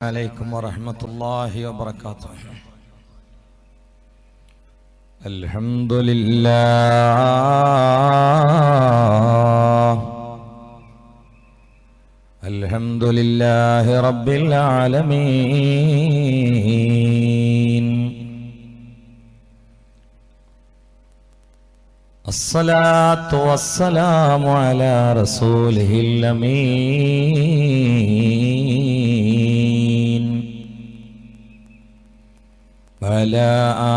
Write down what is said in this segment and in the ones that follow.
عليكم ورحمة الله وبركاته. الحمد لله رب العالمين. الصلاة والسلام على رسوله الأمين وعلى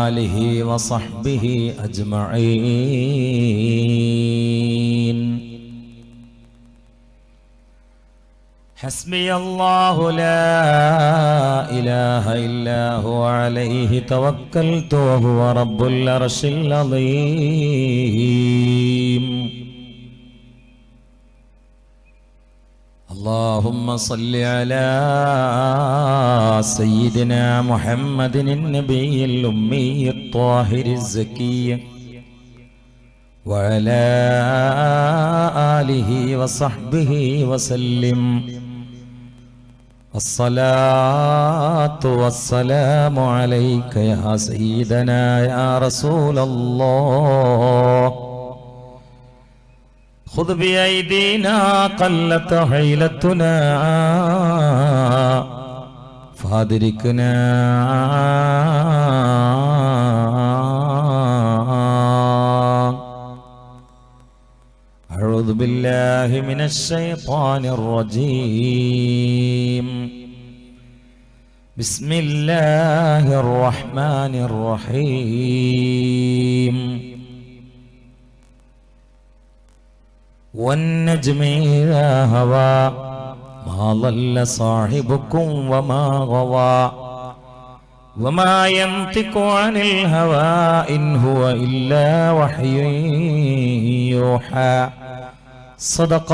آله وصحبه أجمعين. حسبي الله لا إله إلا هو عليه توكلت وهو رب العرش العظيم. اللهم صل على سيدنا محمد النبي الأمي الطاهر الزكي وعلى آله وصحبه وسلم. الصلاة والسلام عليك يا سيدنا يا رسول الله. خذ بأيدينا قلت حيلتنا فادركنا أعوذ بالله من الشيطان الرجيم. بسم الله الرحمن الرحيم. والنجم إذا هوى ما ضل صاحبكم وما غوى وما ينطق عن الهوى إن هو إلا وحي يوحى. صدق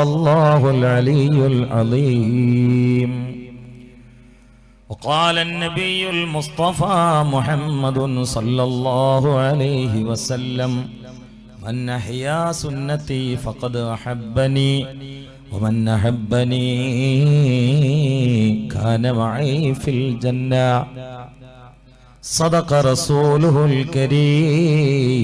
الله العلي العظيم. وقال النبي المصطفى محمد صلى الله عليه وسلم: من أحيا سنتي فقد أحبني ومن أحبني كان معي في الجنة. صدق رسوله الكريم.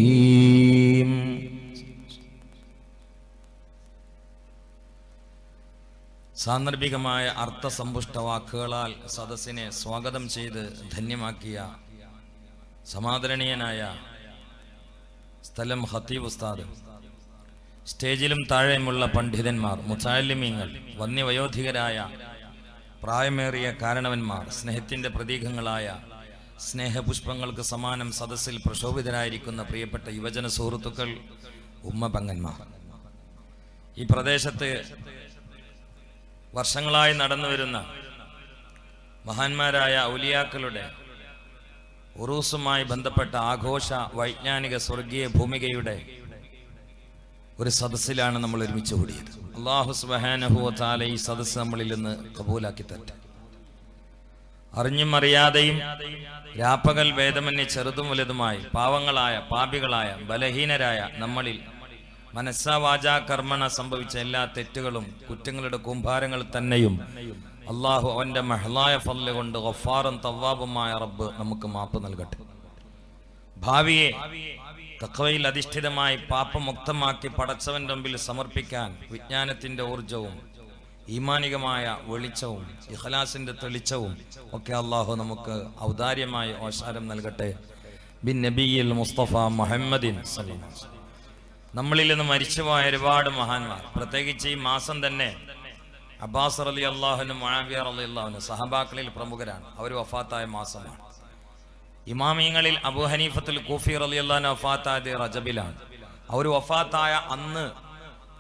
സാന്ദർഭികമായ അർത്ഥസമ്പുഷ്ട വാക്കുകളാൽ സദസ്സിനെ സ്വാഗതം ചെയ്ത് ധന്യമാക്കിയ സമാദരണീയനായ സ്ഥലം ഖത്തീബ് ഉസ്താദ്, സ്റ്റേജിലും താഴെയുമുള്ള പണ്ഡിതന്മാർ, മുതഅല്ലിമീങ്ങൾ, വന്യവയോധികരായ പ്രായമേറിയ കാരണവന്മാർ, സ്നേഹത്തിന്റെ പ്രതീകങ്ങളായ സ്നേഹപുഷ്പങ്ങൾക്ക് സമാനം സദസ്സിൽ പ്രശോഭിതരായിരിക്കുന്ന പ്രിയപ്പെട്ട യുവജന സുഹൃത്തുക്കൾ, ഉമ്മ പെങ്ങന്മാർ, ഈ പ്രദേശത്ത് വർഷങ്ങളായി നടന്നുവരുന്ന മഹാന്മാരായ ഔലിയാക്കളുടെ ഉറൂസുമായി ബന്ധപ്പെട്ട ആഘോഷ വൈജ്ഞാനിക സ്വർഗീയ ഭൂമികയുടെ ഒരു സദസ്സിലാണ് നമ്മൾ ഒരുമിച്ച് കൂടിയത്. അല്ലാഹു സുബ്ഹാനഹു വ തആല ഈ സദസ്സ് നമ്മളിൽ നിന്ന് കബൂലാക്കി തരട്ടെ. അറിഞ്ഞും അറിയാതെയും രാപ്പകൽ ഭേദമന്യേ ചെറുതും വലുതുമായി പാവങ്ങളായ, പാപികളായ, ബലഹീനരായ നമ്മളിൽ മനസ്സാ വാചാ കർമ്മണ സംഭവിച്ച എല്ലാ തെറ്റുകളും കുറ്റങ്ങളുടെ കൂമ്പാരങ്ങൾ തന്നെയും അള്ളാഹു അവന്റെ മഹ്ലായ ഫضല് കൊണ്ട് ഗഫാറും തവ്വാബുമായ റബ്ബ് നമുക്ക് മാപ്പ് നൽകട്ടെ. ഭാവിയെ തഖ്വയിൽ അധിഷ്ഠിതമായി പാപമുക്തമാക്കി പടച്ചവന്റെ മുമ്പിൽ സമർപ്പിക്കാൻ വിജ്ഞാനത്തിന്റെ ഊർജവും ഈമാനികമായ വെളിച്ചവും ഇഖ്ലാസിന്റെ തെളിച്ചവും ഒക്കെ അള്ളാഹു നമുക്ക് ഔദാര്യമായി ഓശാരം നൽകട്ടെ. ബിൻ നബിയിൽ മുസ്തഫ മുഹമ്മദിൻ സല്ലല്ലാഹു അലൈഹി വസല്ലം. നമ്മളിൽ നിന്ന് മരിച്ചുപോയ ഒരുപാട് മഹാന്മാർ, പ്രത്യേകിച്ച് ഈ മാസം തന്നെ അബ്ബാസ് റളിയല്ലാഹു അൻഹു, മുആവിയ റളിയല്ലാഹു അൻഹു സഹാബാക്കളിൽ പ്രമുഖരാണ്. അവർ വഫാത്തായ മാസമാണ്. ഇമാമിയങ്ങളിൽ അബൂ ഹനീഫത്തുൽ കൂഫി റളിയല്ലാഹു അൻഹു വഫാത്തായത് റജബിലാണ്. അവർ വഫാത്തായ അന്ന്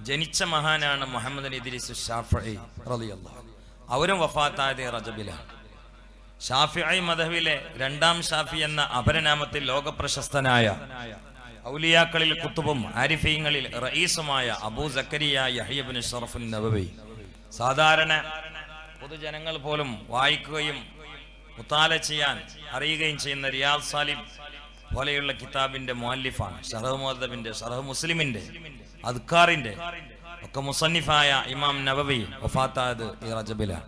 ജനിച്ച മഹാനാണ് മുഹമ്മദ് ഇദ്രീസ് ശാഫിഈ റളിയല്ലാഹു അൻഹു. അവരും വഫാത്തായത് റജബിലാണ്. ശാഫിഈ മദ്ഹബിലെ രണ്ടാം ഷാഫി എന്ന അപരനാമത്തിൽ ലോകപ്രശസ്തനായ ഔലിയാക്കളിൽ കുത്തുബും ആരിഫീങ്ങളിൽ റഈസുമായ അബൂ സക്കരിയ യഹ്യ ഇബ്നു ശറഫുൻ നവവി, സാധാരണ പൊതുജനങ്ങൾ പോലും വായിക്കുകയും മുത്താല ചെയ്യാൻ അറിയുകയും ചെയ്യുന്ന റിയാദ് സാലിം പോലെയുള്ള കിതാബിന്റെ മുഅല്ലിഫാണ്. ശറഹ് മുഅദ്ദബിന്റെ, ശറഹ് മുസ്ലിമിന്റെ, അദ്കാറിന്റെ ഒക്കെ മുസന്നിഫായ ഇമാം നവവി വഫാത്തായത് ഈ റജബിലാണ്.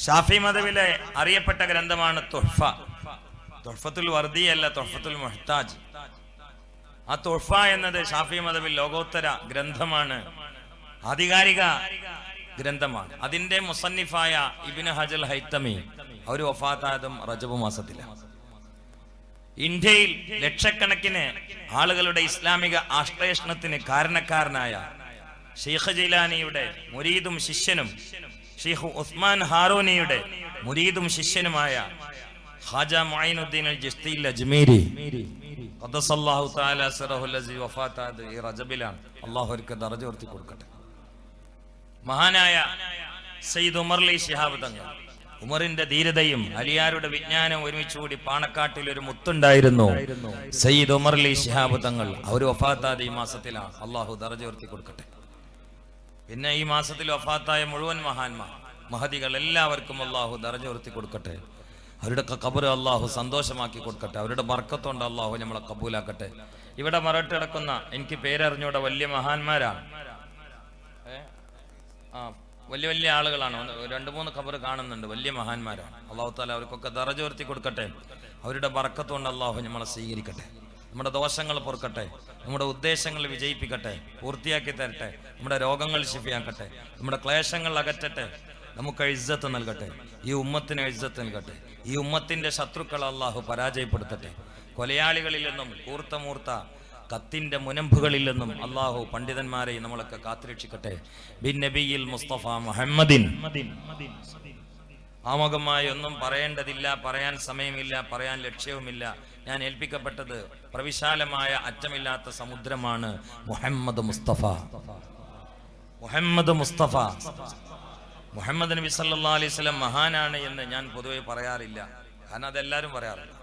ഷാഫി മദ്ഹബിലെ അറിയപ്പെട്ട ഗ്രന്ഥമാണ് തുഹ്ഫ. തുഹ്ഫത്തുൽ വർദി അല്ല, തുഹ്ഫത്തുൽ മുഹ്താജ്. ആ തുഹ്ഫ എന്നത് ഷാഫി മദ്ഹബിൽ ലോകോത്തര ഗ്രന്ഥമാണ്, ആധികാരിക ഗ്രന്ഥമാണ്. അതിന്റെ മുസന്നിഫായ ഇബ്നു ഹജൽ ഹൈത്തമി അവർ വഫാത്തായതും റജബ് മാസത്തിലാണ്. ഇന്ത്യയിൽ ലക്ഷക്കണക്കിന് ആളുകളുടെ ഇസ്ലാമിക ആശ്ലേഷണത്തിന് കാരണക്കാരനായ ഷെയ്ഖ് ജീലാനിയുടെ മുരീദും ശിഷ്യനും ഷെയ്ഖ് ഉസ്മാൻ ഹാറൂനിയുടെ മുരീദും ശിഷ്യനുമായ ഖാജ മുഈനുദ്ദീൻ അൽ ജിസ്തി അൽ അജ്മീരി ഖദ്ദസല്ലാഹു തആല സിറഹുൽ അസീ വഫാത്തായത് ഈ റജബിലാണ്. അല്ലാഹു അവർക്ക് ദറജ ഉയർത്തി കൊടുക്കട്ടെ. മഹാനായ സയ്യിദ് ഉമർ അലി ശിഹാബ് തങ്ങൾ, ഉമറിന്റെ ധീരതയും അലിയാരുടെ വിജ്ഞാനം ഒരുമിച്ചുകൂടി പാണക്കാട്ടിൽ ഒരു മുത്തുണ്ടായിരുന്നു. സയ്യിദ് ഉമർ അലി ശിഹാബ് തങ്ങൾ അവർ വഫാത്തായത് ഈ മാസത്തിലാണ്. അല്ലാഹു ദറജ ഉയർത്തി കൊടുക്കട്ടെ. പിന്നെ ഈ മാസത്തിൽ വഫാത്തായ മുഴുവൻ മഹാന്മാർ മഹദികൾ എല്ലാവർക്കും അല്ലാഹു ദറജ ഉയർത്തി കൊടുക്കട്ടെ. അവരുടെ ഖബർ അല്ലാഹു സന്തോഷമാക്കി കൊടുക്കട്ടെ. അവരുടെ ബർക്കത്തുകൊണ്ട് അല്ലാഹു നമ്മളെ കബൂലാക്കട്ടെ. ഇവിടെ മറട്ട് കിടക്കുന്ന എനിക്ക് പേരറിഞ്ഞൂടെ വലിയ മഹാന്മാരാണ്, വലിയ വലിയ ആളുകളാണ്. 2-3 ഖബർ കാണുന്നുണ്ട്, വലിയ മഹാന്മാരാണ്. അല്ലാഹു തആല അവർക്കൊക്കെ ദറജ ഉയർത്തി കൊടുക്കട്ടെ. അവരുടെ ബർക്കത്തുകൊണ്ട് അല്ലാഹു നമ്മളെ സ്വീകരിക്കട്ടെ. നമ്മുടെ ദോഷങ്ങൾ പൊറുക്കട്ടെ, നമ്മുടെ ഉദ്ദേശങ്ങൾ വിജയിപ്പിക്കട്ടെ, പൂർത്തിയാക്കി തരട്ടെ. നമ്മുടെ രോഗങ്ങൾ ശിഫിയാക്കട്ടെ, നമ്മുടെ ക്ലേശങ്ങൾ അകറ്റട്ടെ, നമുക്ക് ഇസ്സത്ത് നൽകട്ടെ, ഈ ഉമ്മത്തിന് ഇസ്സത്ത് നൽകട്ടെ. ഈ ഉമ്മത്തിന്റെ ശത്രുക്കൾ അല്ലാഹു പരാജയപ്പെടുത്തട്ടെ. കൊലയാളികളിൽ നിന്നും കൂർത്തമൂർത്ത കത്തിന്റെ മുനമ്പുകളിൽ നിന്നും അല്ലാഹു പണ്ഡിതന്മാരെ നമ്മളൊക്കെ കാത്തുരക്ഷിക്കട്ടെ. ബിൻ നബിയിൽ മുസ്തഫ മുഹമ്മദിൻ. ആമുഖമായി ഒന്നും പറയേണ്ടതില്ല, പറയാൻ സമയമില്ല, പറയാൻ ലക്ഷ്യവുമില്ല. ഞാൻ ഏൽപ്പിക്കപ്പെട്ടത് പ്രവിശാലമായ അറ്റമില്ലാത്ത സമുദ്രമാണ് മുഹമ്മദ് മുസ്തഫ. മുഹമ്മദ് മുസ്തഫ മുഹമ്മദ് നബി സല്ലല്ലാഹു അലൈഹി വസല്ലം മഹാനാണ് എന്ന് ഞാൻ പൊതുവെ പറയാറില്ല, കാരണം അതെല്ലാവരും പറയാറില്ല.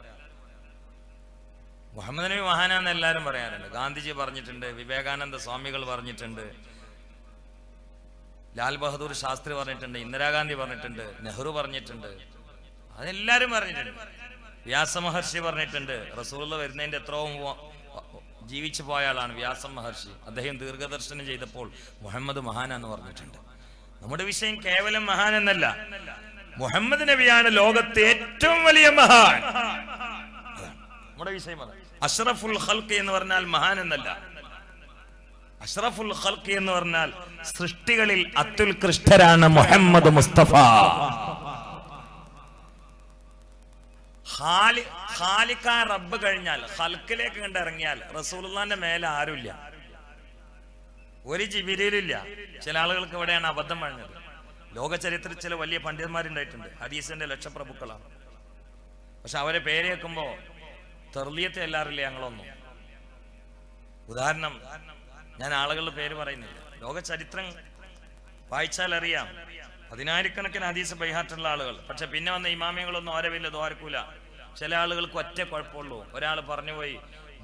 മുഹമ്മദ് നബി മഹാനാന്ന് എല്ലാവരും പറയാറുണ്ട്. ഗാന്ധിജി പറഞ്ഞിട്ടുണ്ട്, വിവേകാനന്ദ സ്വാമികൾ പറഞ്ഞിട്ടുണ്ട്, ലാൽ ബഹദൂർ ശാസ്ത്രി പറഞ്ഞിട്ടുണ്ട്, ഇന്ദിരാഗാന്ധി പറഞ്ഞിട്ടുണ്ട്, നെഹ്റു പറഞ്ഞിട്ടുണ്ട്, അതെല്ലാരും പറഞ്ഞിട്ടുണ്ട്. വ്യാസ മഹർഷി പറഞ്ഞിട്ടുണ്ട്. റസൂലുള്ളാഹി വരുന്നതിന്റെ എത്രയോ ജീവിച്ചു പോയ ആളാണ് വ്യാസ മഹർഷി. അദ്ദേഹം ദീർഘദർശനം ചെയ്തപ്പോൾ മുഹമ്മദ് മഹാനാന്ന് പറഞ്ഞിട്ടുണ്ട്. നമ്മുടെ വിഷയം കേവലം മഹാൻ എന്നല്ല, മുഹമ്മദ് നബിയാണ് ലോകത്തെ ഏറ്റവും വലിയ മഹാൻ. നമ്മുടെ വിഷയം അഷ്റഫുൽ ഖൽഖ് എന്ന് പറഞ്ഞാൽ മഹാൻ എന്നല്ല. അഷ്റഫുൽ ഖൽഖ് എന്ന് പറഞ്ഞാൽ സൃഷ്ടികളിൽ അത്യുത്കൃഷ്ടരാണ് മുഹമ്മദ് മുസ്തഫ. ഖാലിഖ റബ്ബ് കഴിഞ്ഞാൽ ഖൽഖിലേക്ക് കണ്ടിറങ്ങിയാൽ റസൂലുള്ളാഹിന്റെ മേലെ ആരുമില്ല, ഒരു ജിബ്രീലില്ല. ചില ആളുകൾക്ക് ഇവിടെയാണ് അബദ്ധം പറഞ്ഞത്. ലോക ചരിത്രത്തിൽ ചില വലിയ പണ്ഡിതന്മാരുണ്ടായിട്ടുണ്ട്, ഹദീസിന്റെ ലക്ഷപ്രഭുക്കളാണ്. പക്ഷെ അവരെ പേര് കേൾക്കുമ്പോ തെർലിയത്തെ എല്ലാറില്ല ഞങ്ങളൊന്നും. ഉദാഹരണം, ഞാൻ ആളുകളുടെ പേര് പറയുന്നില്ല, ലോക ചരിത്രം വായിച്ചാൽ അറിയാം. 10,000-കണക്കിന് ഹദീസ് ബൈഹാറ്റുള്ള ആളുകൾ. പക്ഷെ പിന്നെ വന്ന ഇമാമിയങ്ങളൊന്നും ഓരവില്ല, ദ്വാരക്കൂല. ചില ആളുകൾക്ക് ഒറ്റ കുഴപ്പമുള്ളൂ, ഒരാൾ പറഞ്ഞുപോയി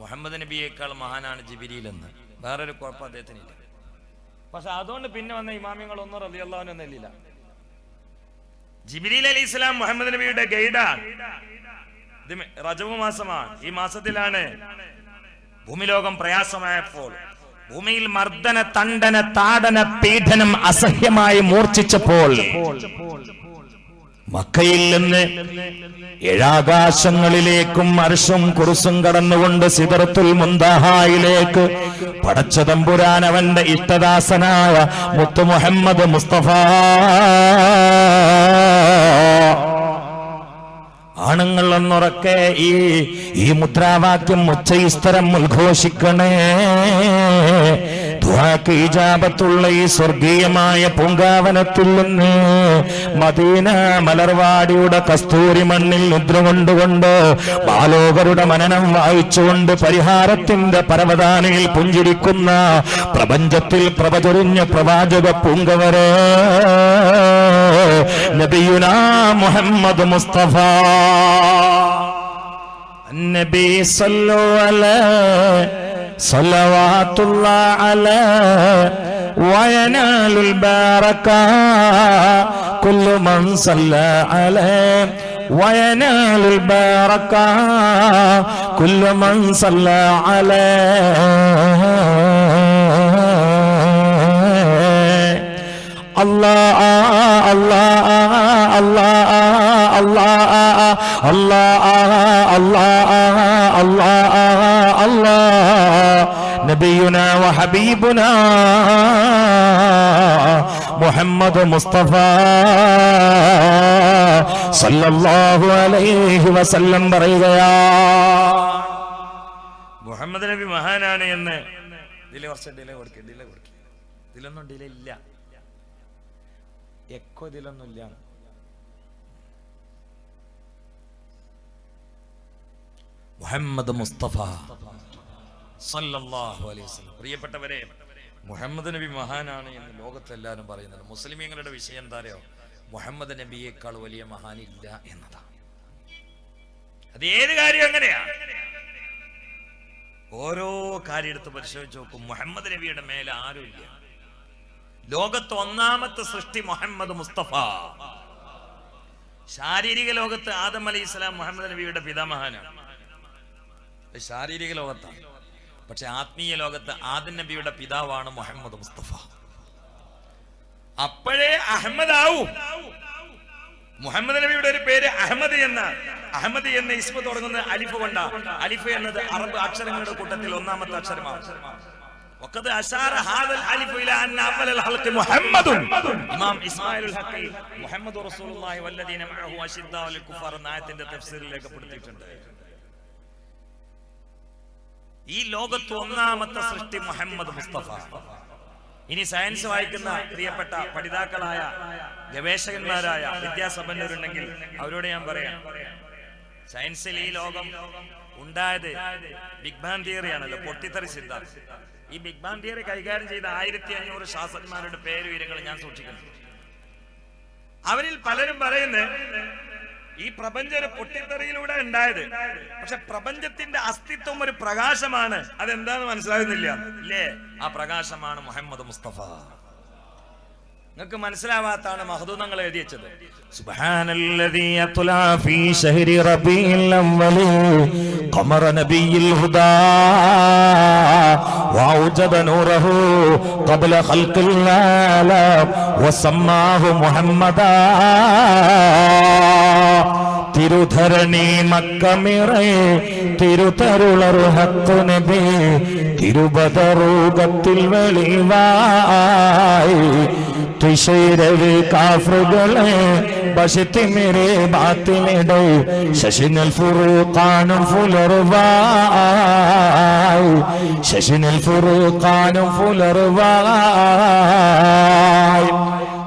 മുഹമ്മദ് നബിയേക്കാൾ മഹാനാണ് ജിബ്രീൽ എന്ന്. വേറൊരു കുഴപ്പം അദ്ദേഹത്തിനില്ല. പക്ഷെ അതുകൊണ്ട് പിന്നെ വന്ന ഇമാമിയങ്ങളൊന്നും റളിയല്ലാഹു അൻഹു എന്നില്ല. ജിബ്രീൽ അലൈഹിസ്സലാം മുഹമ്മദ് നബിയുടെ ഗൈഡാണ്. ഇത് റജബ് മാസമാണ്. ഈ മാസത്തിലാണ് ഭൂമിലോകം പ്രയാസമായപ്പോൾ, ഭൂമിയിൽ മർദ്ദന, തണ്ടന, താടന, പീഡനം അസഹ്യമായി മൂർച്ഛിച്ചപ്പോൾ മക്കയിൽ നിന്ന് 7 ആകാശങ്ങളിലേക്കും അർശും കുർസും കടന്നുകൊണ്ട് സിദറത്തുൽ മുന്തഹായിലേക്ക് പടച്ച തമ്പുരാൻ അവന്റെ ഇഷ്ടദാസനായ മുത്തു മുഹമ്മദ് മുസ്തഫ ആണുങ്ങൾ എന്നുറക്കെ ഈ മുദ്രാവാക്യം ഉച്ചയിസ്തരം ഉദ്ഘോഷിക്കണേ. ദുആക്ക് ഇജാബത്തുള്ള ഈ സ്വർഗീയമായ പൂങ്കാവനത്തിൽ നിന്ന് മദീന മലർവാടിയുടെ കസ്തൂരി മണ്ണിൽ നിദ്ര കൊണ്ടുകൊണ്ട് ബാലോകരുടെ മനനം വായിച്ചുകൊണ്ട് പരിഹാരത്തിന്റെ പരവതാനിയിൽ പുഞ്ചിരിക്കുന്ന പ്രപഞ്ചത്തിൽ പ്രഭചൊരിഞ്ഞ പ്രവാചക പൂങ്കവരെ നബിയുനാ മുഹമ്മദ് മുസ്തഫ നബി സല്ലല്ലാഹു അലൈഹി സ്വല്ലവാത്തുല്ലാഹി അലൈഹി വയനാലുൽ ബാറക കുല്ലു മൻ സല്ല അലൈഹി വയനാലുൽ ബാറക കുല്ലു മൻ സല്ല അലൈഹി. അല്ലാഹ് അല്ലാഹ് അല്ലാഹ് അല്ലാഹ് അല്ലാഹ് അല്ലാഹ് അല്ലാഹ് അല്ലാഹ് നബിയുനാ വഹബീബുനാ മുഹമ്മദ് മുസ്തഫ സല്ലല്ലാഹു അലൈഹി വസല്ലം പറയുകയാ, മുഹമ്മദ് നബി മഹാനാണ് എന്ന്. ഇതിലെ കുറച്ച് ഡിലേ കൊടുക്കുക, ഇതിലൊന്നും ഡിലേ ഇല്ല, എക്കോ ഇതിലൊന്നും ഇല്ല. മുഹമ്മദ് മുസ്തഫ സല്ലല്ലാഹു അലൈഹി വസല്ലം. പ്രിയപ്പെട്ടവരെ, മുഹമ്മദ് നബി മഹാനാണ് എന്ന് ലോകത്തെല്ലാവരും പറയുന്നത്. മുസ്ലിമീങ്ങളുടെ വിഷയം എന്താ അറിയോ? മുഹമ്മദ് നബിയേക്കാൾ വലിയ മഹാനില്ല എന്നതാണ്. അത് ഏത് കാര്യം അങ്ങനെയാ. ഓരോ കാര്യം എടുത്ത് പരിശോധിച്ച് നോക്കും, മുഹമ്മദ് നബിയുടെ മേലെ ആരുമില്ല. ലോകത്ത് ഒന്നാമത്തെ സൃഷ്ടി മുഹമ്മദ് മുസ്തഫ. ശാരീരിക ലോകത്ത് ആദം അലൈഹിസ്സലാം മുഹമ്മദ് നബിയുടെ പിതാമഹനാണ്, ശാരീരിക ലോകത്താണ്. പക്ഷെ ആത്മീയ ലോകത്ത് ആദം നബിയുടെ പിതാവാണ് മുഹമ്മദ് മുസ്തഫ. അപ്പോഴേ അഹമ്മദ് ആവും. മുഹമ്മദ് നബിയുടെ ഒരു പേര് അഹമ്മദ് എന്നാണ്. അഹമ്മദ് എന്ന ഇസ്മ തുടങ്ങുന്നത് അലിഫ് കൊണ്ടാണ്. അലിഫ് എന്നത് അറബ് അക്ഷരങ്ങളുടെ കൂട്ടത്തിൽ ഒന്നാമത്തെ അക്ഷരമാണ്. ഇമാം ഇസ്മായിലുൽ ഹഖി മുഹമ്മദ് റസൂലുള്ളാഹി വല്ലദീന മഅഹു അശിദ്ദാഉ അലൽ കുഫാർ എന്ന ആയത്തിന്റെ തഫ്സീറിൽ രേഖപ്പെടുത്തിയിട്ടുണ്ട്. ഈ ലോകത്ത് ഒന്നാമത്തെ സൃഷ്ടി മുഹമ്മദ് മുസ്തഫ. ഇനി സയൻസ് വായിക്കുന്ന പ്രിയപ്പെട്ട പഠിതാക്കളായ ഗവേഷകന്മാരായ വിദ്യാസമ്പന്നരുണ്ടെങ്കിൽ അവരോട് ഞാൻ പറയാം, സയൻസിൽ ഈ ലോകം ഉണ്ടായത് ബിഗ് ബാങ് തിയറിയാണല്ലോ, പൊട്ടിത്തെറി സിദ്ധാന്തം. ഈ ബിഗ് ബാങ് തിയറി കൈകാര്യം ചെയ്ത 1500 ശാസ്ത്രജ്ഞന്മാരുടെ പേരുവിവരങ്ങൾ ഞാൻ സൂക്ഷിക്കുന്നു. അവരിൽ പലരും പറയുന്നത് ഈ പ്രപഞ്ചം ഒരു പൊട്ടിത്തെറിയിലൂടെ ഉണ്ടായത്. പക്ഷെ പ്രപഞ്ചത്തിന്റെ അസ്തിത്വം ഒരു പ്രകാശമാണ്. അതെന്താന്ന് മനസ്സിലാകുന്നില്ല ഇല്ലേ? ആ പ്രകാശമാണ് മുഹമ്മദ് മുസ്തഫ. നിങ്ങൾക്ക് മനസ്സിലാവാത്താണ് മഹദൂദങ്ങൾ എഴുതി വെച്ചത്. സുബ്ഹാനല്ലദീ അത്ലാ ഫീ ശഹരി റബീഉൽ അവ്വൽ ഖമറ നബിയിൽ ഹുദാ വഔജദ നൂറഹു ഖബ്ല ഖൽഖിൽ ആലം വസമ്മാഹു മുഹമ്മദാ. തിരുധരണി മക്കമിറേ തിരുതരുളറു ഹഖ് നബി തിരുബദറൂകത്തിൽ വെളിവായി തുഷൈരവി കാഫറുകളെ ബശത്തി മേരെ ബാത്തിനിടെ ശശിനൽ ഫുർഖാനും ഫുലർവായി ശശിനൽ ഫുർഖാനും ഫുലർവായി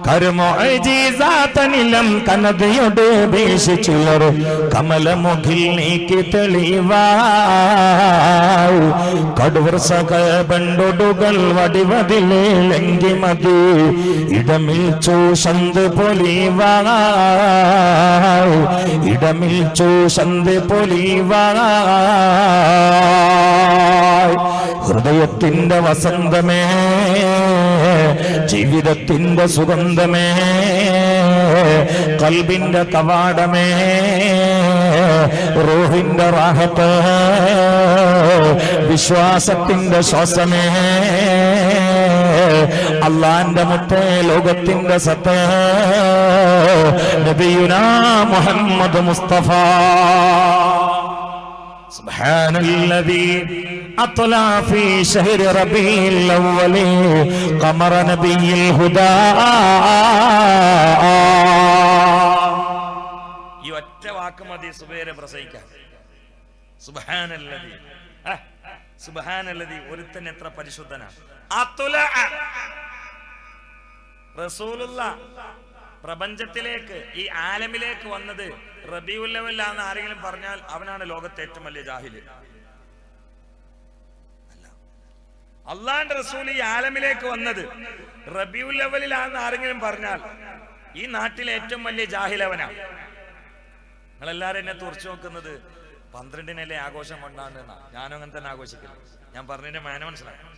കർമുഅ്ജിസാതനിലം കനദയുടെ വീശിച്ചുള്ളർ കമലമുഖിൽ നീക്കി തെളിവായി കടുവർസക ബണ്ടൊടുകൾ വടിവതിലെ ലങ്കി മതി ഇടമിൽ ചൂഷന്ത് പൊലിവായി ഇടമിൽ ചൂഷന്ത് പൊലിവായി. ഹൃദയത്തിന്റെ വസന്തമേ, ജീവിതത്തിന്റെ സുഗന്ധമേ, കൽബിന്റെ കവാടമേ, റൂഹിന്റെ റാഹത്ത്, വിശ്വാസത്തിന്റെ ശ്വാസമേ, അള്ളാന്റെ മുത്തേ, ലോകത്തിന്റെ സത്ത്, നബിയുനാ മുഹമ്മദ് മുസ്തഫ. സുബ്ഹാനല്ലദീ അത്ലാ ഫീ ശഹരി റബീഉൽ അവ്വൽ ഖമറ നബിയിൽ ഹുദാ. ഈ ഒറ്റ വാക്ക് മതി സുബൈറെ പ്രസംഗിക്കാൻ. സുബ്ഹാനല്ലദീ, സുബ്ഹാനല്ലദീ, ഒരുത്തൻ എത്ര പരിശുദ്ധനാണ്. അത്ലാ, റസൂലുള്ളാഹ് പ്രപഞ്ചത്തിലേക്ക്, ഈ ആലമിലേക്ക് വന്നത് റബീഉൽ അവ്വലിലാണെന്ന് ആരെങ്കിലും പറഞ്ഞാൽ അവനാണ് ലോകത്തെ ഏറ്റവും വലിയ ജാഹില്. അള്ളാന്റെ റസൂൽ ഈ ആലമിലേക്ക് വന്നത് റബീഉൽ അവ്വലിലാണെന്ന് ആരെങ്കിലും പറഞ്ഞാൽ ഈ നാട്ടിലെ ഏറ്റവും വലിയ ജാഹിലവനാണ്. നിങ്ങളെല്ലാരും എന്നെ തുറച്ചു നോക്കുന്നത് 12-നല്ലേ ആഘോഷം കൊണ്ടാണെന്നാ. ഞാനും അങ്ങനെ തന്നെ ആഘോഷിക്കില്ല. ഞാൻ പറഞ്ഞതിന്റെ മാന മനസ്സിലാക്കാം.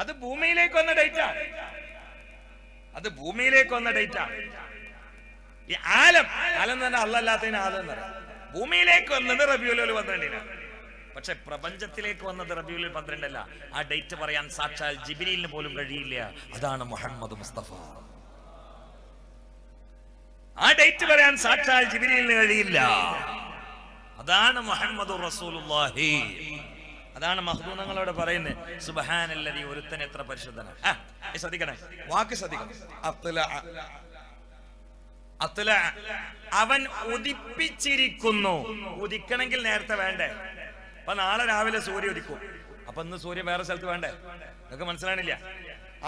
അത് ഭൂമിയിലേക്ക് വന്ന ഡേറ്റാണ്. അത് ഭൂമിയിലേക്ക് വന്ന ഡേറ്റാണ്. ഈ ആലം തന്നെ അല്ലാത്തതിന് ആലം എന്ന് പറയാം. ഭൂമിയിലേക്ക് വന്നത് റബീഉൽ അവ്വൽ 12-നാണ്. പക്ഷെ പ്രപഞ്ചത്തിലേക്ക് വന്നത് റബീഉൽ അവ്വൽ 12 അല്ല. ആ ഡേറ്റ് പറയാൻ സാക്ഷാൽ ജിബ്രീലിന് പോലും കഴിയില്ല. അതാണ് മുഹമ്മദ് മുസ്തഫ. ആ ഡേറ്റ് പറയാൻ സാക്ഷാൽ ജിബ്രീലിന് കഴിയില്ല. അതാണ് മുഹമ്മദുർ റസൂലുള്ളാഹി. അതാണ് മഖ്ദൂനങ്ങളോട് പറയുന്നത് സുബ്ഹാനല്ലദി, ഒരുത്തൻ എത്ര പരിശുദ്ധനാണ്. ശ്രദ്ധിക്കണേ, വാക്ക് ശ്രദ്ധിക്കണം. അത്ല, അവൻ ഉദിപ്പിച്ചിരിക്കുന്നു. ഉദിക്കണമെങ്കിൽ നേരത്തെ വേണ്ടേ? അപ്പൊ നാളെ രാവിലെ സൂര്യ ഉദിക്കും, അപ്പൊ ഇന്ന് സൂര്യ വേറെ സ്ഥലത്ത് വേണ്ടേ? നിങ്ങൾക്ക് മനസ്സിലാണില്ല?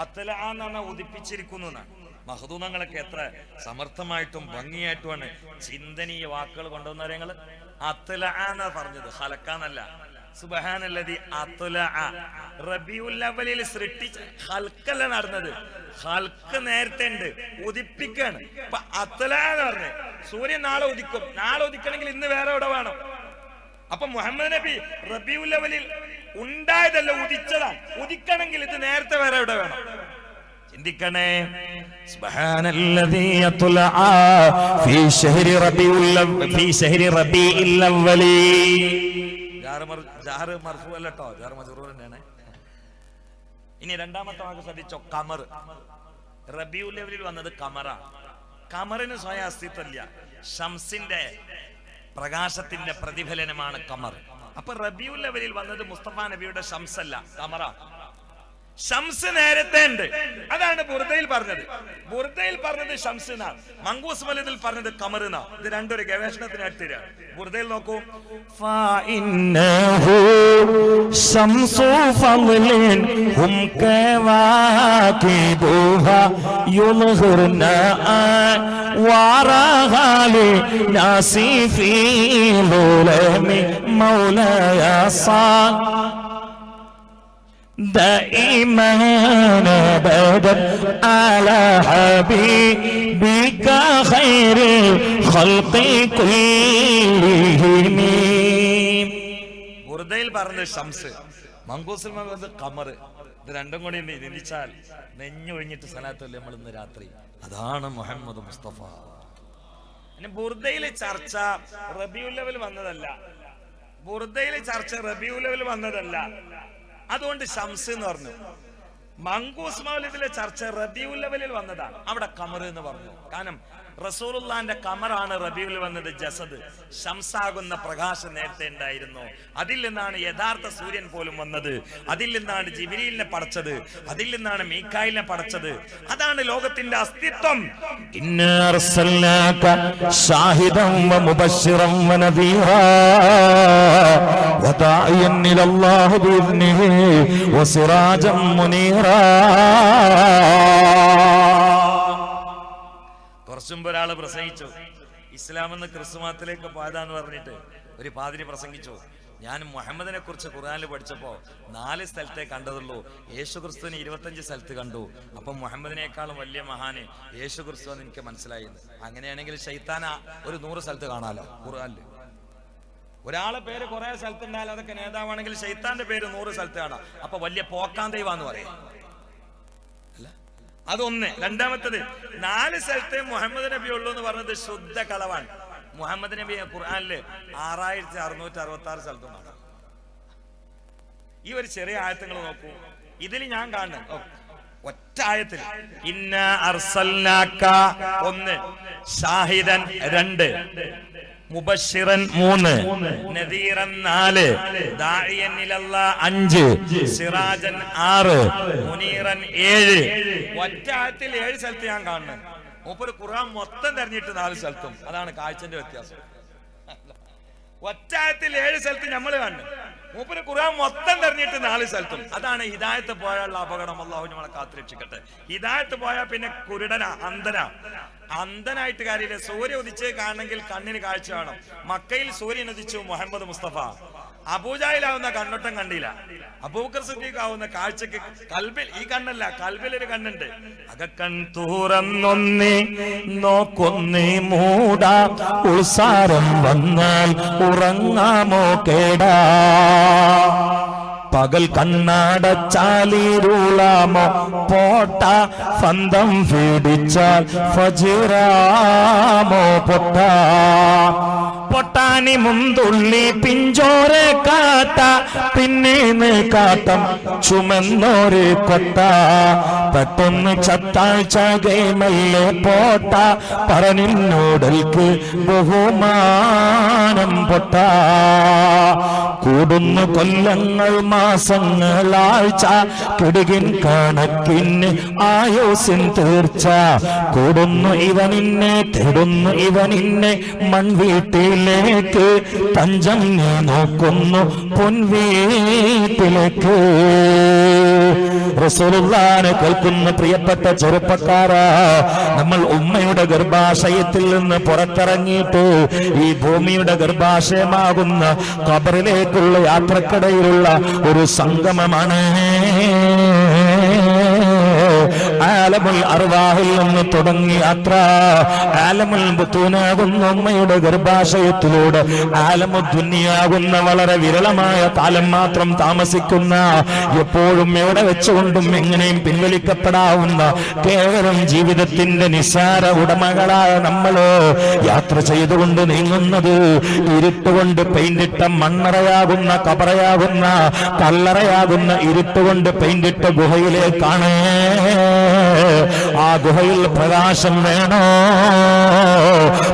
അത്ല എന്ന് പറഞ്ഞാൽ ഉദിപ്പിച്ചിരിക്കുന്നു എന്നാണ്. മഹദൂനങ്ങളൊക്കെ എത്ര സമർത്ഥമായിട്ടും ഭംഗിയായിട്ടുമാണ് ചിന്തനീയ വാക്കുകൾ കൊണ്ടുവന്ന ഞങ്ങള്. അത്ല എന്നാ പറഞ്ഞത്, ഹലക്കാന്നല്ല. സുബ്ഹാനല്ലദി അത്ല, റബീഉൽ അവ്വലിൽ സൃഷ്ടിച്ച ഹൽക്കല്ല നടന്നത്. ഹൽക്ക് നേരത്തെ ഉണ്ട്, ഉദിപ്പിക്കാണ്. അപ്പൊ അത്ല എന്ന് പറഞ്ഞത് സൂര്യൻ നാളെ ഉദിക്കും. നാളെ ഉദിക്കണമെങ്കിൽ ഇന്ന് വേറെ എവിടെ വേണം? അപ്പൊ മുഹമ്മദ് നബി റബീഉൽ അവ്വലിൽ ഉണ്ടായതല്ല, ഉദിച്ചതാണ്. ഉദിക്കണമെങ്കിൽ ഇത് നേരത്തെ വേറെ എവിടെ വേണം? ചിന്തിക്കണേ. സുബ്ഹാനല്ലദീ അത്ലഅ ഫീ ശഹരി റബീഇൽ അവ്വലി. ജാറ് മർഫൂ അല്ല ട്ടോ, ജാറ് മജ്റൂർ തന്നെയാണ്. ഇനി രണ്ടാമത്തെ വാക്ക് ശ്രദ്ധിച്ചോ, ഖമർ. റബീഉൽ അവ്വലിൽ വന്നത് ഖമറ. ഖമറിന് സ്വയം അസ്തിത്വമില്ല, ഷംസിന്റെ പ്രകാശത്തിന്റെ പ്രതിഫലനമാണ് ഖമർ. അപ്പൊ റബീഉൽ അവ്വലിൽ വന്നത് മുസ്തഫ നബിയുടെ ഷംസ് അല്ല, ഖമറ. ഷംസ് നേരത്തെ ഉണ്ട്, അതാണ് ബുർദയിൽ പറഞ്ഞത്. ബുർദയിൽ പറഞ്ഞത് ഷംസിനാണ്, മങ്കൂസ് മലദിൽ പറഞ്ഞത് ഖമറിനാ. ഇത് രണ്ടൊരു ഗവേഷണത്തിന് അടുത്തിരാണ്. ബുർദയിൽ നോക്കൂ, ഫഇന്നഹു ശംസു ഫളലിൻ ഹും കവാകിബുഹാ യുൽഹിർന വറഹാലി നാസി ഫീ ളുലമി മൗലായ സാ دائما ابدا على حبيبك خير الخلق كلهم. ബുർദയിൽ പറഞ്ഞത് ഷംസ്, മങ്കൂസിൽ പറഞ്ഞത് ഖമർ. ഇത് രണ്ടും കൂടി നിന്ദിച്ചാൽ നെഞ്ഞൊഴിഞ്ഞിട്ട് സലാത്തല്ലേ നമ്മൾ ഇന്ന് രാത്രി. അതാണ് മുഹമ്മദ് മുസ്തഫ. ബുർദയിലെ ചർച്ച റബീഉൽ അവ്വൽ വന്നതല്ല, ബുർദയിലെ ചർച്ച റബീഉൽ അവ്വൽ വന്നതല്ല. അതുകൊണ്ട് ഷംസ് എന്ന് പറഞ്ഞു. മങ്കൂസ് മൗലിദിലെ ചർച്ച റബീഉൽ അവ്വലിൽ വന്നതാണ്, അവിടെ ഖമർ എന്ന് പറഞ്ഞു. കാരണം റസൂലുള്ളാന്റെ ഖമറാണ് റബീഉൽ വന്നത്. ജസദ്, ഷംസാകുന്ന പ്രകാശം നേരത്തെ ഉണ്ടായിരുന്നു. അതിൽ നിന്നാണ് യഥാർത്ഥ സൂര്യൻ പോലും വന്നത്. അതിൽ നിന്നാണ് ജിബ്രീലിനെ പടച്ചത്, അതിൽ നിന്നാണ് മീകായിലിനെ പടച്ചത്. അതാണ് ലോകത്തിന്റെ അസ്തിത്വം. ഇന്നാ അർസൽനാക ഷാഹിദൻ വമുബശ്ശിറൻ വനദീറാ വദാഇയൻ ഇലല്ലാഹി ബിഇذനിഹി വസിറാജൻ മുനീറാ. കുറച്ചുമ്പ് ഒരാള് പ്രസംഗിച്ചു, ഇസ്ലാം എന്ന് ക്രിസ്തുമതത്തിലേക്ക് പോയതാന്ന് പറഞ്ഞിട്ട് ഒരു പാതിരി പ്രസംഗിച്ചു. ഞാൻ മുഹമ്മദിനെ കുറിച്ച് ഖുർആനിൽ പഠിച്ചപ്പോ 4 സ്ഥലത്തേ കണ്ടതുള്ളൂ, യേശു ക്രിസ്തുവിനെ 25 സ്ഥലത്ത് കണ്ടു. അപ്പൊ മുഹമ്മദിനേക്കാളും വലിയ മഹാന് യേശു ക്രിസ്തു എന്ന് എനിക്ക് മനസ്സിലായി. അങ്ങനെയാണെങ്കിൽ ശൈത്താന ഒരു 100 സ്ഥലത്ത് കാണാലോ ഖുർആനിൽ. ഒരാളെ പേര് കുറെ സ്ഥലത്തുണ്ടായാലും അതൊക്കെ നേതാവാണെങ്കിൽ ശൈത്താന്റെ പേര് 100 സ്ഥലത്ത് കാണാം. അപ്പൊ വലിയ പോക്കാൻ ദൈവാന്ന് പറയാം. അതൊന്ന്. രണ്ടാമത്തത്, 4 സ്ഥലത്തെ മുഹമ്മദ് നബി ഉള്ളൂ എന്ന് പറഞ്ഞത് ശുദ്ധ കളവാണ്. മുഹമ്മദ് നബി ഖുർആനില് 6666 സ്ഥലത്തും കാണാം. ഈ ഒരു ചെറിയ ആയത്തുകൾ നോക്കൂ. ഇതിൽ ഞാൻ കാണുന്നത് ഒറ്റ ആയത്തിൽ ഇന്നാ അർസൽനാക 1, ഷാഹിദൻ 2, മുബശ്ശിറൻ 3, നദീറൻ 4, ദാഇയൻ ഇലല്ലാഹ് 5, സിറാജൻ 6, മുനീറൻ 7. ഒറ്റ ആയത്തിൽ 7 സ്ഥലത്ത് ഞാൻ കാണുന്നത്. മൂപ്പര് ഖുർആൻ മൊത്തം തെരഞ്ഞിട്ട് 4 സ്ഥലത്തും. അതാണ് കാഴ്ചന്റെ വ്യത്യാസം. ഒറ്റ ആയത്തിൽ 7 സ്ഥലത്ത് നമ്മൾ കാണുന്നത്, മൂപ്പര് ഖുർആൻ മൊത്തം തെരഞ്ഞിട്ട് 4 സ്ഥലത്തും. അതാണ് ഹിദായത്ത് പോയാലുള്ള അപകടം. അല്ലാഹു നമ്മളെ കാത്തുരക്ഷിക്കട്ടെ. ഹിദായത്ത് പോയാൽ പിന്നെ കുരുടനാ, അന്ധനായിട്ട് കാര്യമില്ല. സൂര്യ ഉദിച്ച് കാണണമെങ്കിൽ കണ്ണിന് കാഴ്ച വേണം. മക്കയിൽ സൂര്യൻ ഉദിച്ചു മുഹമ്മദ് മുസ്തഫ. അബൂജാഹിലാവുന്ന കണ്ണൊട്ടം കണ്ടില്ല. അബൂബക്കർ സിദ്ദീഖ് ആവുന്ന കാഴ്ചക്ക് കൽബിൽ, ഈ കണ്ണല്ല കൽബിൽ ഒരു കണ്ണുണ്ട്. അകക്കൺ തുറന്നൊന്നേ നോക്കൊന്നേ മൂടാ, ഉത്സാരം വന്നാൽ ഉറങ്ങാമോ കേടാ, പകൽ കണ്ണടച്ചാലിരുളാമോ പോട്ട, ഫന്തം പിടിച്ചാൽ ഫജിറാമോ പൊട്ട, പൊട്ടാനി മുന്തുള്ളി പിഞ്ചോരെ കാട്ട, പിന്നേന്ന് കാട്ടം ചുമന്നോര് കൊട്ട, പെട്ടെന്ന് ചത്താഴ്ച ഗൈമല്ലേ പോട്ട പറഞ്ഞിന്നോടൽക്ക് ബഹുമാനം പൊട്ട കൂടുന്നു കൊല്ലങ്ങൾ മാസങ്ങൾ ആഴ്ച കിടുകിൻ കണക്കിന് ആയുസിൻ തീർച്ച കൂടുന്നു ഇവനിന്നെ തേടുന്നു ഇവനിന്നെ മൺവീട്ടിലേക്ക് തഞ്ചം നീ നോക്കുന്നു പൊൻവീട്ടിലേക്ക് റസൂലുള്ളാഹിനെ കേൾക്കുന്ന പ്രിയപ്പെട്ട ചെറുപ്പക്കാരാ, നമ്മൾ ഉമ്മയുടെ ഗർഭാശയത്തിൽ നിന്ന് പുറത്തിറങ്ങിയിട്ട് ഈ ഭൂമിയുടെ ഗർഭാശയമാകുന്ന ഖബറിലേക്കുള്ള യാത്രക്കിടയിലുള്ള ഒരു സംഗമമാണ്. ആലമുൽ അർവാഹിൽ നിന്ന് തുടങ്ങി യാത്ര ആലമുൽ ബുത്തൂനാകുന്ന ഉമ്മയുടെ ഗർഭാശയത്തിലൂടെ ആലമു ദുനിയാകുന്ന വളരെ വിരളമായ കാലം മാത്രം താമസിക്കുന്ന, എപ്പോഴും എവിടെ വെച്ചുകൊണ്ടും എങ്ങനെയും പിൻവലിക്കപ്പെടാവുന്ന കേവലം ജീവിതത്തിന്റെ നിസ്സാര ഉടമകളായ നമ്മളോ യാത്ര ചെയ്തുകൊണ്ട് നീങ്ങുന്നത് ഇരുട്ടുകൊണ്ട് പെയിന്റിട്ട മണ്ണറയാകുന്ന കബറയാകുന്ന കല്ലറയാകുന്ന ഇരുട്ടുകൊണ്ട് പെയിന്റിട്ട ഗുഹയിലേക്കാണ്. ആ ഗുഹയിൽ പ്രകാശം വേണോ?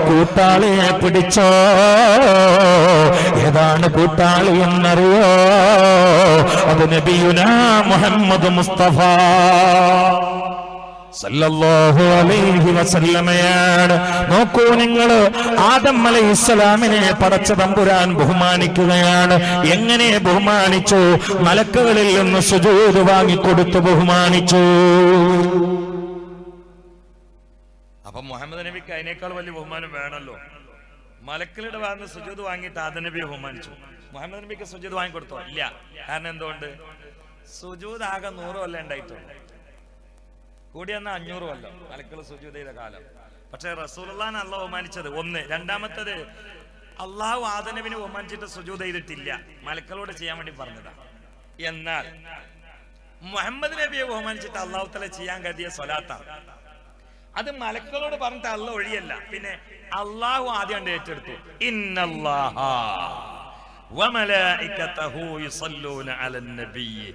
കൂട്ടാളിയെ പിടിച്ചോ. ഏതാണ് കൂട്ടാളി എന്നറിയോ? അത് നബിയുനാ മുഹമ്മദ് മുസ്തഫ സല്ലല്ലാഹു അലൈഹി വസല്ലമയാണ്. നോക്കൂ നിങ്ങൾ, ആദം അലൈഹിസ്സലാമിനെ പടച്ച തമ്പുരാൻ ബഹുമാനിക്കുകയാണ്. എങ്ങനെ ബഹുമാനിച്ചു? മലക്കുകളിൽ നിന്ന് സുജൂദ് വാങ്ങിക്കൊടുത്ത് ബഹുമാനിച്ചു. അപ്പൊ മുഹമ്മദ് നബിക്ക് അതിനേക്കാൾ വലിയ ബഹുമാനം വേണമല്ലോ. മലക്കളുടെ ഭാഗത്ത് സുജൂദ് വാങ്ങിയിട്ട് ആദം നബിയെ ബഹുമാനിച്ചു. മുഹമ്മദ് നബിക്ക് സുജൂദ് വാങ്ങിക്കൊടുത്തോ? ഇല്ല. കാരണം എന്തുകൊണ്ട്? സുജൂദ് ആകെ 100 കൊല്ലം ഉണ്ടായിട്ടുള്ളൂ. കൂടിയെന്ന 500 കൊല്ലം മലക്കൾ സുജൂദ് ചെയ്ത കാലം. പക്ഷെ റസൂലുള്ളാഹിനെ അല്ലാഹു ബഹുമാനിച്ചത് 1. രണ്ടാമത്തത്, അള്ളാഹു ആദം നബിനെ ബഹുമാനിച്ചിട്ട് സുജൂദ് ചെയ്തിട്ടില്ല, മലക്കളോട് ചെയ്യാൻ വേണ്ടി പറഞ്ഞതാ. എന്നാൽ മുഹമ്മദ് നബിയെ ബഹുമാനിച്ചിട്ട് അള്ളാഹു തആല ചെയ്യാൻ കരുതിയ സ്വലാത്താണ്. അത് മലക്കളോട് പറഞ്ഞിട്ട് അള്ളാഹ് ഒഴിയല്ല, പിന്നെ അള്ളാഹു ആദ്യം ഏറ്റെടുത്തു. ഇന്നല്ലാഹ വമലായികതഹു യുസല്ലൂന അലൻ നബിയ്യി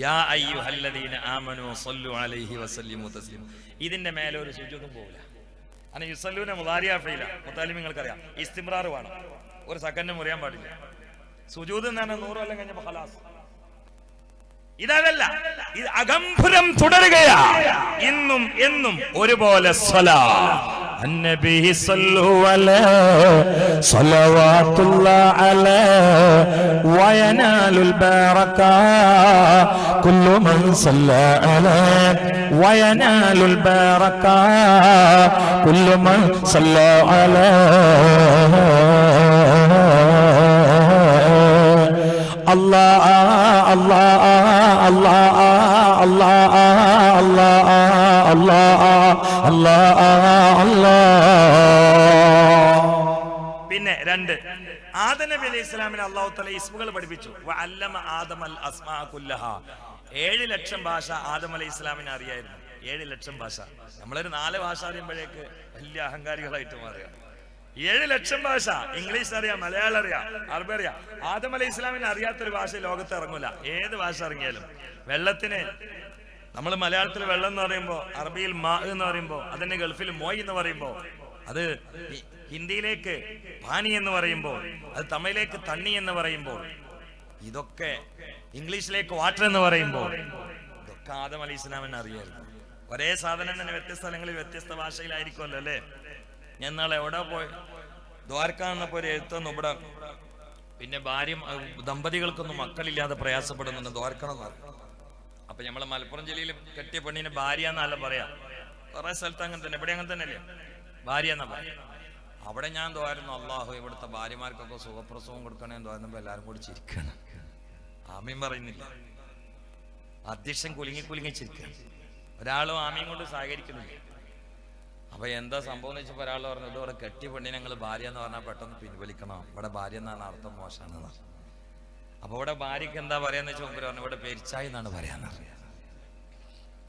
യാ അയ്യുഹല്ലദീന ആമനൂ സല്ലു അലൈഹി വസല്ലിമു തസ്ലീമ. ഇതിന്റെ മേലെ ഒരു സുജൂദും പോവില്ല. അന യുസല്ലൂന മുദാരിഅ ഫീല മുതലിം നിങ്ങൾക്കറിയാം. ഇസ്തിംറാർ വേണം, ഒരു സെക്കൻഡ് മുറിയാൻ പാടില്ല. സുജൂദ് എന്ന് പറഞ്ഞാൽ 100 കൊല്ലം കഴിഞ്ഞപ്പോൾ ഖലാസ്. ഇതല്ല, ഇത് അഗംഭുരം തുടരുകയാ ഇന്നും എന്നും ഒരുപോലെ. النبي صلوا عليه صلوات الله عليه وينال البركة كل من صلى عليه وينال البركة كل من صلى عليه. الله الله الله الله الله പിന്നെ 2, ആദം നബി അലൈഹി ഇസ്ലാമിനെ അല്ലാഹു തആല ഇസ്മുകൾ പഠിപ്പിച്ചു. വഅല്ലമ ആദമൽ അസ്മാ കുല്ലഹ. 7 ലക്ഷം ഭാഷ ആദം അലൈഹി ഇസ്ലാമിനെ അറിയായിരുന്നു. 7 ലക്ഷം ഭാഷ. നമ്മളൊരു 4 ഭാഷ അറിയുമ്പോഴേക്ക് വലിയ അഹങ്കാരികളായിട്ട് മാറുക. 7 ലക്ഷം ഭാഷ. ഇംഗ്ലീഷ് അറിയാം, മലയാളം അറിയാം, അറബി അറിയാം. ആദം അലൈഹി ഇസ്ലാമിനെ അറിയാത്തൊരു ഭാഷ ലോകത്ത് ഇറങ്ങൂല. ഏത് ഭാഷ ഇറങ്ങിയാലും. വെള്ളത്തിന് നമ്മൾ മലയാളത്തിൽ വെള്ളം എന്ന് പറയുമ്പോൾ, അറബിയിൽ മാ എന്ന് പറയുമ്പോൾ, അതിന്റെ ഗൾഫിൽ മോയ് എന്ന് പറയുമ്പോൾ, അത് ഹിന്ദിയിലേക്ക് പാനി എന്ന് പറയുമ്പോൾ, അത് തമിഴിലേക്ക് തണ്ണി എന്ന് പറയുമ്പോൾ, ഇതൊക്കെ ഇംഗ്ലീഷിലേക്ക് വാട്ടർ എന്ന് പറയുമ്പോൾ, ഇതൊക്കെ ആദം അലൈഹി ഇസ്ലാമിനെ അറിയായിരുന്നു. ഒരേ സാധനം തന്നെ വ്യത്യസ്ത സ്ഥലങ്ങളിൽ വ്യത്യസ്ത ഭാഷയിലായിരിക്കുമല്ലോ അല്ലേ. ഞാൻ നാളെ എവിടെ പോയി ദ്വാരക എന്നപ്പോ ഒരു എഴുത്തൊന്നും ഇവിടെ, പിന്നെ ഭാര്യ ദമ്പതികൾക്കൊന്നും മക്കളില്ലാതെ പ്രയാസപ്പെടുന്നുണ്ട് ദ്വാരക്കണം. അപ്പൊ നമ്മളെ മലപ്പുറം ജില്ലയിൽ കെട്ടിയ പെണ്ണിനെ ഭാര്യ എന്നല്ല പറയാ. കുറെ സ്ഥലത്ത് അങ്ങനെ തന്നെ, ഇവിടെ അങ്ങനെ തന്നെ അല്ലേ, ഭാര്യ എന്നാ പറയാ. അവിടെ ഞാൻ ദ്വാരുന്നു, അള്ളാഹു ഇവിടുത്തെ ഭാര്യമാർക്കൊക്കെ സുഖപ്രസവം കൊടുക്കണേ ദ്വാരുന്നപ്പോ എല്ലാരും കൂടി ചിരിക്കണം. ആമീൻ പറയുന്നില്ല, അധ്യക്ഷൻ കുലുങ്ങി കുലുങ്ങി ചിരിക്കണം. ഒരാളും ആമീൻ കൊണ്ട് സഹകരിക്കുന്നില്ല. അപ്പൊ എന്താ സംഭവം എന്ന് വെച്ചപ്പോ ഒരാൾ പറഞ്ഞത്, ഇവിടെ കെട്ടിയ പെണ്ണിനെ ഞങ്ങൾ ഭാര്യ എന്ന് പറഞ്ഞാൽ പെട്ടെന്ന് പിൻവലിക്കണം, ഇവിടെ ഭാര്യ എന്നാണ് അർത്ഥം, മോശമാണെന്ന്. അപ്പൊ ഇവിടെ ഭാര്യക്ക് എന്താ പറയാന്ന് വെച്ചാൽ മുമ്പ് പറഞ്ഞു, ഇവിടെ പെരിച്ചായി എന്നാണ് പറയാന്ന്.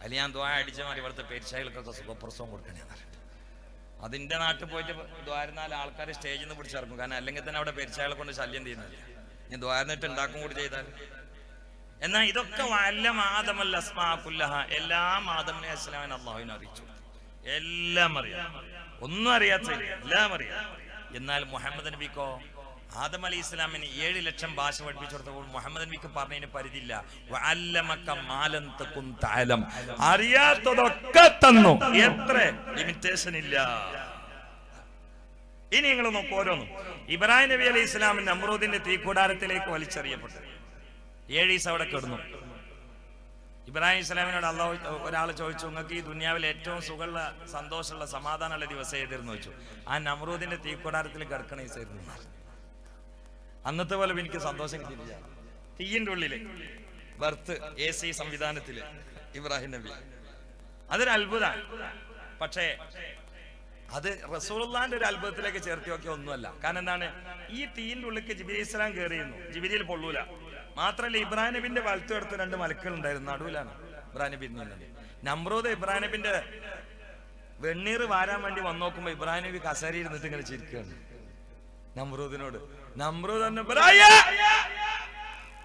അതിൽ ഞാൻ ദ്വാ അടിച്ച മാറി ഇവിടുത്തെ പെരിച്ചായികൾക്കൊക്കെ സുഖപ്രസവം കൊടുക്കണേന്ന് പറഞ്ഞിട്ട് അതിന്റെ നാട്ടിൽ പോയിട്ട് ദ്വാരുന്നാല് ആൾക്കാർ സ്റ്റേജിൽ നിന്ന് പിടിച്ചിറക്കും. കാരണം അല്ലെങ്കിൽ തന്നെ അവിടെ പെരിച്ചായികളെ കൊണ്ട് ശല്യം ചെയ്യുന്നില്ല. ഞാൻ ദ്വാരന്നിട്ട് ഉണ്ടാക്കും കൂടി ചെയ്താൽ എന്നാൽ ഇതൊക്കെ വല്ലം ആദമൽ അസ്മാ കുല്ലഹ, എല്ലാം ആദം അലൈഹി ഇസ്ലാമിനെ അള്ളാഹുവിനെ അറിയിച്ചു. എല്ലാം അറിയാം, ഒന്നും അറിയാത്തില്ല, എല്ലാം അറിയാം. എന്നാൽ മുഹമ്മദ് നബിക്കോ ആദം അലൈഹി ഇസ്ലാമിന് 7 ലക്ഷം ഭാഷ പഠിപ്പിച്ചു കൊടുത്തപ്പോൾ മുഹമ്മദ് നബിക്ക് പറഞ്ഞതിന് പരിധിയില്ല. അറിയാത്തതൊക്കെ തന്നു, എത്ര ലിമിറ്റേഷൻ ഇല്ല. ഇനി നിങ്ങൾ നോക്കൂ ഓരോന്നും. ഇബ്രാഹിം നബി അലൈഹി ഇസ്ലാമിന് നമ്രൂദിന്റെ തീക്കൂടാരത്തിലേക്ക് വലിച്ചെറിയപ്പെട്ടു. 7 ദിവസം അവിടെ കിടന്നു. ഇബ്രാഹിം ഇസ്ലാമിനോട് അള്ളാഹു ഒരാൾ ചോദിച്ചു, നിങ്ങൾക്ക് ഈ ദുനിയാവിൽ ഏറ്റവും സുഖമുള്ള സന്തോഷമുള്ള സമാധാനമുള്ള ദിവസം ഏതായിരുന്നു ചോദിച്ചു. ആ നമ്രൂദിന്റെ തീക്കൂടാരത്തിൽ കിടക്കണ ദിവസമായിരുന്നു. അന്നത്തെ പോലെ എനിക്ക് സന്തോഷം കിട്ടിയില്ല. തീയിന്റെ ഉള്ളില് ബർത്ത് AC സംവിധാനത്തില് ഇബ്രാഹിം നബി, അതൊരു അത്ഭുതമാണ്. പക്ഷേ അത് റസൂലുള്ളാഹിന്റെ ഒരു അത്ഭുതത്തിലേക്ക് ചേർത്തി നോക്കിയ ഒന്നുമല്ല. കാരണം എന്താണ്, ഈ തീയിന്റെ ഉള്ളിലേക്ക് ജിബ്രീൽ ഇസ്ലാം കയറിയിരുന്നു, ജിബ്രീൽ പൊള്ളൂല. മാത്രല്ല ഇബ്രാഹിം നബിന്റെ വലത്തു അടുത്ത് 2 മലക്കുകൾ ഉണ്ടായിരുന്നു, നടുവിലാണ് ഇബ്രാഹിം നബി ഇരുന്നത്. നമ്രൂദ് ഇബ്രാഹിം നബിന്റെ വെണ്ണീർ വാരാൻ വേണ്ടി വന്നു നോക്കുമ്പോ ഇബ്രാഹിം നബി കസേരയിൽ ഇരുന്നിട്ട് ഇങ്ങനെ ചിരിക്കുകയാണ് നമ്രൂദിനോട്. നമ്രൂദ് തന്നെ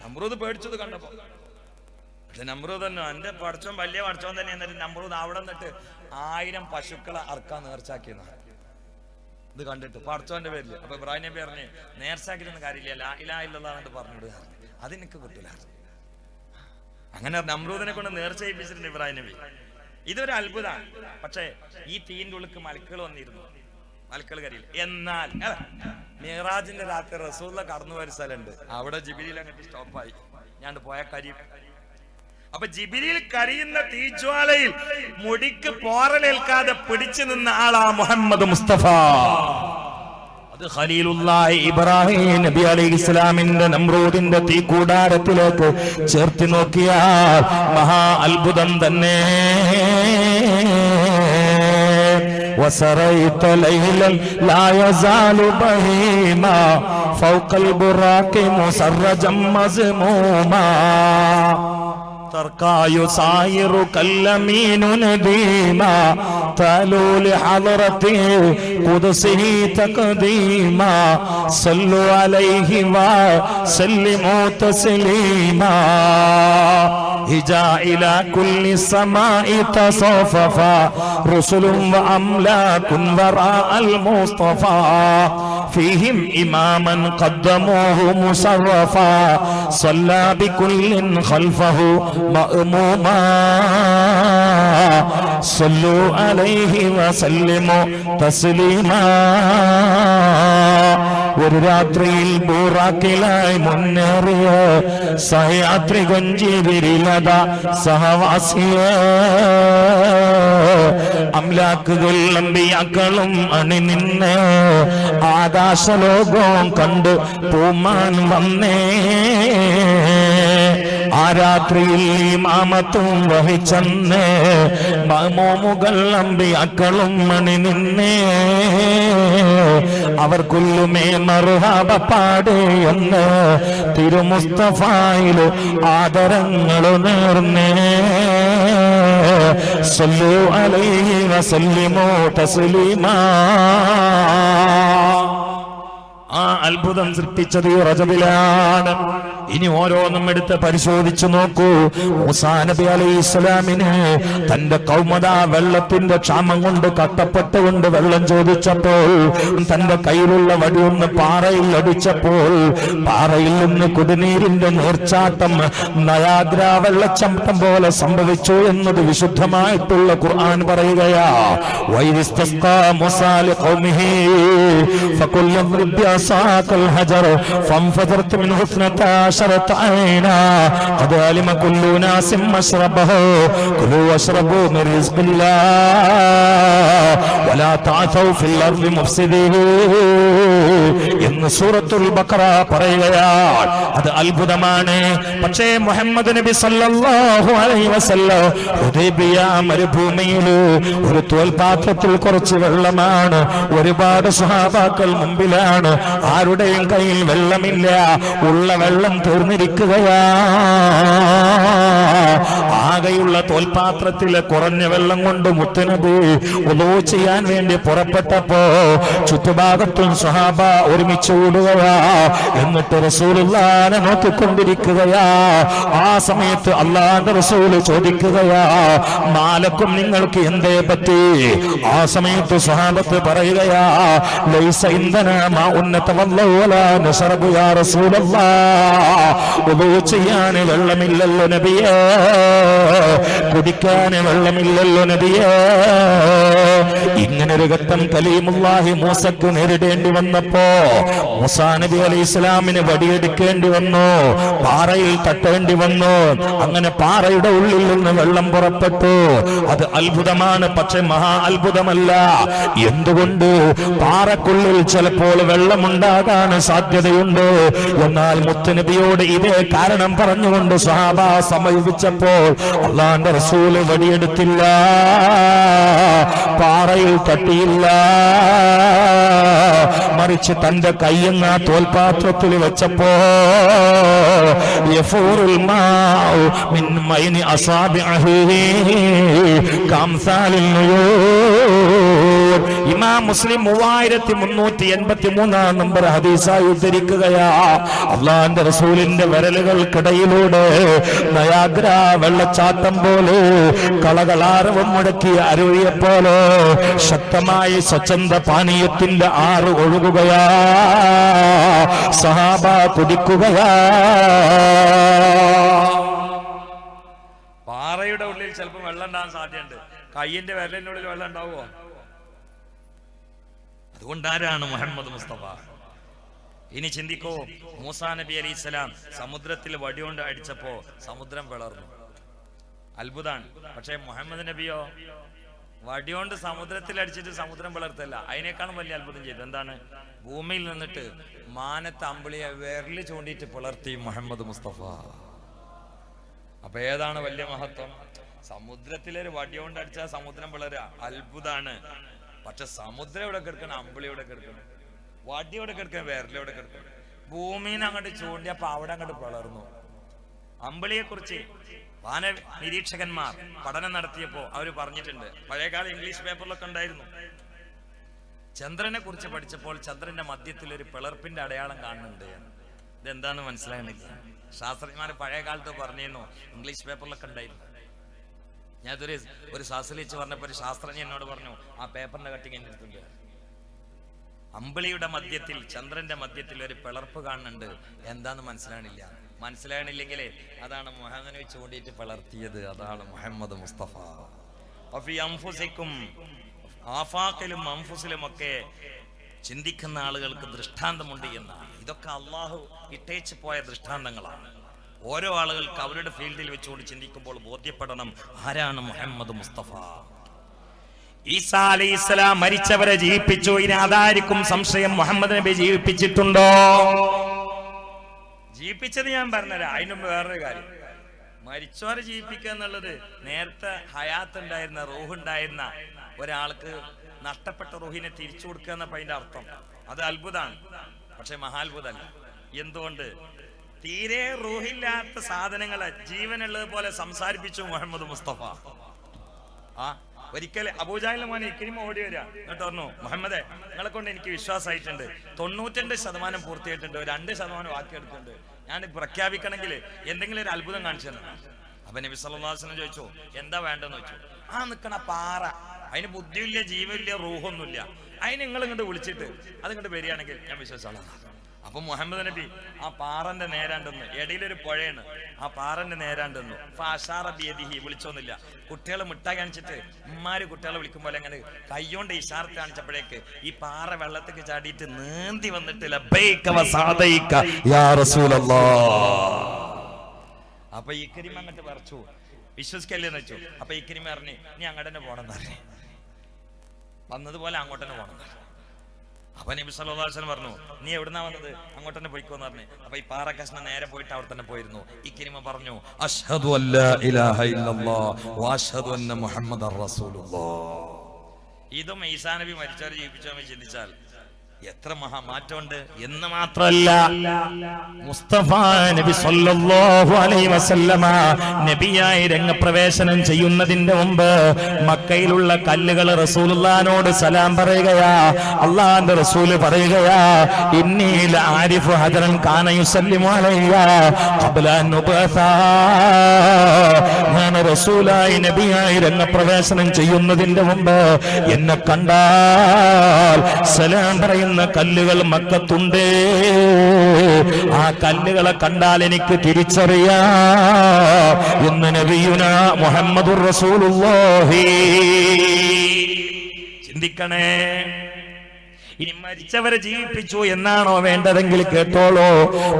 നമ്രൂദ് പേടിച്ചത് കണ്ടപ്പോ. പക്ഷെ നമ്രൂദ് തന്നെ എന്റെ പഠിച്ചോൻ വലിയ പഠിച്ചോൻ തന്നെ. എന്നിട്ട് നമ്രൂദ് അവിടെ നിന്നിട്ട് 1000 പശുക്കളെ അറക്കാൻ നേർച്ചാക്കിയെന്നാണ് ഇത് കണ്ടിട്ട് പഠിച്ചോന്റെ പേരില്. അപ്പൊ ഇബ്രാഹിം നബി പറഞ്ഞ്, നേർച്ചാക്കിയിട്ടൊന്നും കാര്യമില്ല, ലാ ഇലാഹ ഇല്ലല്ലാഹ് എന്ന് പറഞ്ഞിട്ട് അതെനിക്ക് കിട്ടൂല. അങ്ങനെ നമ്രൂദിനെ കൊണ്ട് നേർച്ചയിപ്പിച്ചിട്ടുണ്ട് ഇബ്രാഹിം നബി. ഇതൊരു അത്ഭുതമാണ്. പക്ഷേ ഈ തീയിന്റെ ഉള്ളിൽ മലക്കുകൾ വന്നിരുന്നു, മലക്കുകൾ കരിയില്ല. എന്നാൽ മിഅ്റാജിന്റെ രാത്രി റസൂലുള്ളാഹ് കടന്നു പോയ സ്ഥലമുണ്ട്, അവിടെ ജിബ്രീൽ അങ്ങോട്ട് സ്റ്റോപ്പായി. ഞാൻ പോയ കരിയും. അപ്പൊ ജിബ്രീൽ കരിയുന്ന തീജ്വാലയിൽ മുടിക്ക് പോറലേൽക്കാതെ പിടിച്ചു നിന്ന ആളാ മുഹമ്മദ് മുസ്തഫ. അത് ഖലീലുള്ളാഹി ഇബ്രാഹിം നബി അലൈഹി ഇസ്ലാമിന്റെ നമ്രൂദിന്റെ തീക്കൂടാരത്തിലേക്ക് ചേർത്തി നോക്കിയാൽ മഹാ അത്ഭുതം തന്നെ. وسريت ليلا لا يزال بهيما فوق البراق مسرجا مزموما ترقى يساير كاليمين نديما تالو لحضرته قدسه تقديما صلوا عليه وسلموا تسليما هجا إلى كل السماء تصففا رسل وأملاك وراء المصطفى فيهم إماما قدموه مشرفا صلى بكل خلفه مأموما صلوا عليه وسلموا تسليما. ഒരു രാത്രിയിൽ ബൂറാക്കിലായി മുന്നേറിയ സഹയാത്രി കൊഞ്ചിരിലത സഹവാസിയ അംലാക്കുകൾ അമ്പിയാക്കളും അണിനിന്ന് ആകാശലോകവും കണ്ട് പൂമാൻ വന്നേ. ആ രാത്രിയിൽ ഇമാമത്തും വഹിച്ചെന്ന് മഅ്മൂമുകൾ അമ്പിയാക്കളും അണിനിന്നേ. അവർക്കുള്ളുമേ മർഹബ പാടേ എന്ന് തിരുമുസ്തഫായില് ആദരങ്ങളു നേർന്നേ. സല്ലു അലൈഹി വസല്ലിമു തസ്ലീമാ. ആ അത്ഭുതം സൃഷ്ടിച്ചത് റജബിലാണ്. ഇനി ഓരോന്നും എടുത്ത് പരിശോധിച്ചു നോക്കൂ. മൂസാ നബി അലൈഹി ഇസ്ലാമിന് തന്റെ കൗമത വെള്ളത്തിന്റെ ക്ഷാമം കൊണ്ട് കട്ടപ്പെട്ടുകൊണ്ട് വെള്ളം ചോദിച്ചപ്പോൾ തന്റെ കയ്യിലുള്ള വടിയൊന്ന് പാറയിൽ അടിച്ചപ്പോൾ പാറയിൽ നിന്ന് കുടിനീരിന്റെ നീർച്ചാട്ടം നയാഗ്ര വെള്ളച്ചാട്ടം പോലെ സംഭവിച്ചു എന്നത് വിശുദ്ധമായിട്ടുള്ള ഖുർആൻ പറയുകയാ. വൈദിസ്തസ്ഖാ മൂസാ ലിഖൗമിഹി ഫഖുൽ യദ്രിബ് ബിഅസാകൽ ഹജർ ഫൻഫജറത് മിൻഹു 12 عينا قد علم كل ناس مشربه كلوا واشربوا من رزق الله ولا تعثوا في الأرض مفسدين എന്ന് സൂറത്തുൽ ബഖറ പറയുകയാണ്. അത് അത്ഭുതമാണ്. പക്ഷേ മുഹമ്മദ് നബി സല്ലല്ലാഹു അലൈഹി വസല്ലം ഹുദൈബിയ മരുഭൂമിയിൽ ഒരു തോൽപാത്രത്തിൽ കുറച്ച് വെള്ളമാണ്. ഒരുപാട് സ്വഹാബാക്കൾ മുമ്പിലാണ്. ആരുടെയും കയ്യിൽ വെള്ളമില്ല. ഉള്ള വെള്ളം തീർന്നിരിക്കുകയാ. ആകെയുള്ള തോൽപാത്രത്തിലെ കുറഞ്ഞ വെള്ളം കൊണ്ട് മുത്തുനബി വുളൂ ചെയ്യാൻ വേണ്ടി പുറപ്പെട്ടപ്പോ ചുറ്റുഭാഗത്തും സ്വഹാബ ഒരുമിച്ച് കൂടുകയാ. എന്നിട്ട് റസൂലുള്ളാഹിനെ നോക്കിക്കൊണ്ടിരിക്കുകയാ. ആ സമയത്ത് അല്ലാഹുവിന്റെ റസൂല് ചോദിക്കുകയാ, മാലക്കും നിങ്ങൾക്ക് എന്തേ പറ്റി? ആ സമയത്ത് സ്വഹാബത്ത് പറയുകയാ, ലൈസ ഇൻദനാ മാഉൻ നതവല്ലഉ വലാ നശറബു യാ റസൂലല്ലാഹ്. വുളൂ ചെയ്യാൻ വെള്ളമില്ലല്ലോ നബിയേ, കുടിക്കാൻ വെള്ളമില്ലല്ലോ നബിയേ. ഇങ്ങനൊരു ഘട്ടം കലീമുല്ലാഹി മൂസക്ക് നേരിടേണ്ടി വന്നപ്പോ മൂസാ നബി അലൈഹി ഇസ്ലാമിന് വടിയെടുക്കേണ്ടി വന്നു, പാറയിൽ തട്ടേണ്ടി വന്നു. അങ്ങനെ പാറയുടെ ഉള്ളിൽ നിന്ന് വെള്ളം പുറപ്പെട്ടു. അത് അത്ഭുതമാണ്, പക്ഷെ മഹാ അത്ഭുതമല്ല. എന്തുകൊണ്ട്? പാറക്കുള്ളിൽ ചിലപ്പോൾ വെള്ളമുണ്ടാകാൻ സാധ്യതയുണ്ട്. എന്നാൽ മുത്തുനബിയോട് ഇതേ കാരണം പറഞ്ഞുകൊണ്ട് സ്വഹാബ സമീപിച്ചപ്പോൾ അല്ലാഹുവിന്റെ റസൂല് വടിയെടുത്തില്ല, പാറയിൽ തട്ടിയില്ല. മറിച്ച് തന്റെ കയ്യെന്ന തോൽപാത്രത്തിൽ വെച്ചപ്പോ യഫൂറുൽ മാഉ മിൻ മൈനി അസാബിഅഹി കംസാലിൽ നുയൂർ. ഇമാം മുസ്ലിം 3383 നമ്പർ ഹദീസായി ഉദ്ധരിക്കുകയാ. അല്ലാഹുവിന്റെ റസൂലിന്റെ വിരലുകൾക്കിടയിലൂടെ നയാഗ്ര വെള്ളച്ചാട്ടം പോലെ കളകളാരവം മുടക്കിയ അരുവിയെപ്പോലെ ശക്തമായ സ്വച്ഛന്ത പാനീയത്തിന്റെ ആറ് ഒഴുകുകയാ. സഹാബ കുടിക്കുകയാ. പാറയുടെ ഉള്ളിൽ ചിലപ്പോൾ വെള്ളം ഉണ്ടാകാൻ സാധ്യതയുണ്ട്. കയ്യിന്റെ വിരലിന്റെ ഉള്ളിൽ വെള്ളം ഉണ്ടാവുമോ? അതുകൊണ്ടാരാണ് മുഹമ്മദ് മുസ്തഫ. ഇനി ചിന്തിക്കോ, മൂസാ നബി അലൈഹി സ്വലാം സമുദ്രത്തിൽ വടികൊണ്ട് അടിച്ചപ്പോ സമുദ്രം പിളർന്നു, അത്ഭുതമാണ്. പക്ഷെ മുഹമ്മദ് നബിയോ വടികൊണ്ട് സമുദ്രത്തിൽ അടിച്ചിട്ട് സമുദ്രം പിളർത്തല്ല, അതിനേക്കാളും വലിയ അത്ഭുതം ചെയ്തു. എന്താണ്? ഭൂമിയിൽ നിന്നിട്ട് മാനത്ത് അമ്പിളിയെ വിരല് ചൂണ്ടിയിട്ട് പിളർത്തി മുഹമ്മദ് മുസ്തഫ. അപ്പൊ ഏതാണ് വലിയ മഹത്വം? സമുദ്രത്തിലൊരു വടികൊണ്ട് അടിച്ചാൽ സമുദ്രം പിളരുക, അത്ഭുതമാണ്. പക്ഷെ സമുദ്രം എവിടെ കിടക്കണം? അമ്പിളിയോടെ കിടക്കണം, വടിയോടെ കിടക്കണം, വിരലോടെ കിടക്കണം. ഭൂമിന്ന് അങ്ങോട്ട് ചൂണ്ടിയപ്പോ അവിടെ അങ്ങോട്ട് പിളർന്നു. അമ്പിളിയെ കുറിച്ച് വാന നിരീക്ഷകന്മാർ പഠനം നടത്തിയപ്പോ അവര് പറഞ്ഞിട്ടുണ്ട്, പഴയകാല ഇംഗ്ലീഷ് പേപ്പറിലൊക്കെ ഉണ്ടായിരുന്നു. ചന്ദ്രനെ കുറിച്ച് പഠിച്ചപ്പോൾ ചന്ദ്രന്റെ മധ്യത്തിൽ ഒരു പിളർപ്പിന്റെ അടയാളം കാണുന്നുണ്ട്. ഇതെന്താന്ന് മനസ്സിലാകുന്നില്ല. ശാസ്ത്രജ്ഞന്മാര് പഴയ കാലത്ത് പറഞ്ഞിരുന്നു, ഇംഗ്ലീഷ് പേപ്പറിലൊക്കെ ഉണ്ടായിരുന്നു. ഞാനതൊരു ശാസ്ത്രം വെച്ച് പറഞ്ഞപ്പോ ഒരു ശാസ്ത്രജ്ഞൻ എന്നോട് പറഞ്ഞു, ആ പേപ്പറിന്റെ കട്ടിങ് എന്റെ അടുത്തുണ്ട്. അമ്പിളിയുടെ മധ്യത്തിൽ, ചന്ദ്രന്റെ മധ്യത്തിൽ ഒരു പിളർപ്പ് കാണുന്നുണ്ട്. എന്താന്ന് മനസ്സിലാകണില്ലെങ്കിലേ അതാണ് മുഹമ്മദ് നബി ചൂണ്ടിയിട്ട് പിളർത്തിയത്. അതാണ് മുഹമ്മദ് മുസ്തഫ. ആഫാക്കിലും അംഫുസിലും ഒക്കെ ചിന്തിക്കുന്ന ആളുകൾക്ക് ദൃഷ്ടാന്തമുണ്ട് എന്നാണ്. ഇതൊക്കെ അള്ളാഹു ഇട്ടേച്ച് പോയ ദൃഷ്ടാന്തങ്ങളാണ്. ഓരോ ആളുകൾക്ക് അവരുടെ ഫീൽഡിൽ വെച്ചുകൊണ്ട് ചിന്തിക്കുമ്പോൾ ബോധ്യപ്പെടണം ആരാണ് മുഹമ്മദ് മുസ്തഫ. ഈസാ അലൈഹിസ്സലാം മരിച്ചവരെ ജീവിപ്പിച്ചു. ഇനി അതായിരിക്കും സംശയം, മുഹമ്മദ് നബി ജീവിപ്പിച്ചിട്ടുണ്ടോ? ജീവിപ്പിച്ചത് ഞാൻ പറഞ്ഞുതരാം. അതിനും വേറൊരു കാര്യം, മരിച്ചവരെ ജീവിപ്പിക്കുക എന്നുള്ളത് നേരത്തെ ഹയാത്ത് ഉണ്ടായിരുന്ന, റൂഹ് ഉണ്ടായിരുന്ന ഒരാൾക്ക് നഷ്ടപ്പെട്ട റൂഹിനെ തിരിച്ചു കൊടുക്കുക എന്നപ്പോ അതിന്റെ അർത്ഥം. അത് അത്ഭുതമാണ്, പക്ഷെ മഹാത്ഭുതമല്ല. എന്തുകൊണ്ട്? തീരെ റൂഹില്ലാത്ത സാധനങ്ങളെ ജീവനുള്ളത് പോലെ സംസാരിപ്പിച്ചു മുഹമ്മദ് മുസ്തഫ. ഒരിക്കൽ അബൂജഹലിന്റെ മോനെ ഇക്രിമ ഓടി വരിക, എന്നിട്ട് പറഞ്ഞു, മുഹമ്മദേ നിങ്ങളെ കൊണ്ട് എനിക്ക് വിശ്വാസമായിട്ടുണ്ട്, 92% പൂർത്തിയായിട്ടുണ്ട്, 2% ബാക്കിയെടുക്കുന്നുണ്ട്, ഞാൻ പ്രഖ്യാപിക്കണമെങ്കിൽ എന്തെങ്കിലും ഒരു അത്ഭുതം കാണിച്ചു തന്നെ. അപ്പൊ നബി സല്ലല്ലാഹു അലൈഹി വസല്ലം ചോദിച്ചു, എന്താ വേണ്ടെന്ന് ചോദിച്ചു. ആ നിക്കണ പാറ, അതിന് ബുദ്ധിയില്ല, ജീവനില്ല, റൂഹൊന്നുമില്ല, അതിന് നിങ്ങൾ ഇങ്ങോട്ട് വിളിച്ചിട്ട് അത് ഇങ്ങോട്ട് വരികയാണെങ്കിൽ ഞാൻ വിശ്വസിച്ചോളാം. അപ്പൊ മുഹമ്മദ് നബി ആ പാറന്റെ നേരാണ്ടെന്ന്, ഇടയിലൊരു പുഴയാണ്, ആ പാറന്റെ നേരാണ്ടെന്നു. വിളിച്ചോന്നില്ല. കുട്ടികളെ മിഠായി കാണിച്ചിട്ട് ഉമ്മാര് കുട്ടികളെ വിളിക്കുമ്പോൾ അങ്ങനെ കൈകൊണ്ട് ഇഷാറത്ത് കാണിച്ചപ്പോഴേക്ക് ഈ പാറ വെള്ളത്തേക്ക് ചാടിയിട്ട് നീന്തി വന്നിട്ട് അപ്പൊ ഇക്രിമ അങ്ങോട്ട് പറിച്ചു, വിശ്വസിക്കല്ലേന്ന് വെച്ചു. അപ്പൊ ഇക്രിമ പറഞ്ഞു, നീ അങ്ങോട്ട് തന്നെ പോണെന്ന് പറഞ്ഞു, വന്നതുപോലെ അങ്ങോട്ട് തന്നെ പോണെന്ന് പറഞ്ഞു. അപ്പൊ നബി സല്ലല്ലാഹു അലൈഹി വസല്ലം പറഞ്ഞു, നീ എവിടുന്നാ വന്നത്? അങ്ങോട്ട് തന്നെ പോയിക്കോന്ന് പറഞ്ഞു. അപ്പൊ ഈ പാറ കഷ്ണം നേരെ പോയിട്ട് അവിടെ തന്നെ പോയിരുന്നു. ഇക്രിമ പറഞ്ഞു, അശ്ഹദു അല്ലാ ഇലാഹ ഇല്ലല്ലാഹ് വ അശ്ഹദു അന്ന മുഹമ്മദർ റസൂലുള്ളാഹ്. ഇതും ഈസാ നബി മരിച്ചവരെ ജീവിപ്പിച്ചാൽ ചിന്തിച്ചാൽ എത്ര മഹാമാറ്റമുണ്ട് എന്ന് മാത്രല്ല മുസ്തഫ നബി സല്ലല്ലാഹു അലൈഹി വസല്ലമ നബിയായി രംഗപ്രവേശനം ചെയ്യുന്നതിന്റെ മുമ്പ് മക്കയിലുള്ള കല്ലുകൾ റസൂലുള്ളാഹിനോട് സലാം പറയുകയാ. അള്ളാഹുവിന്റെ റസൂല് പറയുകയാ, ഇന്നി ലആരിഫു ഹദറൻ കാന യുസല്ലിമു അലയ്യ ഖബ്ല അൻ ഉബഅസ. ഞാൻ റസൂലായി നബിയായി രംഗപ്രവേശനം ചെയ്യുന്നതിന്റെ മുമ്പ് എന്നെ കണ്ടാൽ സലാം പറയുന്ന കല്ലുകൾ മക്കത്തുണ്ട്. ആ കല്ലുകളെ കണ്ടാൽ എനിക്ക് തിരിച്ചറിയാം എന്ന് നബിയുനാ മുഹമ്മദുർ റസൂലുള്ളാഹി. ചിന്തിക്കണേ, ഇനി മരിച്ചവരെ ജീവിപ്പിച്ചു എന്നാണോ വേണ്ടതെങ്കിൽ കേട്ടോളൂ.